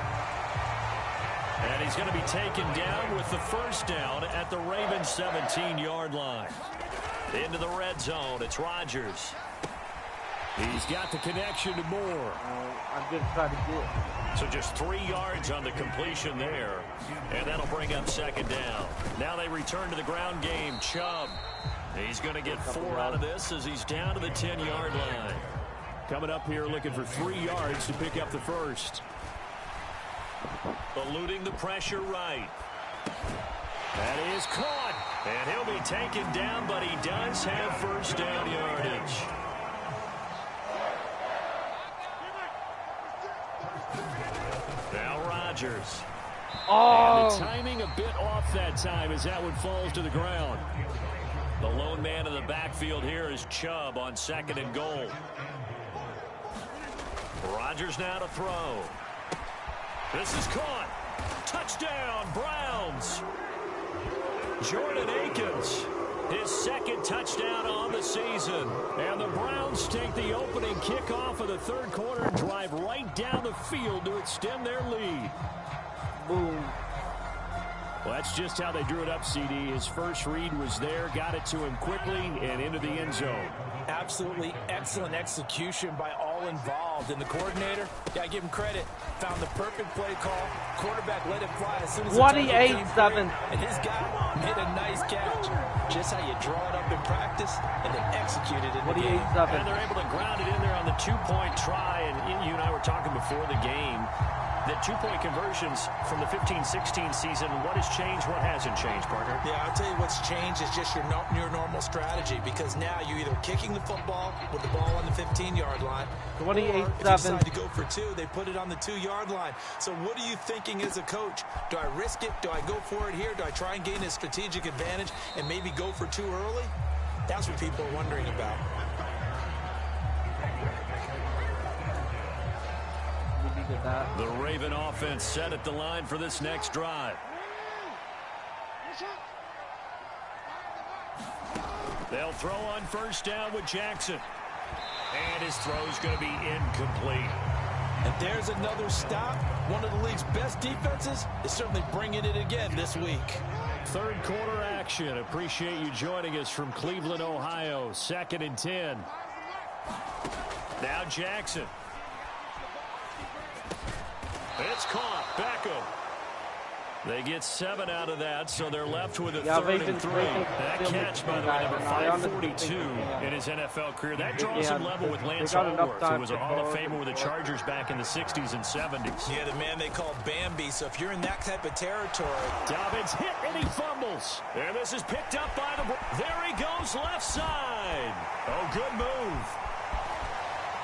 And he's going to be taken down with the first down at the Ravens' 17-yard line. Into the red zone. It's Rodgers. He's got the connection to Moore.
I'm going to try to do it.
So just 3 yards on the completion there. And that'll bring up second down. Now they return to the ground game. Chubb. He's going to get 4 out of this as he's down to the 10-yard line. Coming up here looking for 3 yards to pick up the first. Eluding the pressure right. That is caught. And he'll be taken down, but he does have first down yardage. Now Rodgers.
Oh.
And the timing a bit off that time as that one falls to the ground. The lone man in the backfield here is Chubb on 2nd and goal. Rodgers now to throw. This is caught. Touchdown, Browns. Jordan Akins, his 2nd touchdown on the season. And the Browns take the opening kickoff of the third quarter and drive right down the field to extend their lead.
Boom.
Well, that's just how they drew it up, CD. His first read was there, got it to him quickly, and into the end zone.
Absolutely excellent execution by all involved. And the coordinator, got to give him credit, found the perfect play call. Quarterback let it fly as soon as
28-7.
And his guy made a nice catch. Just how you draw it up in practice and then execute it in the game.
And they're able to ground it in there on the two-point try. And you and I were talking before the game. The two-point conversions from the 15-16 season, what has changed, what hasn't changed, partner?
Yeah, I'll tell you what's changed is just your normal strategy, because now you're either kicking the football with the ball on the 15-yard line,
28-7.
or if you decide to go for two, they put it on the 2-yard line. So what are you thinking as a coach? Do I risk it? Do I go for it here? Do I try and gain a strategic advantage and maybe go for two early? That's what people are wondering about.
The Raven offense set at the line for this next drive. They'll throw on first down with Jackson. And his throw's going to be incomplete.
And there's another stop. One of the league's best defenses is certainly bringing it again this week.
Third quarter action. Appreciate you joining us from Cleveland, Ohio. 2nd and 10. Now Jackson. It's caught. Beckham. They get 7 out of that, so they're left with a 3rd and 3. That catch, by the way, number 542 in his NFL career. That draws him level with Lance Allworth, who was a Hall of Famer with the Chargers back in the 60s and 70s.
Yeah, the man they call Bambi, so if you're in that type of territory.
Dobbins hit, and he fumbles. And this is picked up by the... There he goes, left side. Oh, good move.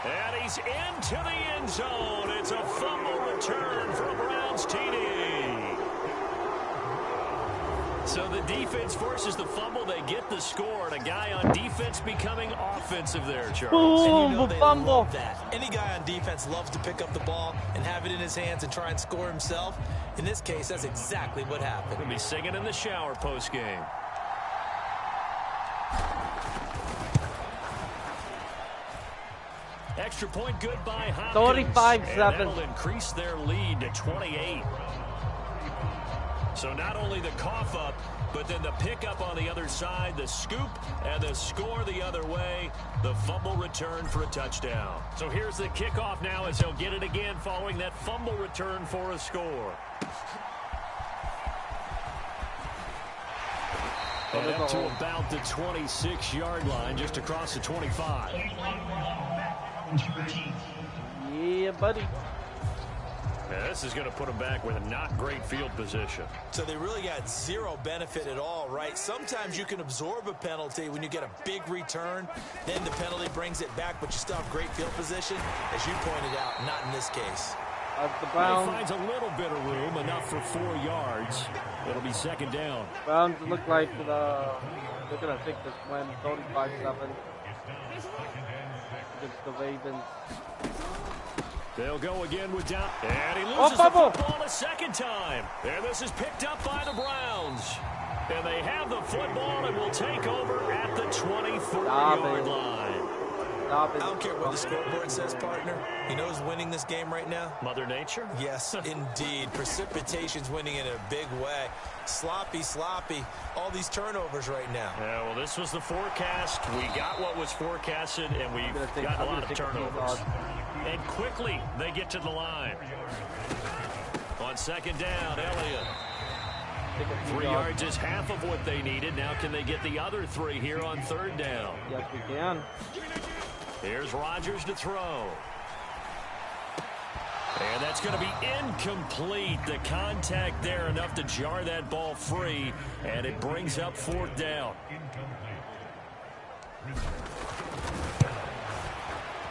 And he's into the end zone. It's a fumble return for a Browns TD. So the defense forces the fumble. They get the score. And a guy on defense becoming offensive there, Charles.
Boom,
and you know they
fumble.
love that. Any guy on defense loves to pick up the ball and have it in his hands and try and score himself. In this case, that's exactly what happened.
He'll be singing in the shower post-game. Extra point good by Hopkins.
35-7.
And that'll increase their lead to 28. So not only the cough up, but then the pickup on the other side, the scoop, and the score the other way. The fumble return for a touchdown. So here's the kickoff now as he'll get it again following that fumble return for a score. And up to about the 26-yard line, just across the 25.
Yeah, buddy.
Now this is going to put them back with a not great field position.
So they really got zero benefit at all, right? Sometimes you can absorb a penalty when you get a big return. Then the penalty brings it back, but you still have great field position. As you pointed out, not in this case.
The Browns.
He finds a little bit of room, enough for 4 yards. It'll be 2nd down.
Browns look like they're going to take this win, 35-7 against the Ravens.
They'll go again with down. And he loses the football a second time. And this is picked up by the Browns. And they have the football and will take over at the 24-yard line.
I don't care what the scoreboard says, partner. You know who's winning this game right now?
Mother Nature?
Yes, indeed. Precipitation's winning in a big way. Sloppy. All these turnovers right now.
Yeah, well, this was the forecast. We got what was forecasted, and we got a lot of turnovers. And quickly, they get to the line. On 2nd down, Elliott. 3 yards is half of what they needed. Now can they get the other 3 here on 3rd down?
Yes, we can.
Here's Rodgers to throw. And that's going to be incomplete. The contact there enough to jar that ball free. And it brings up 4th down.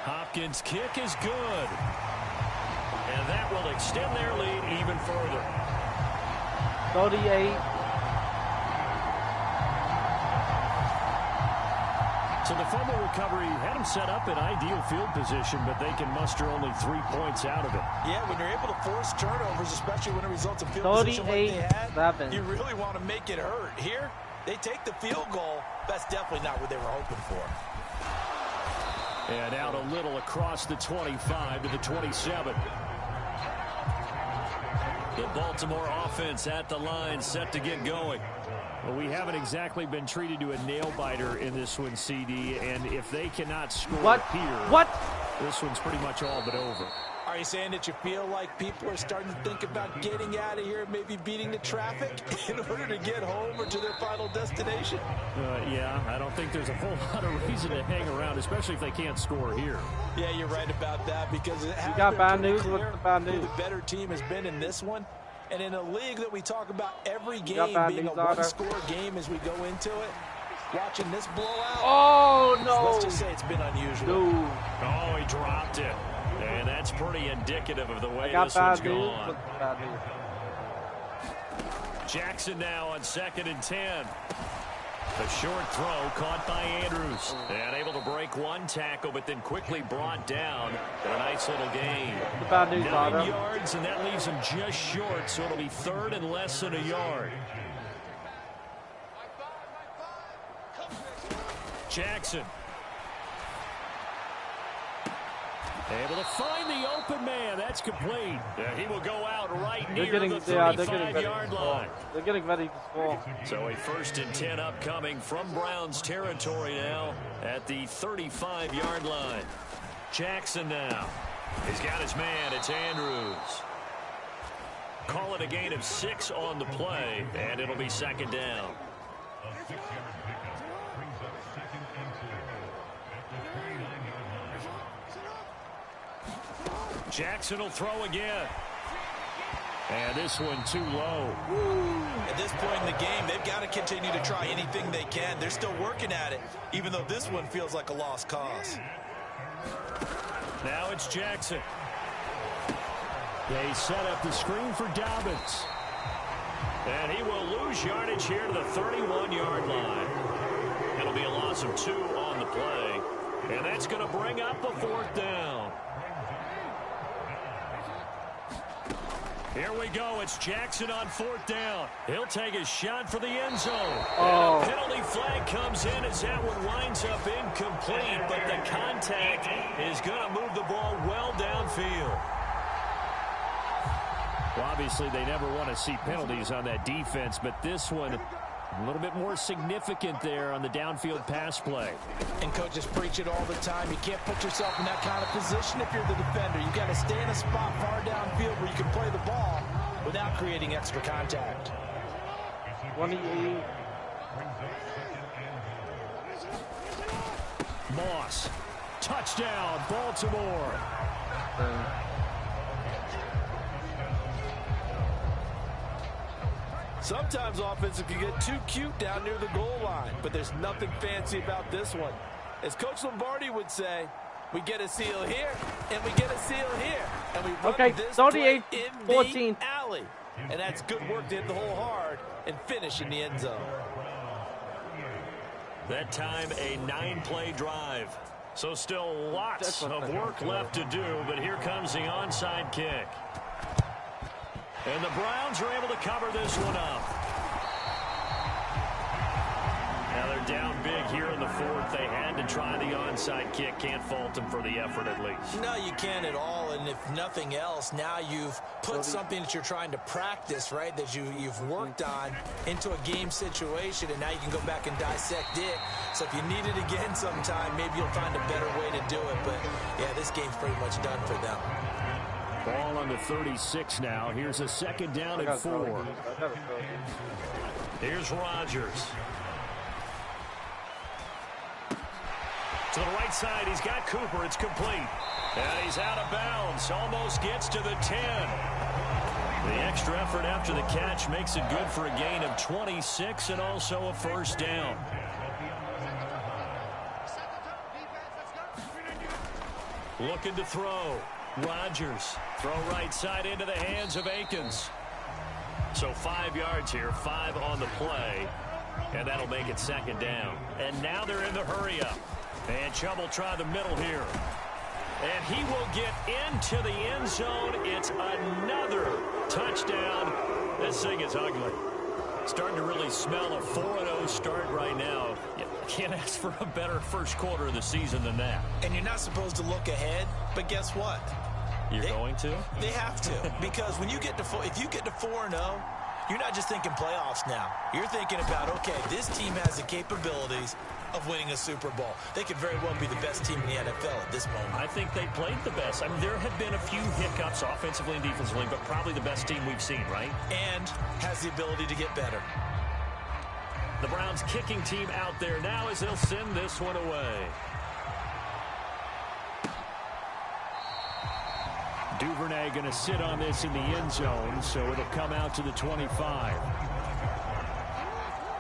Hopkins' kick is good. And that will extend their lead even further.
38.
So the fumble recovery had them set up in ideal field position, but they can muster only 3 points out of it.
Yeah, when you're able to force turnovers, especially when it results in field position like they had, you really want to make it hurt. Here, they take the field goal. That's definitely not what they were hoping for.
And out a little across the 25 to the 27.
The Baltimore offense at the line, set to get going.
Well, we haven't exactly been treated to a nail-biter in this one, CD, and if they cannot score here, this one's pretty much all but over.
Are you saying that you feel like people are starting to think about getting out of here, maybe beating the traffic in order to get home or to their final destination?
Yeah, I don't think there's a whole lot of reason to hang around, especially if they can't score here.
Yeah, you're right about that, because it has
got
been
bad news.
clear
What's the bad news?
who the better team has been in this one. And in a league that we talk about every game being a one-score game as we go into it, watching this blowout,
oh no!
Let's just say it's been unusual.
No.
Oh, he dropped it. And that's pretty indicative of the way this one's gone. Jackson now on 2nd and 10. The short throw caught by Andrews. And able to break one tackle, but then quickly brought down. But a nice little gain. 9 yards, and that leaves him just short, so it'll be 3rd and less than a yard. Jackson. Able to find the open man. That's complete. He will go out right near the 35-yard line.
They're getting ready to score.
So a 1st and 10 upcoming from Browns territory now at the 35-yard line. Jackson now. He's got his man. It's Andrews. Call it a gain of 6 on the play, and it'll be 2nd down. Jackson will throw again. And this one too low.
At this point in the game, they've got to continue to try anything they can. They're still working at it, even though this one feels like a lost cause.
Now it's Jackson.
They set up the screen for Dobbins.
And he will lose yardage here to the 31-yard line. It'll be a loss of 2 on the play. And that's going to bring up a 4th down. Here we go. It's Jackson on 4th down. He'll take a shot for the end zone.
Oh.
And a penalty flag comes in as that one winds up incomplete, but the contact is going to move the ball well downfield.
Well, obviously, they never want to see penalties on that defense, but this one a little bit more significant there on the downfield pass play.
And coaches preach it all the time. You can't put yourself in that kind of position if you're the defender. You've got to stay in a spot far downfield where you can play the ball without creating extra contact.
Moss. Touchdown, Baltimore.
Sometimes offensive can get too cute down near the goal line, but there's nothing fancy about this one. As Coach Lombardi would say, we get a seal here, and we get a seal here, and we run this play in the alley. And that's good work to hit the hole hard and finish in the end zone.
That time, a 9-play drive. So still lots of work left to do, but here comes the onside kick. And the Browns are able to cover this one up. Now they're down big here in the 4th. They had to try the onside kick. Can't fault them for the effort at least.
No, you can't at all. And if nothing else, now you've put something that you're trying to practice, right, that you've worked on into a game situation, and now you can go back and dissect it. So if you need it again sometime, maybe you'll find a better way to do it. But, yeah, this game's pretty much done for them.
Ball on the 36 now. Here's a 2nd down and 4.
Here's Rodgers. To the right side, he's got Cooper. It's complete. And he's out of bounds. Almost gets to the 10. The extra effort after the catch makes it good for a gain of 26 and also a 1st down. Looking to throw. Rodgers. Throw right side into the hands of Akins. So 5 yards here, 5 on the play. And that'll make it 2nd down. And now they're in the hurry up. And Chubb will try the middle here. And he will get into the end zone. It's another touchdown. This thing is ugly. Starting to really smell a 4-0 start right now. You can't ask for a better first quarter of the season than that.
And you're not supposed to look ahead, but guess what?
You're going to?
They have to, because when you get to if you get to 4-0, you're not just thinking playoffs now. You're thinking about, okay, this team has the capabilities of winning a Super Bowl. They could very well be the best team in the NFL at this moment.
I think they played the best. I mean, there have been a few hiccups offensively and defensively, but probably the best team we've seen, right?
And has the ability to get better.
The Browns kicking team out there now as they'll send this one away. Duvernay going to sit on this in the end zone, so it'll come out to the 25.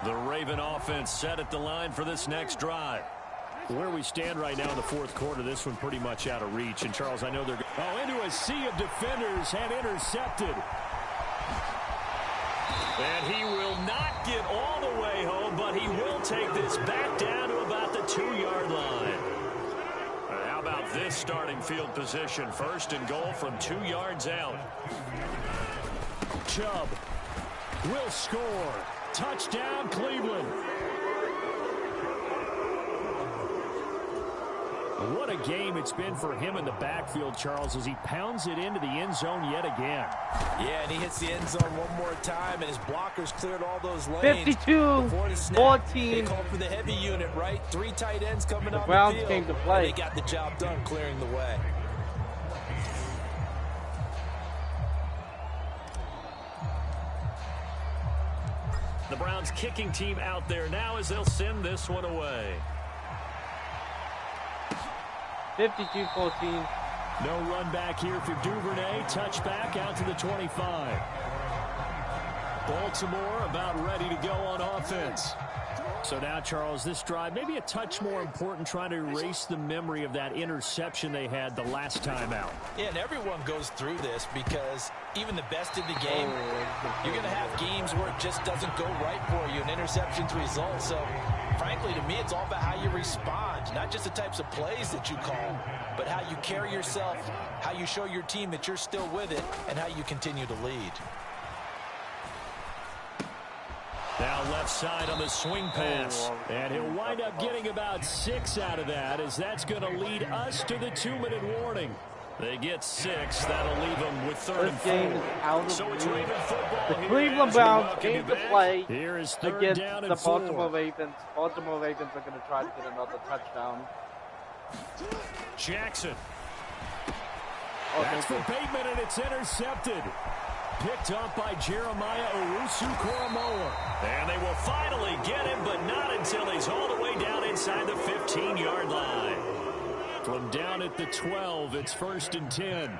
The Raven offense set at the line for this next drive. Where we stand right now in the fourth quarter, this one pretty much out of reach. And, Charles, I know they're into a sea of defenders and intercepted. And he will not get all the way home, but he will take this back down to about the 2-yard line. How about this starting field position? 1st and goal from 2 yards out. Chubb will score. Touchdown, Cleveland. What a game it's been for him in the backfield, Charles, as he pounds it into the end zone yet again.
Yeah, and he hits the end zone one more time, and his blockers cleared all those lanes.
52-14.
They called for the heavy unit, right? 3 tight ends coming on the
Browns
field.
came to play.
They got the job done clearing the way.
The Browns kicking team out there now as they'll send this one away.
52-14.
No run back here for Duvernay. Touchback out to the 25. Baltimore about ready to go on offense. So now, Charles, this drive maybe a touch more important, trying to erase the memory of that interception they had the last time out.
Yeah, and everyone goes through this because even the best in the game, you're going to have games where it just doesn't go right for you, and interceptions result. So, frankly, to me, it's all about how you respond, not just the types of plays that you call, but how you carry yourself, how you show your team that you're still with it, and how you continue to lead.
Now left side on the swing pass. And he'll wind up getting about 6 out of that, as that's going to lead us to the 2-minute warning. They get 6. That'll leave them with 3rd and 4. So it's Raven football.
The Cleveland Browns came to play
here is 3rd
against
down
the
and 4.
Baltimore Ravens. Baltimore Ravens are going to try to get another touchdown.
Jackson. That's for Bateman, and it's intercepted. Picked up by Jeremiah Owusu-Koramoah. And they will finally get him, but not until he's all the way down inside the 15-yard line. From down at the 12, it's 1st and 10.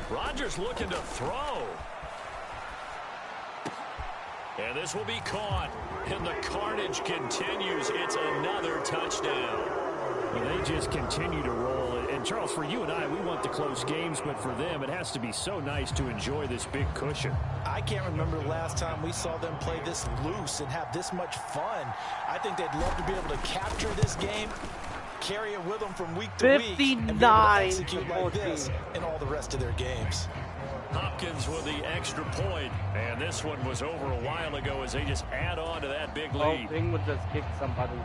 Rodgers looking to throw. And this will be caught. And the carnage continues. It's another touchdown. Well, they just continue to roll. And, Charles, for you and I, we want the close games, but for them, it has to be so nice to enjoy this big cushion.
I can't remember the last time we saw them play this loose and have this much fun. I think they'd love to be able to capture this game, carry it with them from week to week, and be able to execute like this in all the rest of their games.
Hopkins with the extra point, and this one was over a while ago as they just add on to that big lead.
Thing would just kick somebody.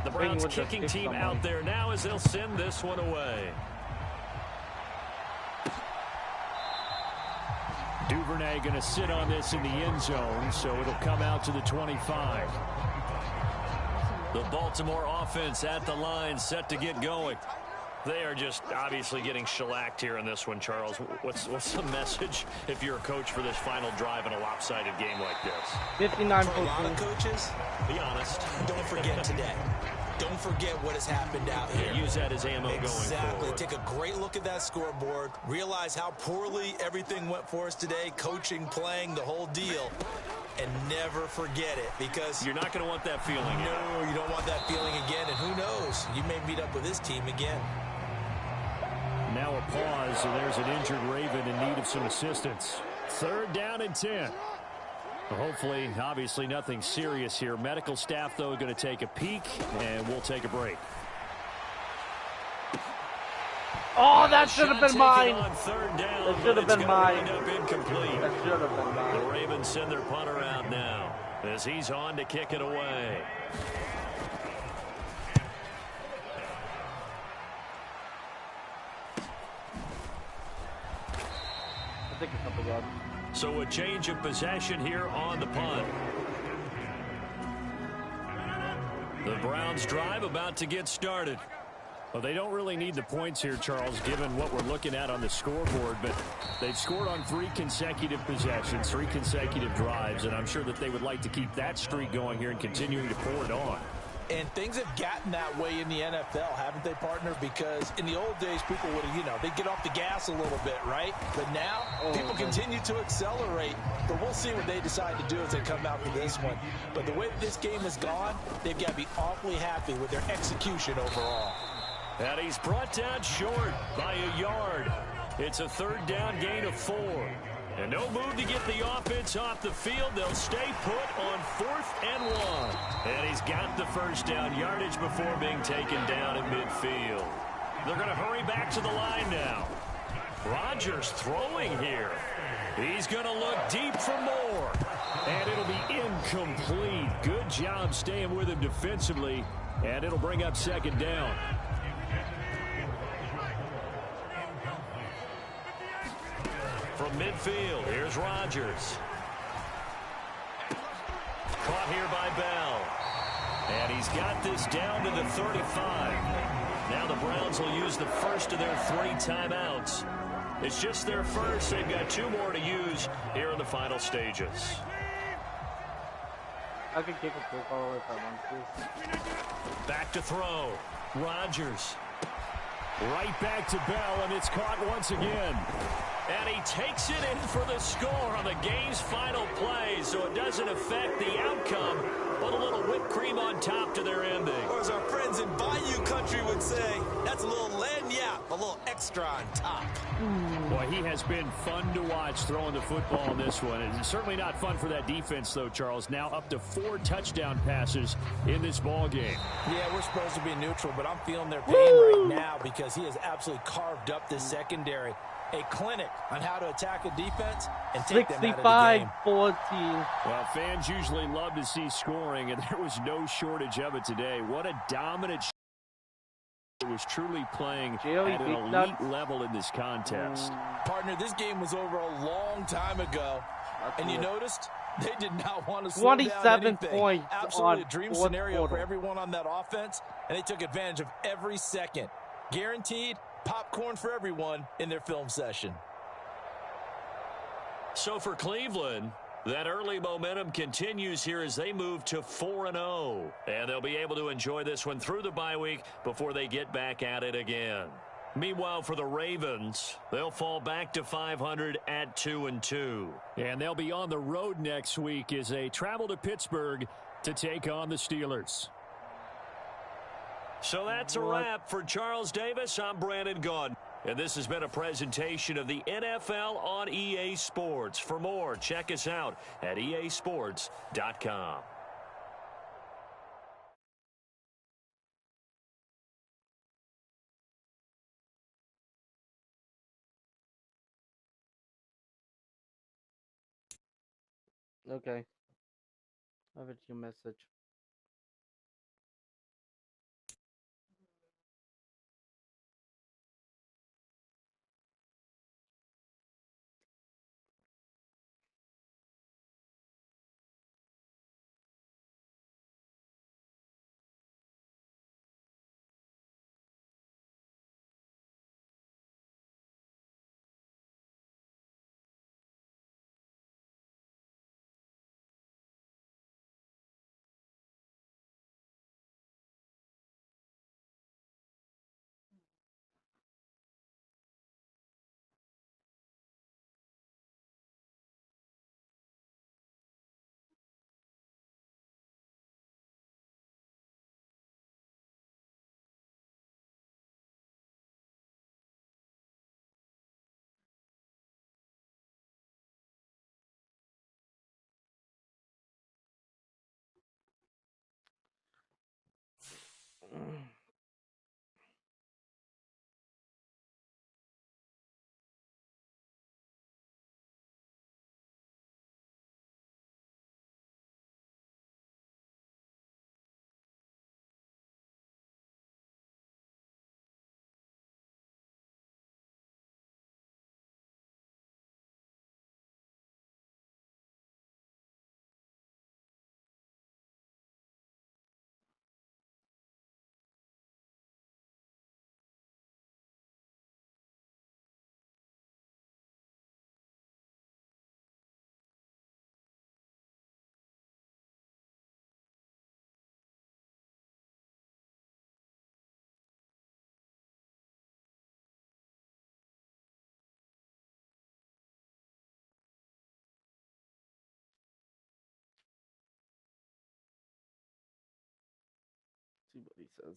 The Browns kicking team out there now as they'll send this one away. Duvernay going to sit on this in the end zone, so it'll come out to the 25. The Baltimore offense at the line, set to get going. They are just obviously getting shellacked here in this one, Charles. What's the message if you're a coach for this final drive in a lopsided game like this?
59-14.
For a lot of coaches,
be honest.
Don't forget today. Don't forget what has happened out here.
Use that as ammo going forward.
Exactly. Take a great look at that scoreboard. Realize how poorly everything went for us today. Coaching, playing, the whole deal. And never forget it, because
you're not going to want that feeling.
No, you don't want that feeling again. And who knows? You may meet up with this team again.
Now a pause, and there's an injured Raven in need of some assistance. 3rd down and 10. Hopefully, obviously, nothing serious here. Medical staff, though, going to take a peek, and we'll take a break.
Oh, that should have been mine.
That
should have been mine.
Incomplete.
That should have been mine.
The Ravens send their punter out now as he's on to kick it away.
I think a couple yards.
So a change of possession here on the punt. The Browns drive about to get started.
Well, they don't really need the points here, Charles, given what we're looking at on the scoreboard, but they've scored on 3 consecutive possessions, 3 consecutive drives, and I'm sure that they would like to keep that streak going here and continuing to pour it on.
And things have gotten that way in the NFL, haven't they, partner? Because in the old days, people would have, they'd get off the gas a little bit, right? But now, people continue to accelerate. But we'll see what they decide to do as they come out for this one. But the way that this game has gone, they've got to be awfully happy with their execution overall.
And he's brought down short by a yard. It's a 3rd down gain of 4. And no move to get the offense off the field. They'll stay put on 4th and 1. And he's got the first down yardage before being taken down at midfield. They're going to hurry back to the line now. Rodgers throwing here. He's going to look deep for more.
And it'll be incomplete. Good job staying with him defensively. And it'll bring up 2nd down.
From midfield, here's Rodgers. Caught here by Bell. And he's got this down to the 35. Now the Browns will use the first of their 3 timeouts. It's just their first. They've got 2 more to use here in the final stages.
I can kick a field goal if I want to.
Back to throw. Rodgers.
Right back to Bell, and it's caught once again.
And he takes it in for the score on the game's final play, so it doesn't affect the outcome, but a little whipped cream on top to their ending.
Or as our friends in Bayou Country would say, that's a little lagniappe, a little extra on top.
Boy, he has been fun to watch throwing the football in this one. It's certainly not fun for that defense, though, Charles. Now up to 4 touchdown passes in this ball game.
Yeah, we're supposed to be neutral, but I'm feeling their pain right now because he has absolutely carved up this secondary. A clinic on how to attack a defense and take them out of the game.
65-14.
Well, fans usually love to see scoring, and there was no shortage of it today. What a dominant it was truly playing at an elite level in this contest.
Partner, this game was over a long time ago, and you noticed they did not want to slow down
27 points.
Absolutely a dream scenario for everyone on that offense, and they took advantage of every second. Guaranteed popcorn for everyone in their film session.
So for Cleveland, that early momentum continues here as they move to 4-0. And they'll be able to enjoy this one through the bye week before they get back at it again. Meanwhile, for the Ravens, they'll fall back to 500 at 2-2.
And they'll be on the road next week as they travel to Pittsburgh to take on the Steelers.
So that's a wrap for Charles Davis. I'm Brandon Gaudin. And this has been a presentation of the NFL on EA Sports. For more, check us out at easports.com.
Okay. Have it your message. see what he says.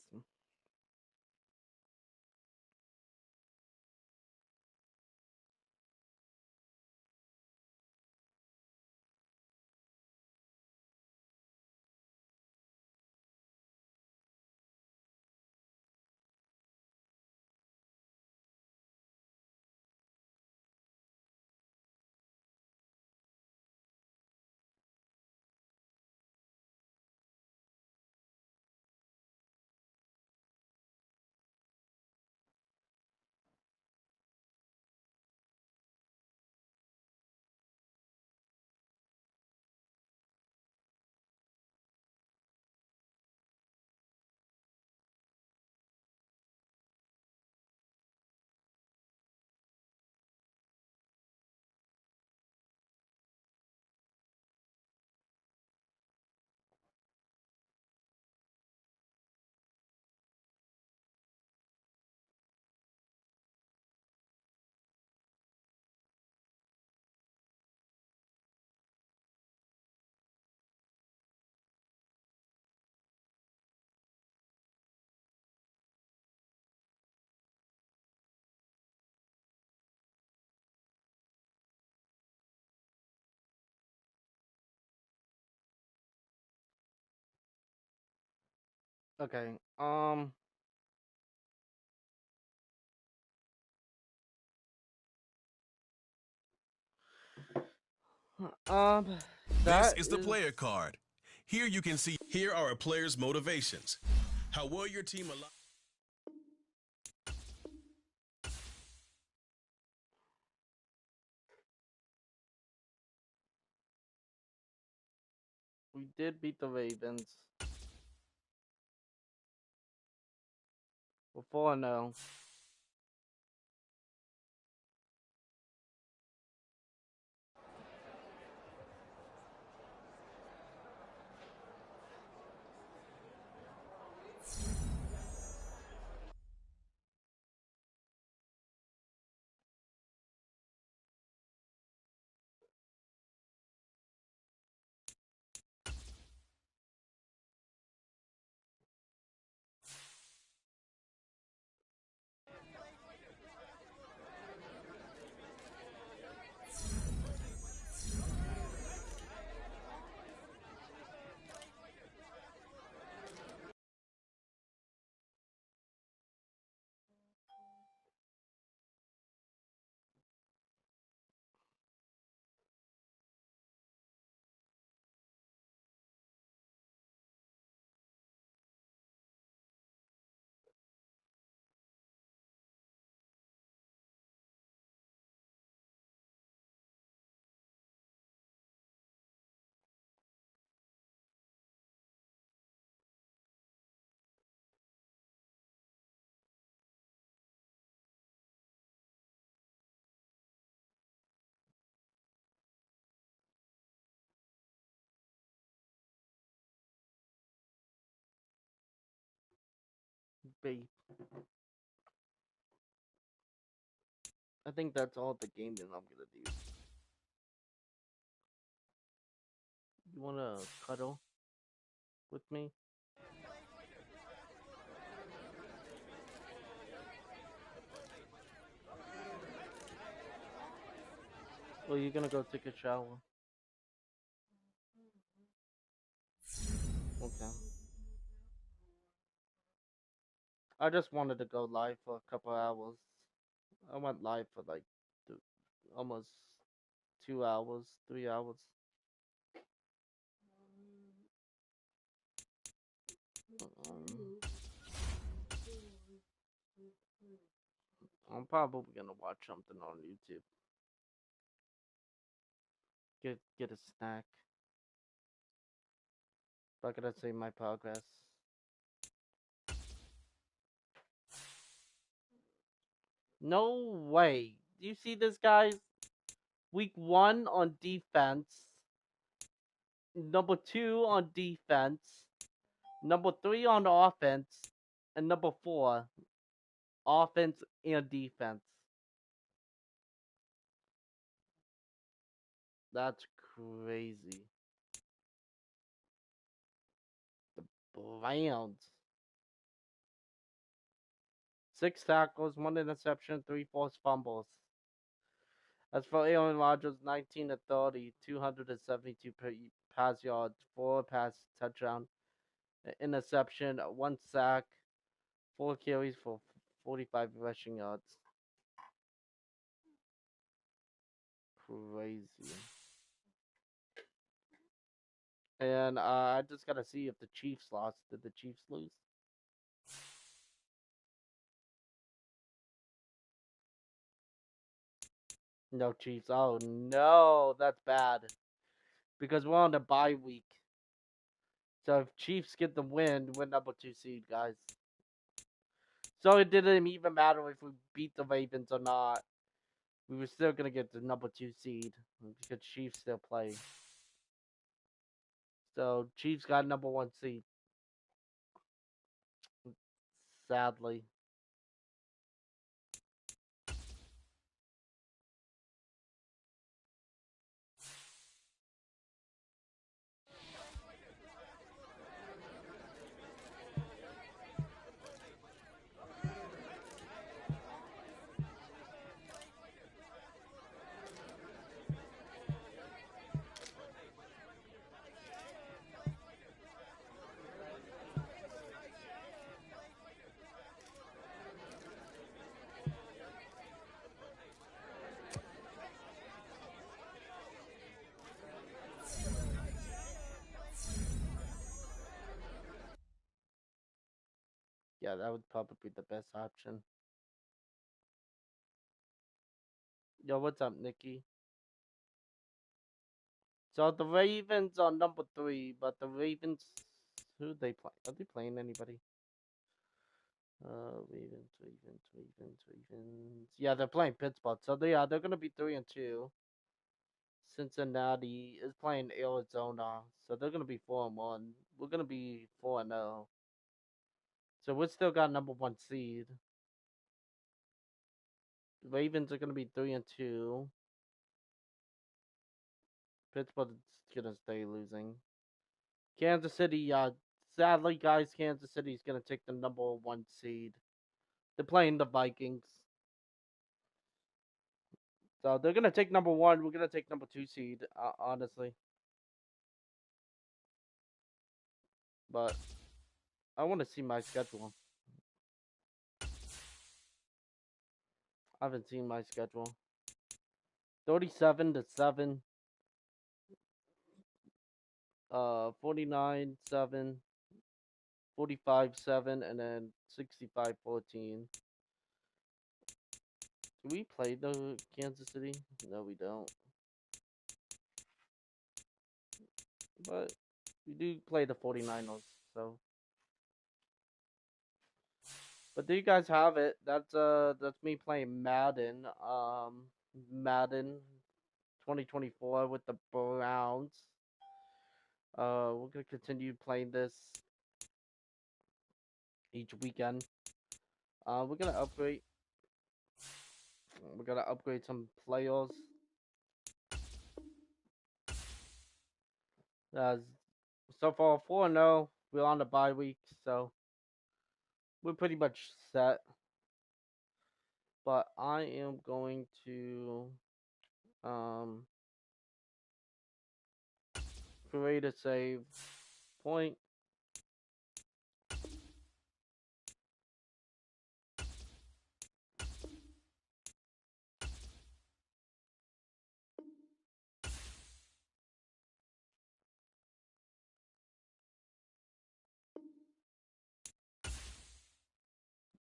Okay.
This is the player card. Here you can see, here are a player's motivations. How well your team
We did beat the Ravens. We're 4-0. Babe. I think that's all the gaming I'm gonna do. You wanna cuddle with me? Or you gonna go take a shower? Okay. I just wanted to go live for a couple hours. I went live for like almost 2 hours, 3 hours. I'm probably gonna watch something on YouTube. Get a snack. If I gotta save my progress. No way. Do you see this, guys? Week 1 on defense. Number 2 on defense. Number 3 on offense. And number 4, offense and defense. That's crazy. The Browns. 6 tackles, 1 interception, 3 forced fumbles. As for Aaron Rodgers, 19 to 30, 272 pass yards, 4 pass touchdown, interception, 1 sack, 4 carries for 45 rushing yards. Crazy. And I just gotta see if the Chiefs lost. Did the Chiefs lose? No Chiefs. Oh no, that's bad. Because we're on the bye week. So if Chiefs get the win, we're number 2 seed, guys. So it didn't even matter if we beat the Ravens or not. We were still gonna get the number 2 seed because Chiefs still play. So Chiefs got number 1 seed. Sadly. Yeah, that would probably be the best option. Yo, what's up, Nikki? So the Ravens are number 3, but the Ravens, who they play? Are they playing anybody? Ravens. Yeah, they're playing Pittsburgh. So they're gonna be 3-2. Cincinnati is playing Arizona, so they're gonna be 4-1. We're gonna be 4-0. So we still got number 1 seed. The Ravens are gonna be 3-2. Pittsburgh's gonna stay losing. Kansas City, sadly, guys, Kansas City's gonna take the number 1 seed. They're playing the Vikings. So they're gonna take number 1. We're gonna take number 2 seed, honestly. But I want to see my schedule. I haven't seen my schedule. 37-7. 49-7. 45-7, and then 65-14. Do we play the Kansas City? No, we don't. But we do play the 49ers, so. But there you guys have it. That's me playing Madden. Madden 2024 with the Browns. We're gonna continue playing this each weekend. We're gonna upgrade. We're gonna upgrade some players. So far 4-0. We're on the bye week, so we're pretty much set. But I am going to create a save point.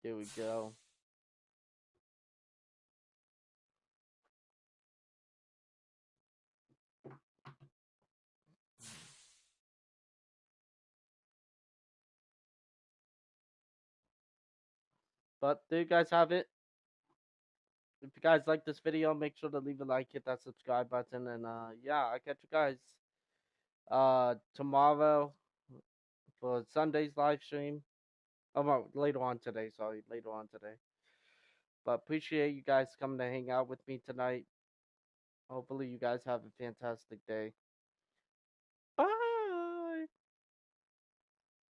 There we go. But there you guys have it. If you guys like this video, make sure to leave a like, hit that subscribe button, and yeah, I'll catch you guys tomorrow for Sunday's live stream. Oh, well, later on today, sorry, later on today. But appreciate you guys coming to hang out with me tonight. Hopefully you guys have a fantastic day.